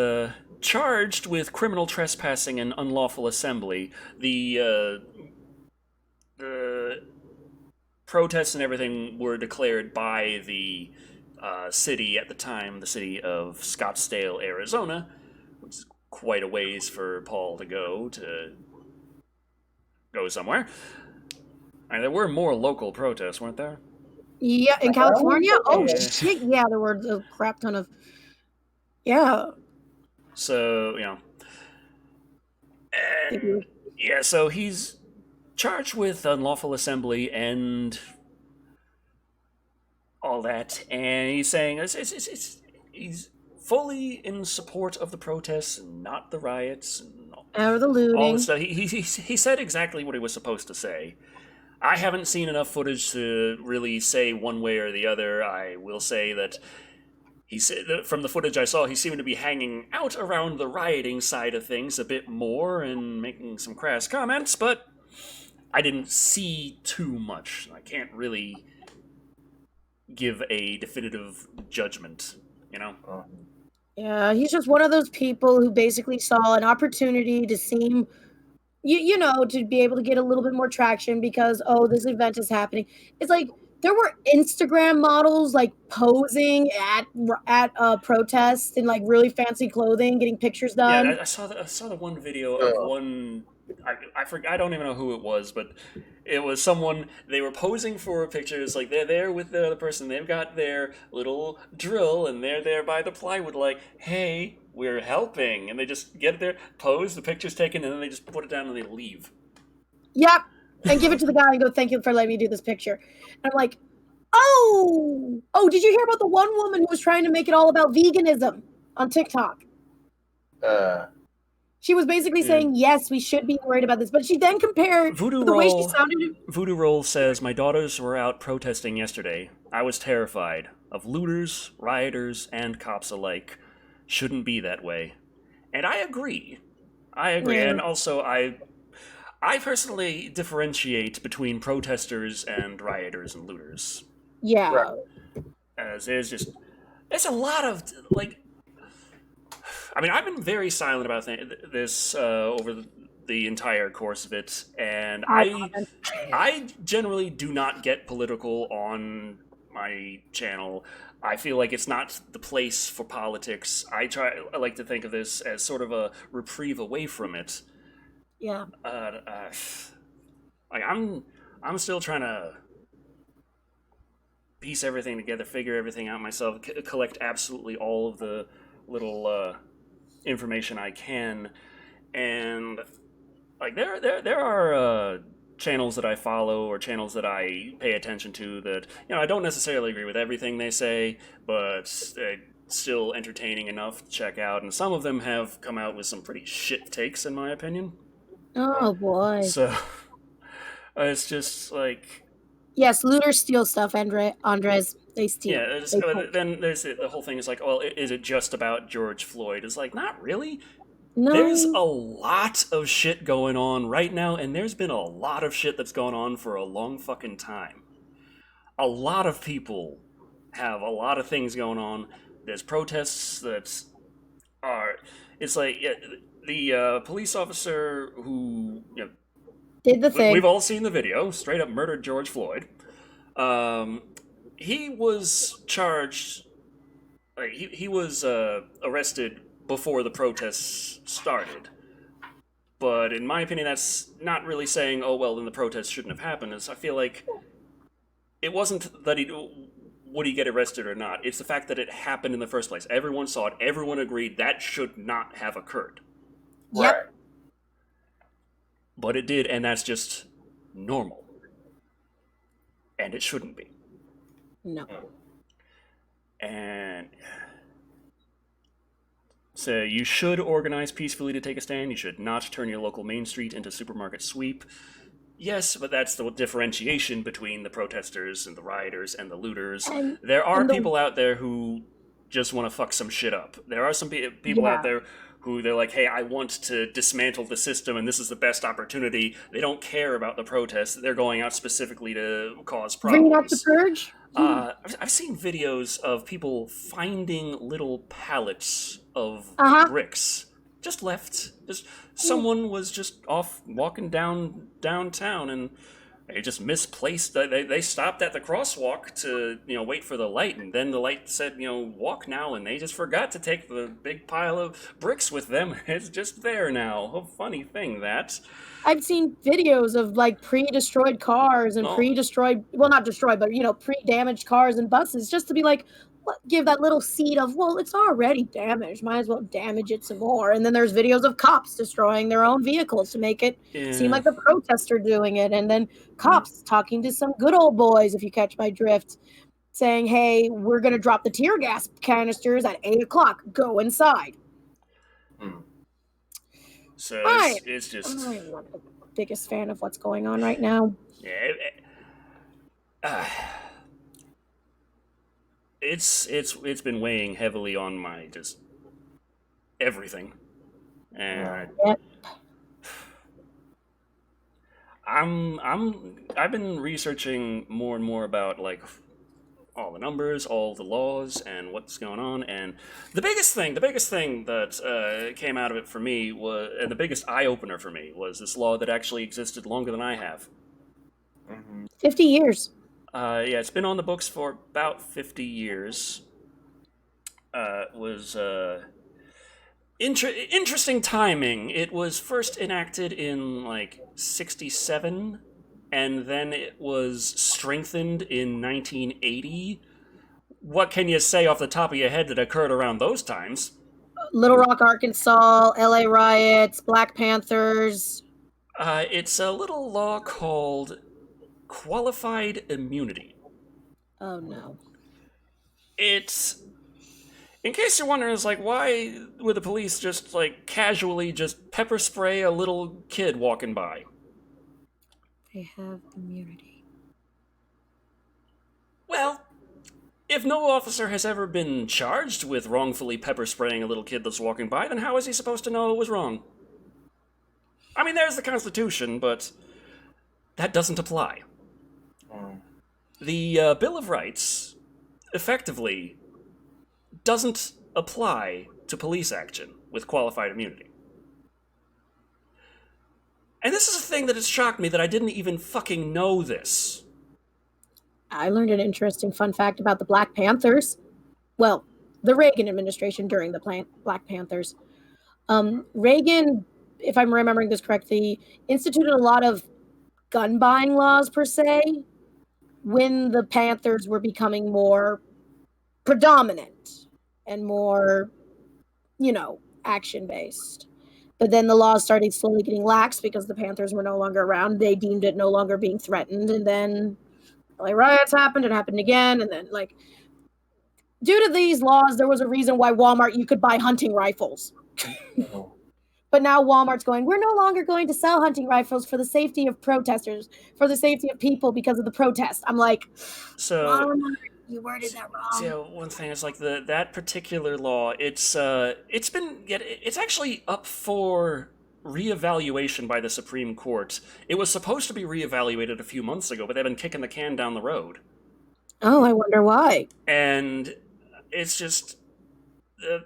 charged with criminal trespassing and unlawful assembly. The protests and everything were declared by the city at the time, the city of Scottsdale, Arizona, which is quite a ways for Paul to go somewhere. And there were more local protests, weren't there? Yeah, in California? Oh, shit, yeah, there were a crap ton of... Yeah. So, so he's charged with unlawful assembly and all that, and he's saying he's fully in support of the protests and not the riots and or the looting. All this stuff. He said exactly what he was supposed to say. I haven't seen enough footage to really say one way or the other. I will say that he said that from the footage I saw, he seemed to be hanging out around the rioting side of things a bit more and making some crass comments, but I didn't see too much. I can't really give a definitive judgment, Yeah, he's just one of those people who basically saw an opportunity to seem, to be able to get a little bit more traction because, this event is happening. It's like there were Instagram models like posing at protests in like really fancy clothing, getting pictures done. Yeah, I saw the one video of one I don't even know who it was, but it was someone. They were posing for pictures. Like they're there with the other person. They've got their little drill, and they're there by the plywood. Like, hey, we're helping, and they just get there, pose, the picture's taken, and then they just put it down and they leave. Yep, and give it to the guy and go, "Thank you for letting me do this picture." And I'm like, oh, did you hear about the one woman who was trying to make it all about veganism on TikTok? She was basically saying, yes, we should be worried about this. But she then compared the way she sounded. Voodoo Roll says, my daughters were out protesting yesterday. I was terrified of looters, rioters, and cops alike. Shouldn't be that way. And I agree. Yeah. And also, I personally differentiate between protesters and rioters and looters. Yeah. Right. As there's a lot of, like, I mean, I've been very silent about this over the entire course of it, and I generally do not get political on my channel. I feel like it's not the place for politics. I like to think of this as sort of a reprieve away from it. Yeah. Like I'm still trying to piece everything together, figure everything out myself, collect absolutely all of the little information I can, and like there are channels that I follow or channels that I pay attention to that I don't necessarily agree with everything they say, but still entertaining enough to check out. And some of them have come out with some pretty shit takes, in my opinion. Oh boy. So it's just like, yes, looters steal stuff, Andres. They steal. Yeah, then there's the whole thing is like, well, is it just about George Floyd? It's like, not really. No. There's a lot of shit going on right now, and there's been a lot of shit that's gone on for a long fucking time. A lot of people have a lot of things going on. There's protests that are... It's like the police officer who... did the thing. We've all seen the video. Straight up murdered George Floyd. He was charged... He was arrested before the protests started. But in my opinion, that's not really saying, oh, well, then the protests shouldn't have happened. I feel like it wasn't that would he get arrested or not. It's the fact that it happened in the first place. Everyone saw it. Everyone agreed that should not have occurred. Yep. Right. But it did, and that's just normal. And it shouldn't be. No. And so you should organize peacefully to take a stand. You should not turn your local main street into supermarket sweep. Yes, but that's the differentiation between the protesters and the rioters and the looters. There are people out there who just want to fuck some shit up. There are some people out there who they're like, hey, I want to dismantle the system and this is the best opportunity. They don't care about the protests. They're going out specifically to cause problems. Bringing out the purge? I've seen videos of people finding little pallets of bricks just left. Just someone was just off walking downtown and they just misplaced. They stopped at the crosswalk to wait for the light, and then the light said walk now, and they just forgot to take the big pile of bricks with them. It's just there now. A funny thing that. I've seen videos of like pre-destroyed cars and pre-destroyed, well, not destroyed, but pre-damaged cars and buses, just to be like, give that little seed of, well, it's already damaged, might as well damage it some more. And then there's videos of cops destroying their own vehicles to make it seem like the protests are doing it, and then cops talking to some good old boys, if you catch my drift, saying, hey, we're going to drop the tear gas canisters at 8:00, go inside. So it's just... I'm not the biggest fan of what's going on right now. Yeah. It's been weighing heavily on my just everything, and I've been researching more and more about like all the numbers, all the laws, and what's going on. And the biggest thing that came out of it for me was, and the biggest eye opener for me was this law that actually existed longer than I have. 50 years. It's been on the books for about 50 years. Interesting timing. It was first enacted in like 67, and then it was strengthened in 1980. What can you say off the top of your head that occurred around those times? Little Rock, Arkansas, LA riots, Black Panthers. It's a little law called qualified immunity. Oh no. It's, in case you're wondering, it's like, why would the police just like casually just pepper spray a little kid walking by? They have immunity. Well, if no officer has ever been charged with wrongfully pepper spraying a little kid that's walking by, then how is he supposed to know it was wrong? I mean, there's the Constitution, but that doesn't apply. The Bill of Rights effectively doesn't apply to police action with qualified immunity. And this is a thing that has shocked me that I didn't even fucking know this. I learned an interesting fun fact about the Black Panthers. Well, the Reagan administration during the Black Panthers. Reagan, if I'm remembering this correctly, instituted a lot of gun buying laws per se when the Panthers were becoming more predominant and more, action based. But then the laws started slowly getting lax because the Panthers were no longer around. They deemed it no longer being threatened. And then riots happened. It happened again. And then due to these laws, there was a reason why Walmart, you could buy hunting rifles. But now Walmart's going, we're no longer going to sell hunting rifles for the safety of protesters, for the safety of people because of the protest. I'm like, so Walmart, you worded that wrong. Yeah, one thing is like that particular law. It's actually up for reevaluation by the Supreme Court. It was supposed to be reevaluated a few months ago, but they've been kicking the can down the road. Oh, I wonder why. And it's just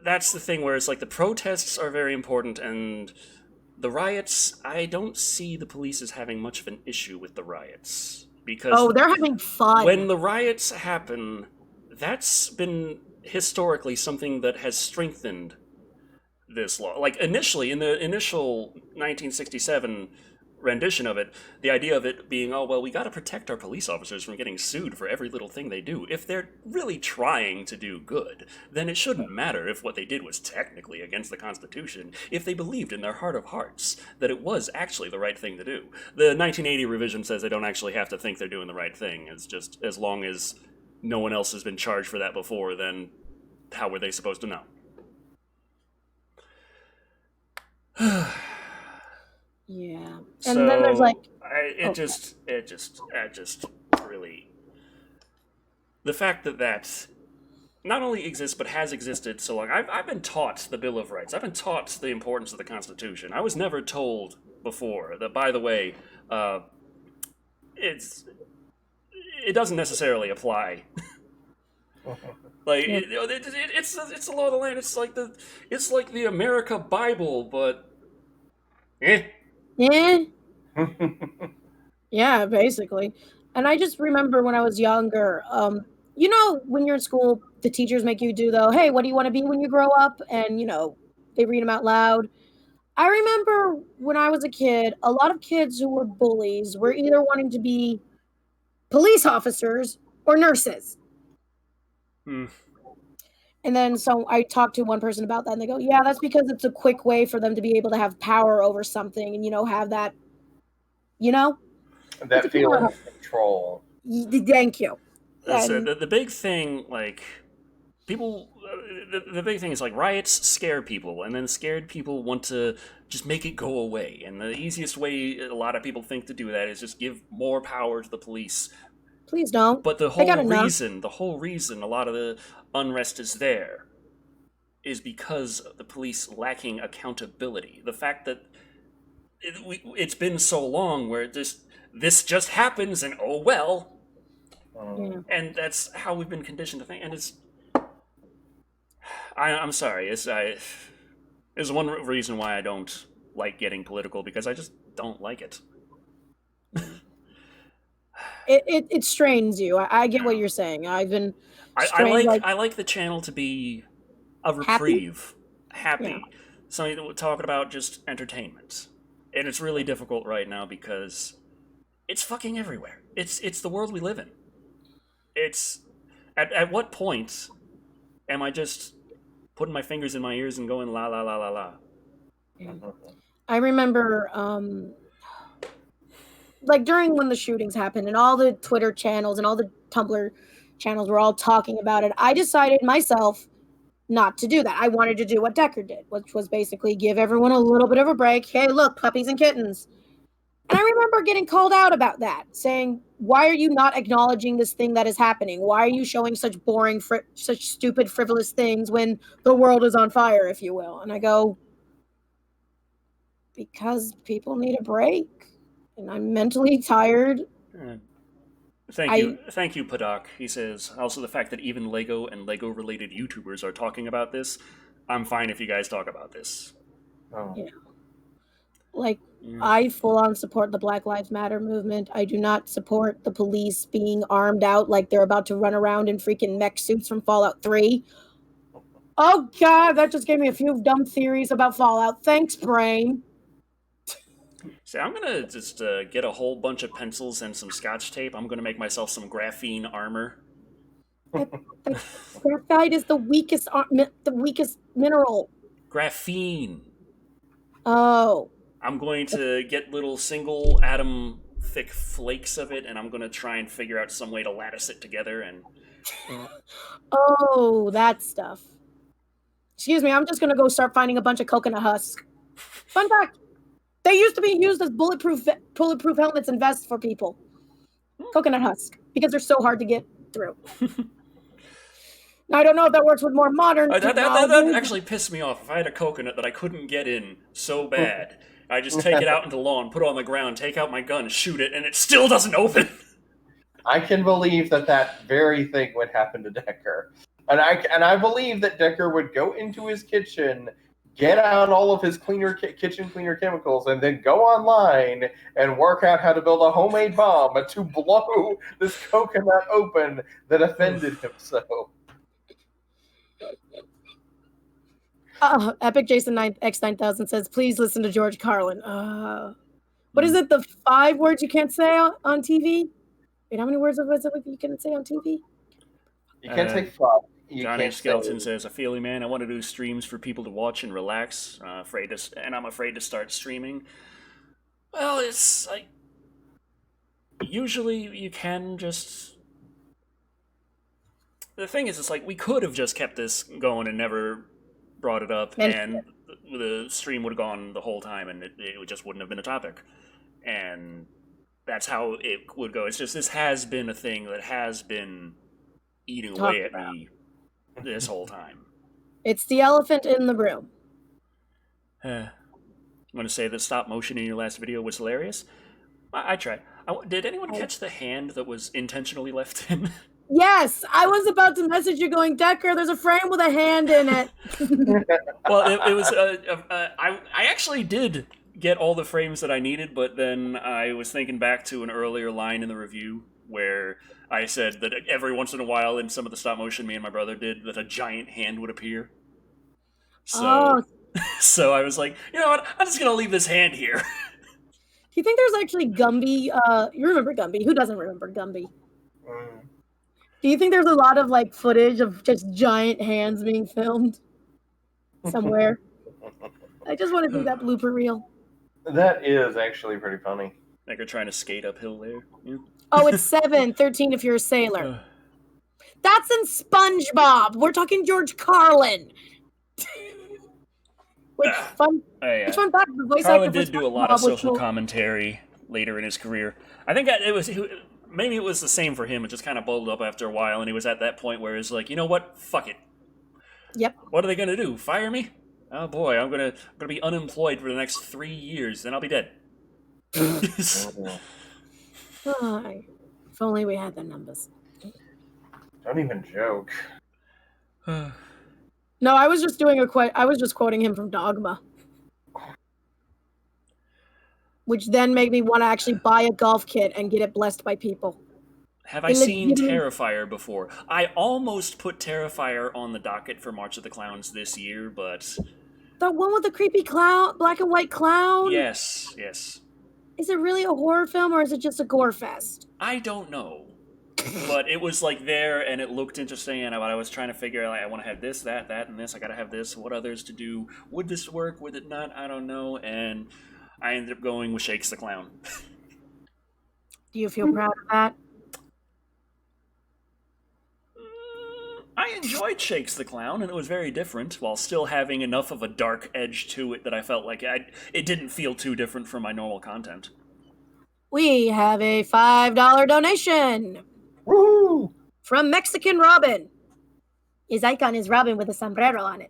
that's the thing where it's like the protests are very important, and the riots, I don't see the police as having much of an issue with the riots. Because they're having fun. When the riots happen, that's been historically something that has strengthened this law. Like initially, in the initial 1967 rendition of it, the idea of it being, oh, well, we got to protect our police officers from getting sued for every little thing they do. If they're really trying to do good, then it shouldn't matter if what they did was technically against the Constitution, if they believed in their heart of hearts that it was actually the right thing to do. The 1980 revision says they don't actually have to think they're doing the right thing. It's just, as long as no one else has been charged for that before, then how were they supposed to know? Yeah, and then there's it just really, the fact that not only exists but has existed so long. I've been taught the Bill of Rights. I've been taught the importance of the Constitution. I was never told before that, by the way, it doesn't necessarily apply. It's the law of the land. It's like the America Bible, but Yeah. Yeah, basically. And I just remember when I was younger, when you're in school, the teachers make you do hey, what do you want to be when you grow up? And, they read them out loud. I remember when I was a kid, a lot of kids who were bullies were either wanting to be police officers or nurses. And then so I talked to one person about that, and they go, yeah, that's because it's a quick way for them to be able to have power over something and, have that, that feeling of control. Thank you. The big thing, people, the big thing is riots scare people, and then scared people want to just make it go away. And the easiest way a lot of people think to do that is just give more power to the police. Please don't. But the whole reason a lot of the unrest is there is because of the police lacking accountability. The fact that it's been so long where this just happens and oh well. Yeah. And that's how we've been conditioned to think. And I'm sorry. It's one reason why I don't like getting political, because I just don't like it. It strains you. I get what you're saying. I've been strained, I like the channel to be a reprieve. Happy. Yeah. something talking about just entertainment. And it's really difficult right now because it's fucking everywhere. It's the world we live in. It's at what point am I just putting my fingers in my ears and going la la la la la? I remember like during when the shootings happened and all the Twitter channels and all the Tumblr channels were all talking about it, I decided myself not to do that. I wanted to do what Decker did, which was basically give everyone a little bit of a break. Hey, look, puppies and kittens. And I remember getting called out about that, saying, why are you not acknowledging this thing that is happening? Why are you showing such boring, such stupid, frivolous things when the world is on fire, if you will? And I go, because people need a break. And I'm mentally tired. Thank you, Padak. He says, also the fact that even Lego and Lego-related YouTubers are talking about this, I'm fine if you guys talk about this. Oh. Yeah. Like, I full-on support the Black Lives Matter movement. I do not support the police being armed out like they're about to run around in freaking mech suits from Fallout 3. Oh, God, that just gave me a few dumb theories about Fallout. Thanks, brain. See, I'm going to just get a whole bunch of pencils and some scotch tape. I'm going to make myself some graphene armor. Graphite is the weakest mineral. Graphene. Oh. I'm going to get little single atom thick flakes of it, and I'm going to try and figure out some way to lattice it together. And oh, that stuff. Excuse me, I'm just going to go start finding a bunch of coconut husks. Fun fact. They used to be used as bulletproof helmets and vests for people. Coconut husk, because they're so hard to get through. Now, I don't know if that works with more modern that actually pissed me off. If I had a coconut that I couldn't get in so bad, I just take it out into the lawn, put it on the ground, take out my gun, shoot it, and it still doesn't open. I can believe that very thing would happen to Decker. And I believe that Decker would go into his kitchen, get out all of his kitchen cleaner chemicals, and then go online and work out how to build a homemade bomb to blow this coconut open that offended him so. Epic Jason X9000 says, please listen to George Carlin. What is it? The 5 words you can't say on TV? Wait, how many words is it you can say on TV? You can't say 5. Johnny Skeleton says, I feel you, man. I want to do streams for people to watch and relax. I'm afraid to start streaming. Well, it's like usually you can just. The thing is, it's like we could have just kept this going and never brought it up, and the stream would have gone the whole time, and it just wouldn't have been a topic. And that's how it would go. It's just this has been a thing that has been eating away at me this whole time. It's the elephant in the room. I'm going to say the stop motion in your last video was hilarious. I tried. Did anyone catch the hand that was intentionally left in? Yes, I was about to message you going, Decker, there's a frame with a hand in it. Well, it was, I actually did get all the frames that I needed, but then I was thinking back to an earlier line in the review where I said that every once in a while in some of the stop motion me and my brother did, that a giant hand would appear. So, so I was like, you know what, I'm just going to leave this hand here. Do you think there's actually Gumby? You remember Gumby? Who doesn't remember Gumby? Do you think there's a lot of like footage of just giant hands being filmed somewhere? I just want to do that blooper reel. That is actually pretty funny. Like you're trying to skate uphill there. Yeah. Oh, it's 7:13 if you're a sailor. That's in SpongeBob. We're talking George Carlin. Which fun fact, the voice Carlin actor did do a lot of social commentary later in his career. I think maybe it was the same for him. It just kind of bubbled up after a while, and he was at that point where he's like, you know what? Fuck it. Yep. What are they gonna do? Fire me? Oh boy, I'm gonna be unemployed for the next 3 years, then I'll be dead. If only we had the numbers. Don't even joke. No, I was just doing I was just quoting him from Dogma, which then made me want to actually buy a golf kit and get it blessed by people. Have I seen Terrifier before? I almost put Terrifier on the docket for March of the Clowns this year, but That one with the creepy clown, black and white clown? Yes. Is it really a horror film or is it just a gore fest? I don't know. But it was like there and it looked interesting and I was trying to figure out, like, I want to have this, that, and this. I got to have this. What others to do? Would this work? Would it not? I don't know. And I ended up going with Shakes the Clown. Do you feel proud of that? I enjoyed Shakes the Clown, and it was very different, while still having enough of a dark edge to it that I felt like it didn't feel too different from my normal content. We have a $5 donation. Woo! From Mexican Robin. His icon is Robin with a sombrero on it.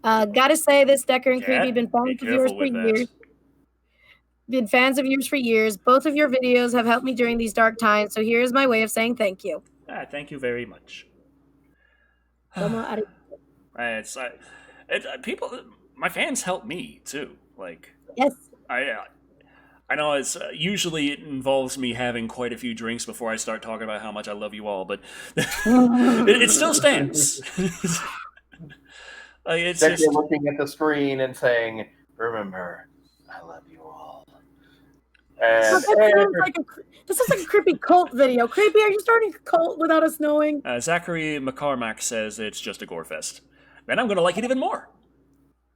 Gotta say, this Decker and Creepy been fans of yours for years. Been fans of yours for years. Both of your videos have helped me during these dark times, so here's my way of saying thank you. Thank you very much. People, my fans help me too. Like, yes, I know it's usually it involves me having quite a few drinks before I start talking about how much I love you all, but it still stands. It's just you're looking at the screen and saying, "Remember, I love you all." And this is like a creepy cult video. Creepy, are you starting a cult without us knowing? Zachary McCormack says it's just a gore fest. Then I'm going to like it even more.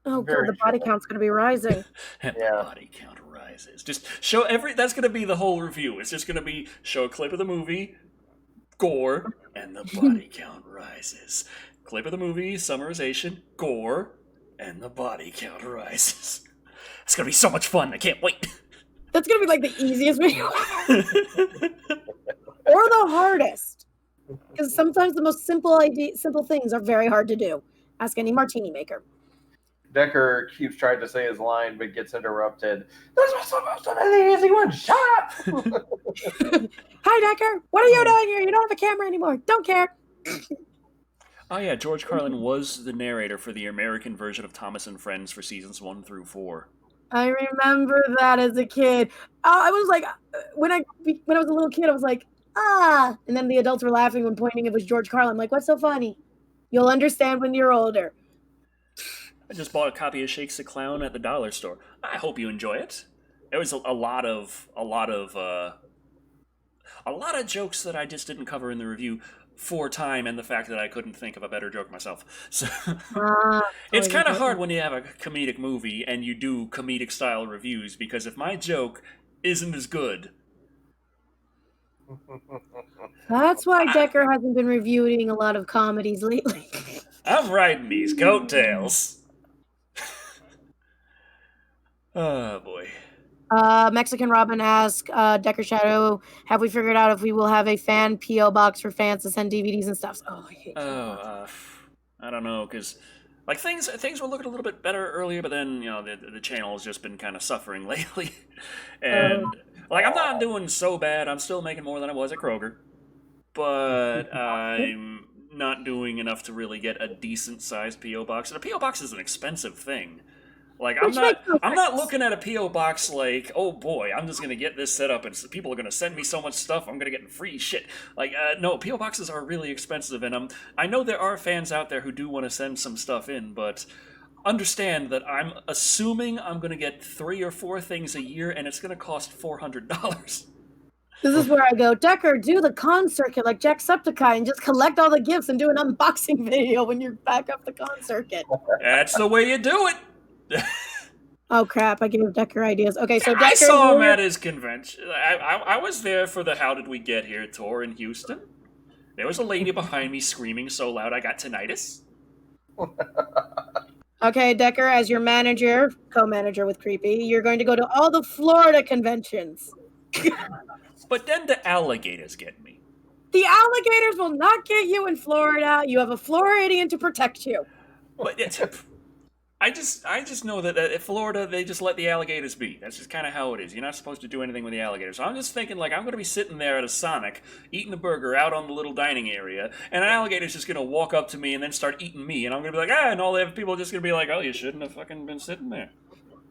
Oh, good. The body count's going to be rising. And the body count rises. Just show that's going to be the whole review. It's just going to be show a clip of the movie, gore, and the body count rises. Clip of the movie, summarization, gore, and the body count rises. It's going to be so much fun. I can't wait. That's going to be like the easiest video. Or the hardest. Because sometimes the most simple things are very hard to do. Ask any martini maker. Decker keeps trying to say his line, but gets interrupted. This was supposed to be the easy one. Shut up! Hi, Decker. What are you doing here? You don't have a camera anymore. Don't care. Oh, yeah. George Carlin was the narrator for the American version of Thomas and Friends for seasons 1 through 4. I remember that as a kid. I was like, when I was a little kid, I was like, ah. And then the adults were laughing when pointing it was George Carlin. I'm like, what's so funny? You'll understand when you're older. I just bought a copy of Shakes the Clown at the dollar store. I hope you enjoy it. There was a lot of jokes that I just didn't cover in the review for time and the fact that I couldn't think of a better joke myself. So it's kind of hard when you have a comedic movie and you do comedic style reviews, because if my joke isn't as good. That's why Decker hasn't been reviewing a lot of comedies lately. I'm riding these coattails. Oh, boy. Mexican Robin asks, Decker Shadow, have we figured out if we will have a fan P.O. box for fans to send DVDs and stuff? Oh, I hate that. I don't know, because like things were looking a little bit better earlier, but then, you know, the channel has just been kind of suffering lately. And, like, I'm not doing so bad. I'm still making more than I was at Kroger. But I'm not doing enough to really get a decent-sized P.O. box. And a P.O. box is an expensive thing. Like, I'm not looking at a P.O. box like, oh boy, I'm just going to get this set up and people are going to send me so much stuff, I'm going to get free shit. Like, no, P.O. boxes are really expensive, and I know there are fans out there who do want to send some stuff in, but understand that I'm assuming I'm going to get 3 or 4 things a year, and it's going to cost $400. This is where I go, Decker, do the con circuit like Jacksepticeye and just collect all the gifts and do an unboxing video when you're back up the con circuit. That's the way you do it. Oh crap! I gave Decker ideas. Okay, so Decker, I saw him at his convention. I was there for the How Did We Get Here tour in Houston. There was a lady behind me screaming so loud I got tinnitus. Okay, Decker, as your manager, co-manager with Creepy, you're going to go to all the Florida conventions. But then the alligators get me. The alligators will not get you in Florida. You have a Floridian to protect you. But I just know that in Florida, they just let the alligators be. That's just kind of how it is. You're not supposed to do anything with the alligators. So I'm just thinking, like, I'm going to be sitting there at a Sonic, eating a burger out on the little dining area, and an alligator's just going to walk up to me and then start eating me, and I'm going to be like, and all the people are just going to be like, oh, you shouldn't have fucking been sitting there.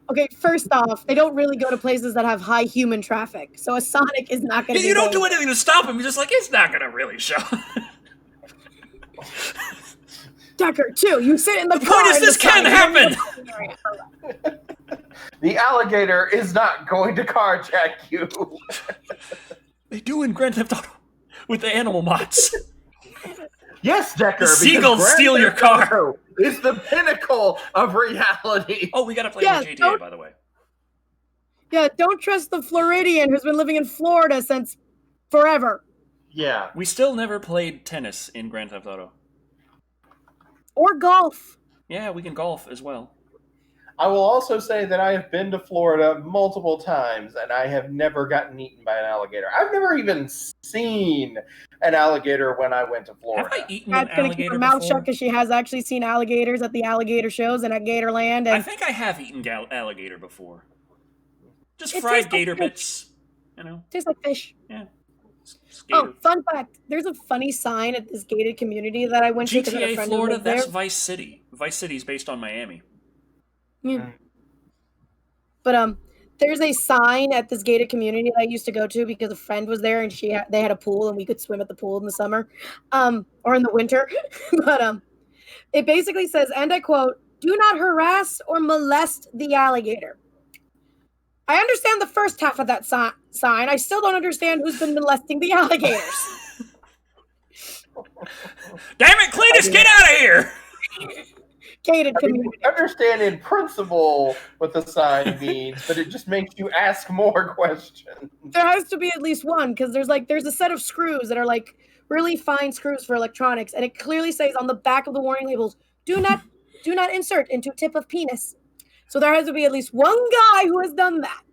Okay, first off, they don't really go to places that have high human traffic, so a Sonic is not going to be You don't do anything to stop him. You're just like, it's not going to really show. Decker, too. You sit in the car. The point is, this can happen. The alligator is not going to carjack you. They do in Grand Theft Auto with the animal mods. Yes, Decker. The seagulls steal your car. It's the pinnacle of reality. Oh, we gotta play more GTA, by the way. Yeah, don't trust the Floridian who's been living in Florida since forever. Yeah. We still never played tennis in Grand Theft Auto. Or golf. Yeah, we can golf as well. I will also say that I have been to Florida multiple times, and I have never gotten eaten by an alligator. I've never even seen an alligator when I went to Florida. Have I eaten an Kat's gonna keep her mouth shut because she has actually seen alligators at the alligator shows and at Gatorland. And I think I have eaten alligator before. Just fried gator bits, you know. Tastes like fish. Yeah. Oh, fun fact. There's a funny sign at this gated community that I went to. GTA Florida, that's Vice City. Vice City is based on Miami. Yeah. But there's a sign at this gated community that I used to go to because a friend was there and they had a pool and we could swim at the pool in the summer, or in the winter. But it basically says, and I quote, "Do not harass or molest the alligator." I understand the first half of that sign. I still don't understand who's been molesting the alligators. Damn it, Cletus, get out of here! Gated community. I understand in principle what the sign means, but it just makes you ask more questions. There has to be at least one, because there's a set of screws that are like really fine screws for electronics, and it clearly says on the back of the warning labels, do not insert into tip of penis. So there has to be at least one guy who has done that.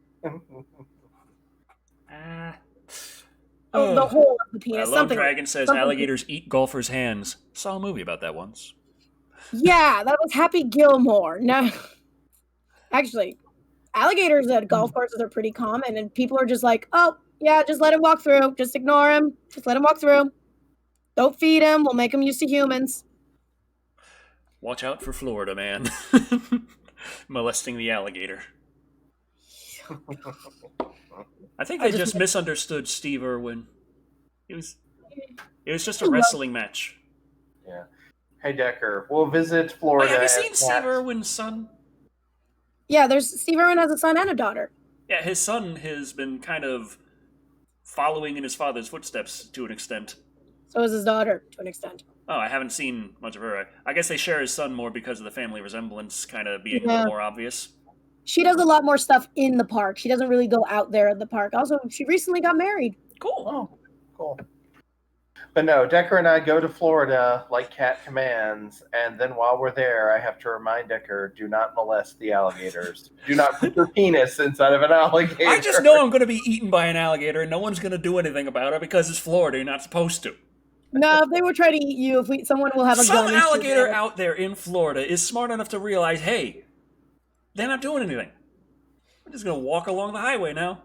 The whole of the penis. Lone Dragon says alligators eat golfers' hands. Saw a movie about that once. Yeah, that was Happy Gilmore. No, actually, alligators at golf courses are pretty common, and people are just like, oh, yeah, just let him walk through. Just ignore him. Just let him walk through. Don't feed him. We'll make him used to humans. Watch out for Florida, man. Molesting the alligator. I think they just misunderstood Steve Irwin. It was just a wrestling match. Yeah. Hey, Decker, we'll visit Florida. Wait, have you seen Steve Irwin's son? Yeah, Steve Irwin has a son and a daughter. Yeah, his son has been kind of following in his father's footsteps to an extent. So is his daughter, to an extent. Oh, I haven't seen much of her. I guess they share his son more because of the family resemblance kind of being a little more obvious. She does a lot more stuff in the park. She doesn't really go out there at the park. Also, she recently got married. Cool. Oh, cool. But no, Decker and I go to Florida like Cat commands, and then while we're there, I have to remind Decker, do not molest the alligators. Do not put your penis inside of an alligator. I just know I'm going to be eaten by an alligator, and no one's going to do anything about it because it's Florida. You're not supposed to. No, if they would try to eat you, someone will have a gun. Some alligator out there in Florida is smart enough to realize, hey, they're not doing anything. We're just going to walk along the highway now.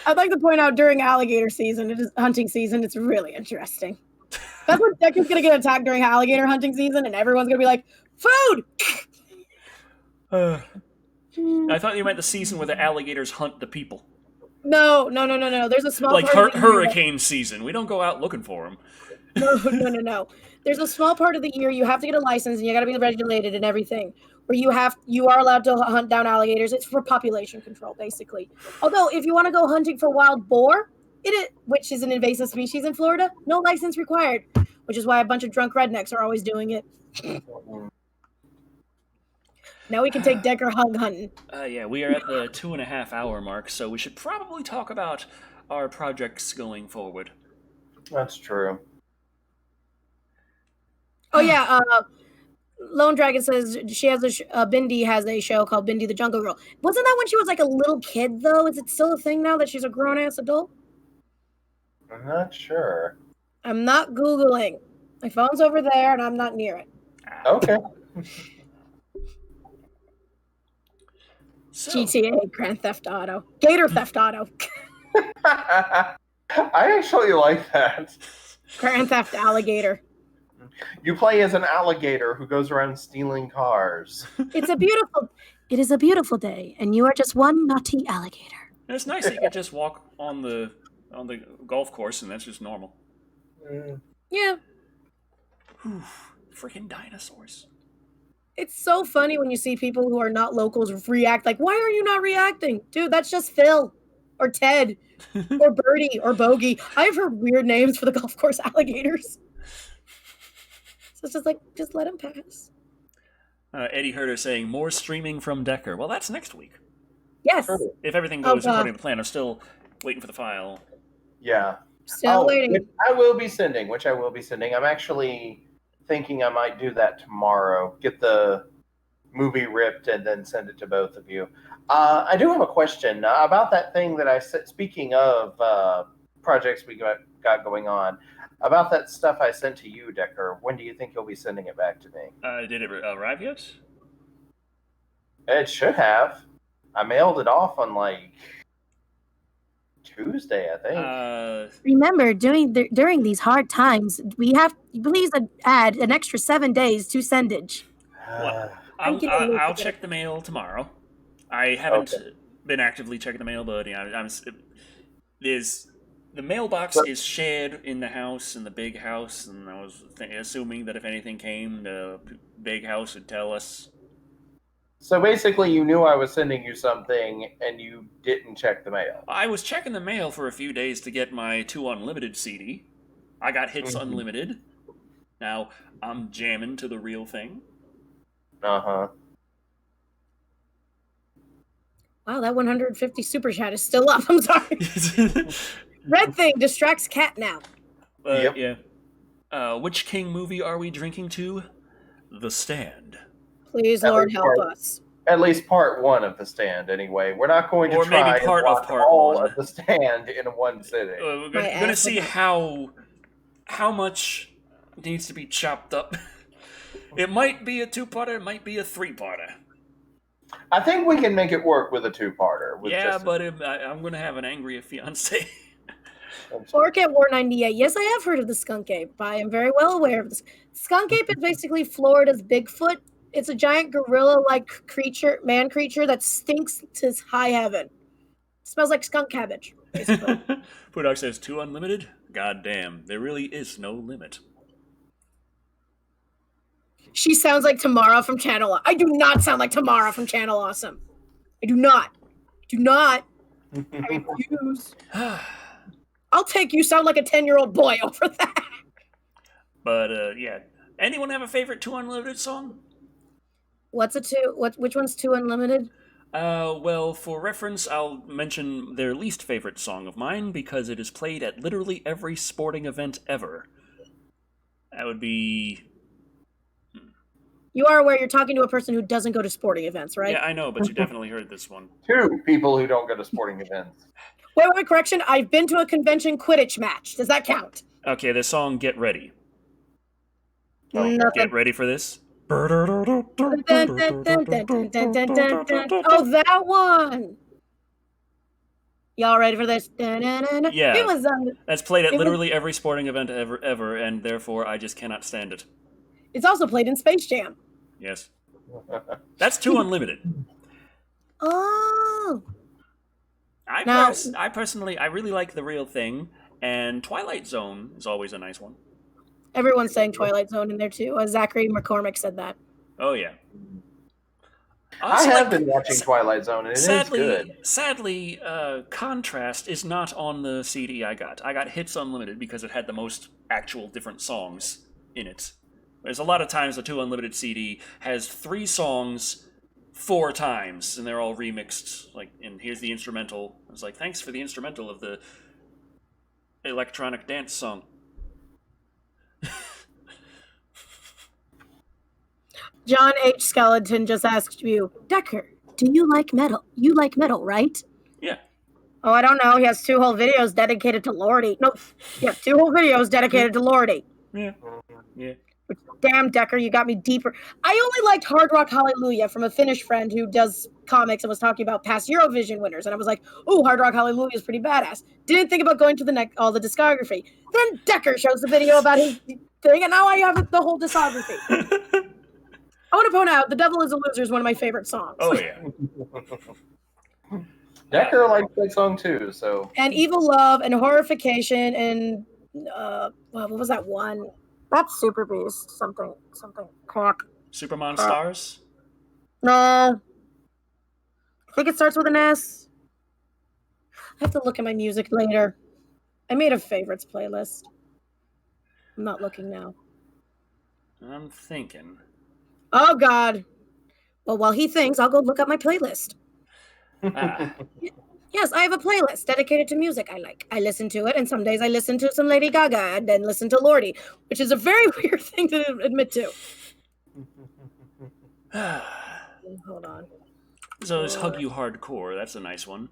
I'd like to point out during alligator season, it is hunting season, it's really interesting. That's when Decker's going to get attacked during alligator hunting season, and everyone's going to be like, food! I thought you meant the season where the alligators hunt the people. No. There's a small like part hurricane season. We don't go out looking for them. No. There's a small part of the year you have to get a license and you got to be regulated and everything. Where you are allowed to hunt down alligators. It's for population control, basically. Although, if you want to go hunting for wild boar, which is an invasive species in Florida, no license required. Which is why a bunch of drunk rednecks are always doing it. Now we can take Decker hog hunting. Yeah, we are at the 2.5 hour mark, so we should probably talk about our projects going forward. That's true. Oh yeah, Lone Dragon says she has Bindi has a show called Bindi the Jungle Girl. Wasn't that when she was like a little kid though? Is it still a thing now that she's a grown ass adult? I'm not sure. I'm not Googling. My phone's over there and I'm not near it. Okay. So, GTA, Grand Theft Auto, Gator Theft Auto, I actually like that. Grand Theft Alligator. You play as an alligator who goes around stealing cars. It is a beautiful day, and you are just one naughty alligator. It's nice that you can just walk on the golf course, and that's just normal. Yeah. Whew, freaking dinosaurs. It's so funny when you see people who are not locals react like, why are you not reacting? Dude, that's just Phil or Ted or Birdie or Bogey. I've heard weird names for the golf course alligators. So it's just like, just let them pass. Eddie Herder saying, more streaming from Decker. Well, that's next week. Yes. If everything goes according to plan. I'm still waiting for the file. Yeah. Still waiting. Which I will be sending. I'm actually thinking I might do that tomorrow. Get the movie ripped and then send it to both of you. I do have a question about that thing that I said. Speaking of projects we got going on, about that stuff I sent to you, Decker. When do you think you'll be sending it back to me? Did it arrive yet? It should have. I mailed it off on like Tuesday, I think. Remember, during these hard times, we have please add an extra 7 days to sendage. I'll check the mail tomorrow. I haven't been actively checking the mail, but the mailbox is shared in the house, in the big house, and I was assuming that if anything came, the big house would tell us. So basically, you knew I was sending you something, and you didn't check the mail. I was checking the mail for a few days to get my 2 Unlimited CD. I got Hits Unlimited. Now, I'm jamming to the real thing. Uh-huh. Wow, that 150 super chat is still up. I'm sorry. Red thing distracts cat now. Yep. Yeah. Which King movie are we drinking to? The Stand. Please, Lord, help us. At least part 1 of The Stand, anyway. We're not going to try maybe part and watch of part all 1 of The Stand in one sitting. We're going to see how much needs to be chopped up. It might be a 2-parter, it might be a 3-parter. I think we can make it work with a 2-parter. Yeah, but I'm going to have an angry fiance. Fork at War 98. Yes, I have heard of the skunk ape. I am very well aware of this. Skunk ape is basically Florida's Bigfoot. It's a giant gorilla-like man creature that stinks to high heaven. Smells like skunk cabbage, basically. Pudok says 2 Unlimited? God damn, there really is no limit. She sounds like Tamara from Channel. I do not sound like Tamara from Channel Awesome. I do not. I refuse. I'll take you sound like a 10-year-old boy over that. But yeah, anyone have a favorite 2 Unlimited song? Which one's 2 Unlimited? Well, for reference, I'll mention their least favorite song of mine because it is played at literally every sporting event ever. That would be. You are aware you're talking to a person who doesn't go to sporting events, right? Yeah, I know, but you definitely heard this one. 2 people who don't go to sporting events. Wait, correction. I've been to a convention Quidditch match. Does that count? Okay, the song Get Ready. Nothing. Get ready for this? Oh, that one. Y'all ready for this? Yeah. That's played at literally every sporting event ever, and therefore I just cannot stand it. It's also played in Space Jam. Yes. That's 2 Unlimited. Oh. I personally, I really like The Real Thing, and Twilight Zone is always a nice one. Everyone's saying Twilight Zone in there too. Zachary McCormick said that. Oh yeah. I have been watching Twilight Zone, and it is good. Sadly, Contrast is not on the CD I got. I got Hits Unlimited because it had the most actual different songs in it. There's a lot of times the 2 Unlimited CD has 3 songs 4 times, and they're all remixed. And here's the instrumental. I was like, thanks for the instrumental of the electronic dance song. John H. Skeleton just asked you, Decker, do you like metal? You like metal, right? Yeah. Oh, I don't know. He has 2 whole videos dedicated to Lordy. No, yeah, 2 whole videos dedicated to Lordy. Yeah. Yeah. Damn, Decker, you got me deeper. I only liked Hard Rock Hallelujah from a Finnish friend who does comics and was talking about past Eurovision winners. And I was like, oh, Hard Rock Hallelujah is pretty badass. Didn't think about going to all the discography. Then Decker shows the video about his thing, and now I have the whole discography. I want to point out, The Devil is a Loser is one of my favorite songs. Oh, yeah. Decker likes that song too, so. And Evil Love and Horrification and, what was that one? That's Super Beast. Something. Crap. Superman Stars? No. I think it starts with an S. I have to look at my music later. I made a favorites playlist. I'm not looking now. I'm thinking. Oh, God. Well, while he thinks, I'll go look up my playlist. Yes, I have a playlist dedicated to music I like. I listen to it, and some days I listen to some Lady Gaga and then listen to Lordi, which is a very weird thing to admit to. Hold on. So it's Hug You Hardcore. That's a nice one.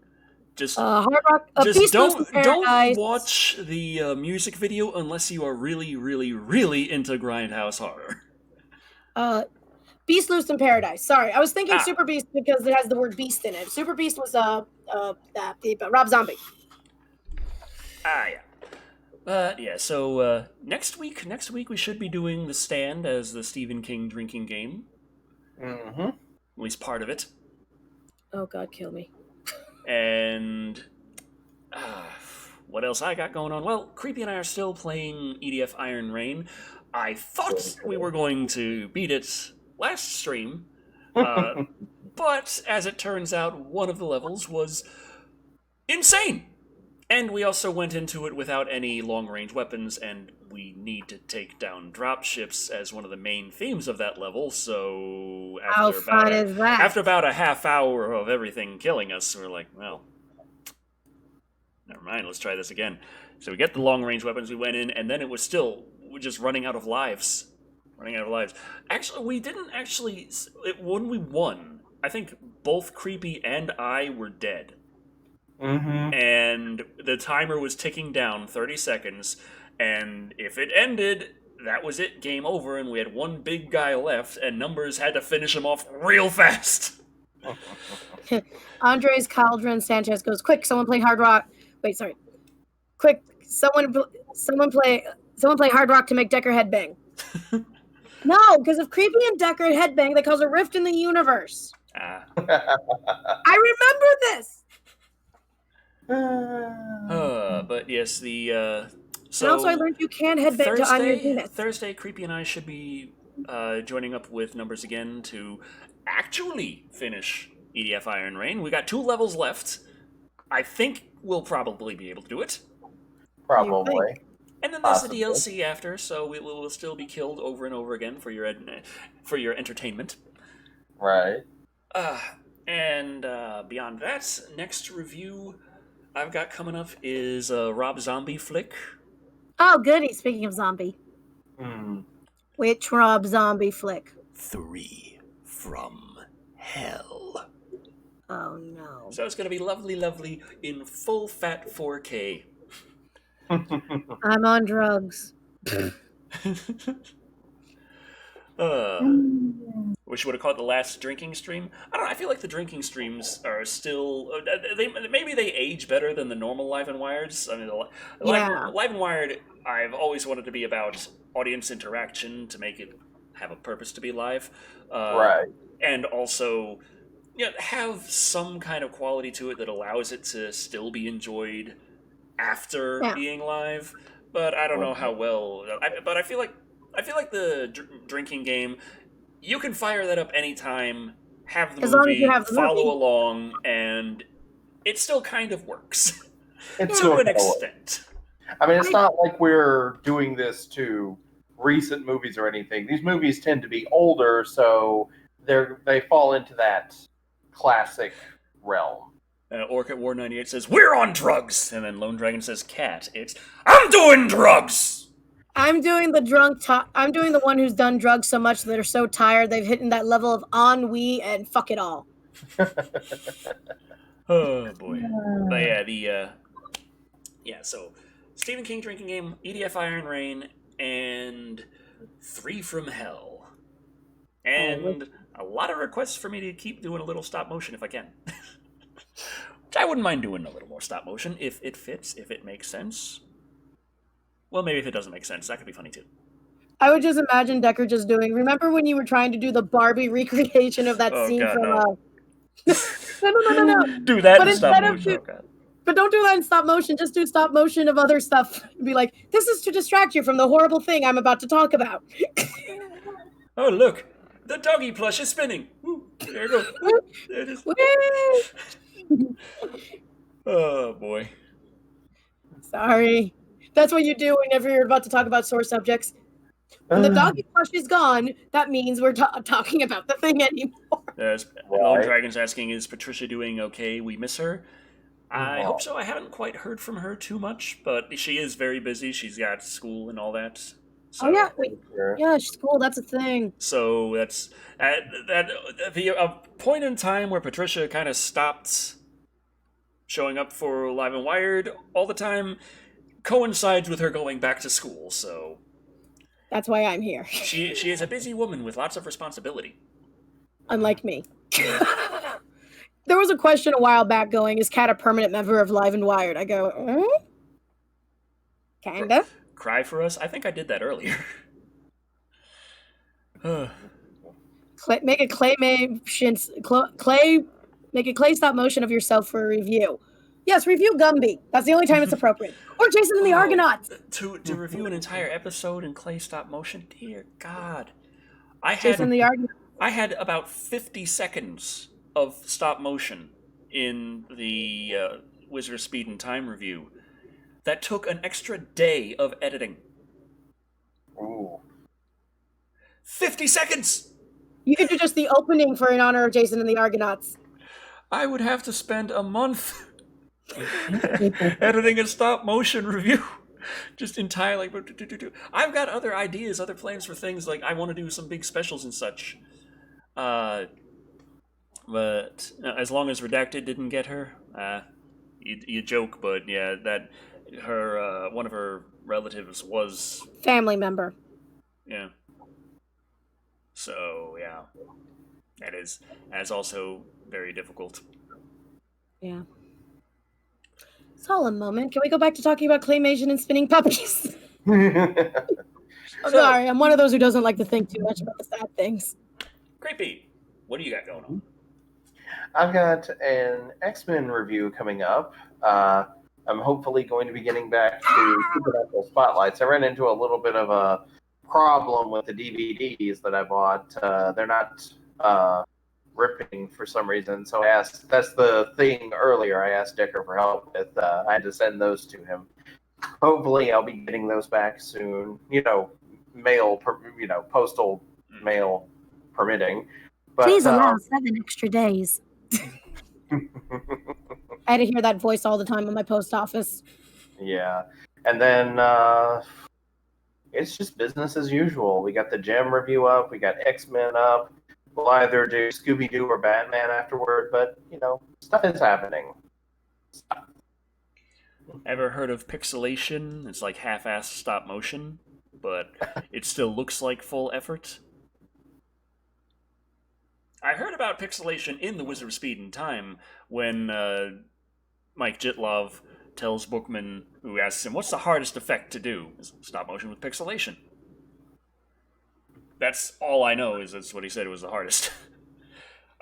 Just Hard Rock. Just don't watch the music video unless you are really, really, really into Grindhouse horror. Beast Loose in Paradise. Sorry, I was thinking Super Beast because it has the word beast in it. Super Beast was Rob Zombie. Yeah. So next week we should be doing The Stand as the Stephen King drinking game. Mm-hmm. At least part of it. Oh God, kill me. And what else I got going on? Well, Creepy and I are still playing EDF Iron Rain. I thought we were going to beat it last stream, but as it turns out, one of the levels was insane. And we also went into it without any long-range weapons, and we need to take down dropships as one of the main themes of that level, so after about a half hour of everything killing us, we're like, well, never mind, let's try this again. So we get the long-range weapons, we went in, and then it was still just running out of lives. Actually, we didn't actually... when we won, I think both Creepy and I were dead. Mm-hmm. And the timer was ticking down 30 seconds, and if it ended, that was it, game over, and we had one big guy left, and Numbers had to finish him off real fast. Andres Caldron Sanchez goes, quick, someone play Hard Rock. Wait, sorry. Quick, someone play Hard Rock to make Decker headbang. No, because if Creepy and Decker headbang, that cause a rift in the universe. I remember this. But yes, the so and also I learned you can headbang on your penis. Thursday, Creepy and I should be joining up with Numbers again to actually finish EDF Iron Rain. We got 2 levels left. I think we'll probably be able to do it. Probably. And then there's the DLC after, so we will still be killed over and over again for your entertainment. Right. And beyond that, next review I've got coming up is a Rob Zombie flick. Oh, goody. Speaking of zombie. Which Rob Zombie flick? 3 from Hell. Oh, no. So it's going to be lovely in full fat 4K. I'm on drugs. Wish would have called the last drinking stream. I don't know. I feel like the drinking streams are still. Maybe they age better than the normal Live and Wireds. I mean, Live and Wired. I've always wanted to be about audience interaction to make it have a purpose to be live, right? And also, have some kind of quality to it that allows it to still be enjoyed after being live. But I don't know how well. But I feel like the drinking game, you can fire that up anytime, have the movie, follow along, and it still kind of works to an extent. I mean, it's not like we're doing this to recent movies or anything. These movies tend to be older, so they fall into that classic realm. Orchid War 98 says, "We're on drugs!" And then Lone Dragon says, "Cat, I'm doing drugs!" I'm doing the I'm doing the one who's done drugs so much that they're so tired they've hit that level of ennui and fuck it all. Oh boy! But so Stephen King drinking game, EDF Iron Rain, and 3 from Hell, and a lot of requests for me to keep doing a little stop motion if I can. I wouldn't mind doing a little more stop motion if it fits, if it makes sense. Well, maybe if it doesn't make sense, that could be funny too. I would just imagine Decker just doing. Remember when you were trying to do the Barbie recreation of that scene God, from? No. No. Do that in stop motion. But don't do that in stop motion. Just do stop motion of other stuff. Be like, this is to distract you from the horrible thing I'm about to talk about. Oh, look, The doggy plush is spinning. Woo, there it goes. There it is. Oh, boy. Sorry. That's what you do whenever you're about to talk about sore subjects. When the doggy plush is gone, that means we're talking about the thing anymore. Lone Dragon's asking, is Patricia doing okay? We miss her. I hope so. I haven't quite heard from her too much, but she is very busy. She's got school and all that. So, yeah, school, that's a thing. So that's a point in time where Patricia kind of stopped showing up for Live and Wired all the time coincides with her going back to school, so that's why I'm here. She is a busy woman with lots of responsibility. Unlike me. There was a question a while back going, is Kat a permanent member of Live and Wired? I go, kinda. Cry for us? I think I did that earlier. Make a clay stop motion of yourself for a review. Yes, review Gumby. That's the only time it's appropriate. Or Jason and the Argonauts. To review an entire episode in clay stop motion? Dear God. Jason and the Argonauts. I had about 50 seconds of stop motion in the Wizard of Speed and Time review. That took an extra day of editing. Ooh. 50 seconds! You could do just the opening for in honor of Jason and the Argonauts. I would have to spend a month editing a stop motion review. Just entirely. I've got other ideas, other plans for things, like I want to do some big specials and such. But as long as Redacted didn't get her, you joke, but yeah, that her one of her relatives was family member. Yeah. So yeah, that is also very difficult. Yeah. Solemn moment. Can we go back to talking about claymation and spinning puppies? Sorry, I'm one of those who doesn't like to think too much about the sad things. Creepy. What do you got going on? I've got an X-Men review coming up. I'm hopefully going to be getting back to Supernatural Spotlights. I ran into a little bit of a problem with the DVDs that I bought. They're not ripping for some reason, so I asked. That's the thing earlier. I asked Decker for help with. I had to send those to him. Hopefully, I'll be getting those back soon. Postal mail permitting. But, please allow 7 extra days. I had to hear that voice all the time in my post office. Yeah. And then it's just business as usual. We got the Gem review up. We got X-Men up. We'll either do Scooby-Doo or Batman afterward. But, stuff is happening. Ever heard of pixelation? It's like half-assed stop motion, but it still looks like full effort. I heard about pixelation in The Wizard of Speed and Time when Mike Jitlov tells Bookman, who asks him, what's the hardest effect to do? Stop motion with pixelation. That's all I know, is that's what he said was the hardest.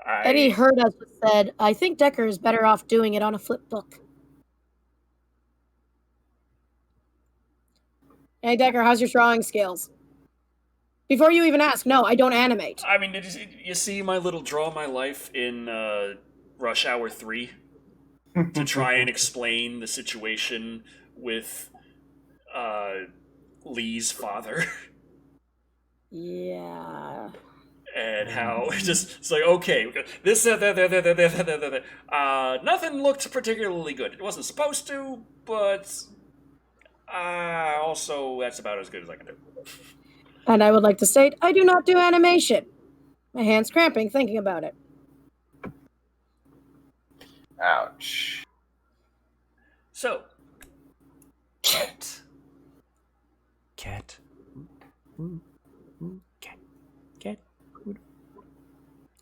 Eddie Heard us said, I think Decker is better off doing it on a flip book. Hey, Decker, how's your drawing skills? Before you even ask, no, I don't animate. I mean, you see my little Draw My Life in Rush Hour 3? To try and explain the situation with Lee's father. Yeah. And how it's like, okay, this, nothing looked particularly good. It wasn't supposed to, but also that's about as good as I can do. And I would like to state, I do not do animation. My hand's cramping thinking about it. Ouch. So, cat.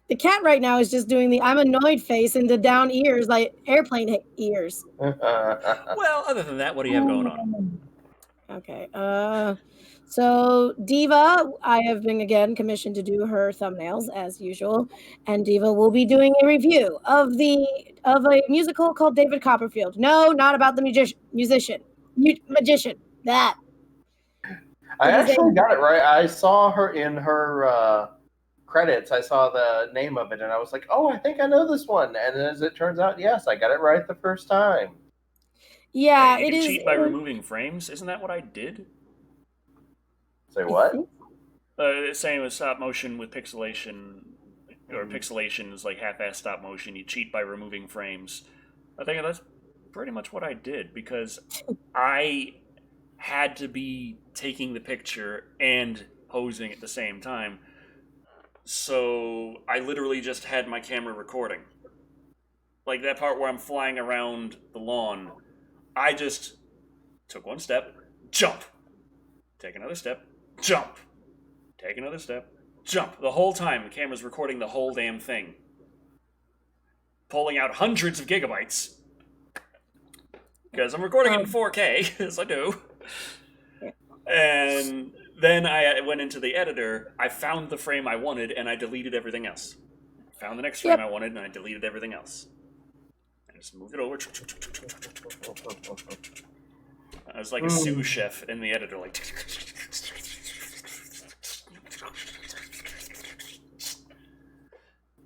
The cat right now is just doing the I'm annoyed face and the down ears, like airplane ears. Well, other than that, what do you have going on? Okay. So Diva, I have been again commissioned to do her thumbnails as usual, and Diva will be doing a review of a musical called David Copperfield. No, not about the magician. That. I actually got it right. I saw her in her credits, I saw the name of it, and I was like, "Oh, I think I know this one." And as it turns out, yes, I got it right the first time. Yeah, you it can is. cheat by removing frames. Isn't that what I did? Say what? Same with stop motion with pixelation, or pixelation is like half-ass stop motion. You cheat by removing frames. I think that's pretty much what I did, because I had to be taking the picture and posing at the same time. So I literally just had my camera recording. Like that part where I'm flying around the lawn, I just took one step, jump, take another step, jump, take another step, jump. The whole time the camera's recording the whole damn thing. Pulling out hundreds of gigabytes. Because I'm recording in 4K, as I do. And then I went into the editor, I found the frame I wanted, and I deleted everything else. Found the next frame I wanted, and I deleted everything else. I just moved it over. I was like a sous chef in the editor, like...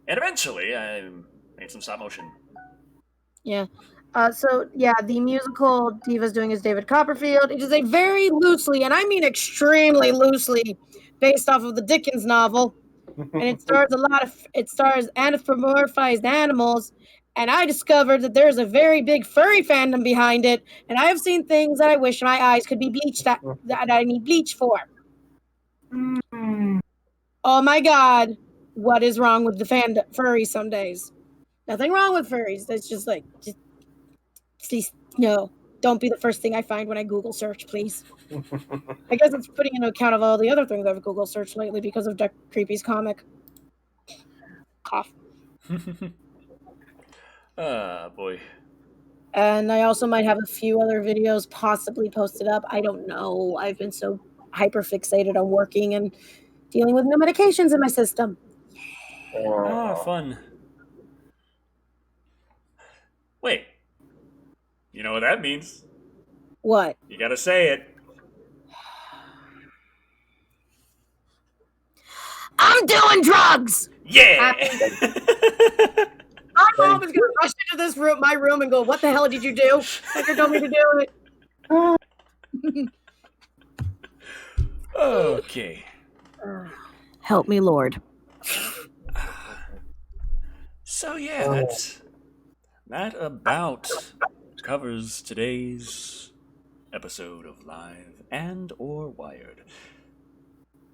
And eventually, I made some stop motion. Yeah. The musical Diva's doing is David Copperfield. It is a very loosely, and I mean extremely loosely, based off of the Dickens novel. And it stars anthropomorphized animals. And I discovered that there's a very big furry fandom behind it. And I have seen things that I wish my eyes could be bleached that I need bleach for. Oh my God. What is wrong with the furries some days? Nothing wrong with furries. It's just like, please, no. Don't be the first thing I find when I Google search, please. I guess it's putting into account of all the other things I've Google searched lately because of Duck Creepy's comic. Cough. Boy. And I also might have a few other videos possibly posted up. I don't know. I've been so hyper fixated on working and dealing with new medications in my system. Fun. Wait. You know what that means? What? You gotta say it. I'm doing drugs! Yeah! My mom is gonna rush into my room, and go, "What the hell did you do? Tucker told me to do it." Okay. Help me, Lord. So yeah, that about covers today's episode of Live and or Wired.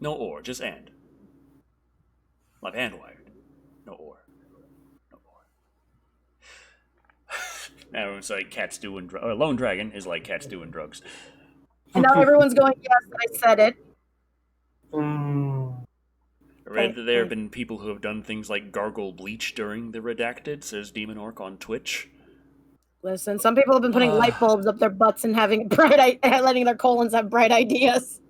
No or, just and. Live and Wired. No or. Now it's like cats doing drugs. Lone Dragon is like cats doing drugs. And now everyone's going, yes, I said it. I read that there have been people who have done things like gargle bleach during the redacted, says Demon Orc on Twitch. Listen, some people have been putting light bulbs up their butts and having letting their colons have bright ideas.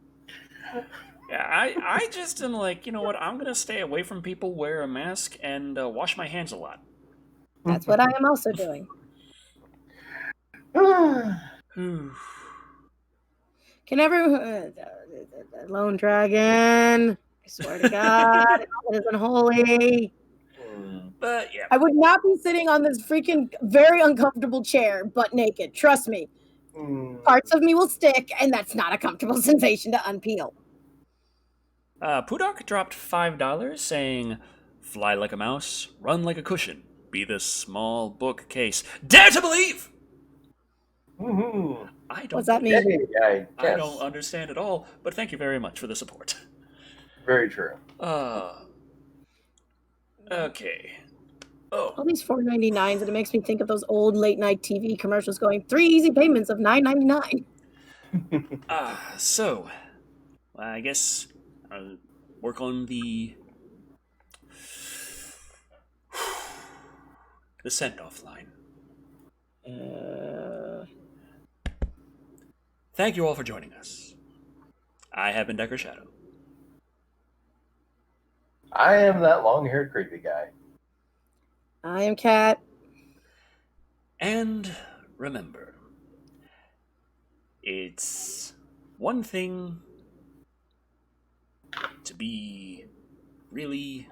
Yeah, I just am like, you know what, I'm going to stay away from people, wear a mask, and wash my hands a lot. That's what I am also doing. Can everyone... Lone Dragon... I swear to God, it is unholy. But yeah, I would not be sitting on this freaking very uncomfortable chair butt naked. Trust me. Parts of me will stick, and that's not a comfortable sensation to unpeel. Pudok dropped $5 saying, "Fly like a mouse, run like a cushion, be the small bookcase. Dare to believe!" What's that mean? I don't understand at all, but thank you very much for the support. Very true. Okay. All these $4.99s, and it makes me think of those old late night TV commercials going 3 easy payments of $9.99. So, I guess I'll work on the send-off line. Thank you all for joining us. I have been Decker Shadow. I am that long-haired creepy guy. I am Kat. And remember, it's one thing to be really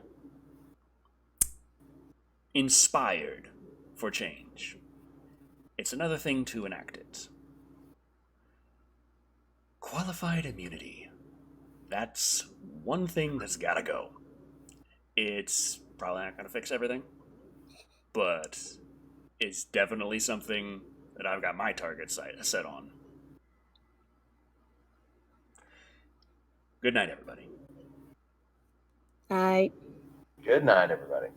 inspired for change. It's another thing to enact it. Qualified immunity. That's one thing that's gotta go. It's probably not gonna fix everything, but it's definitely something that I've got my target set on. Good night, everybody. Night. Good night, everybody.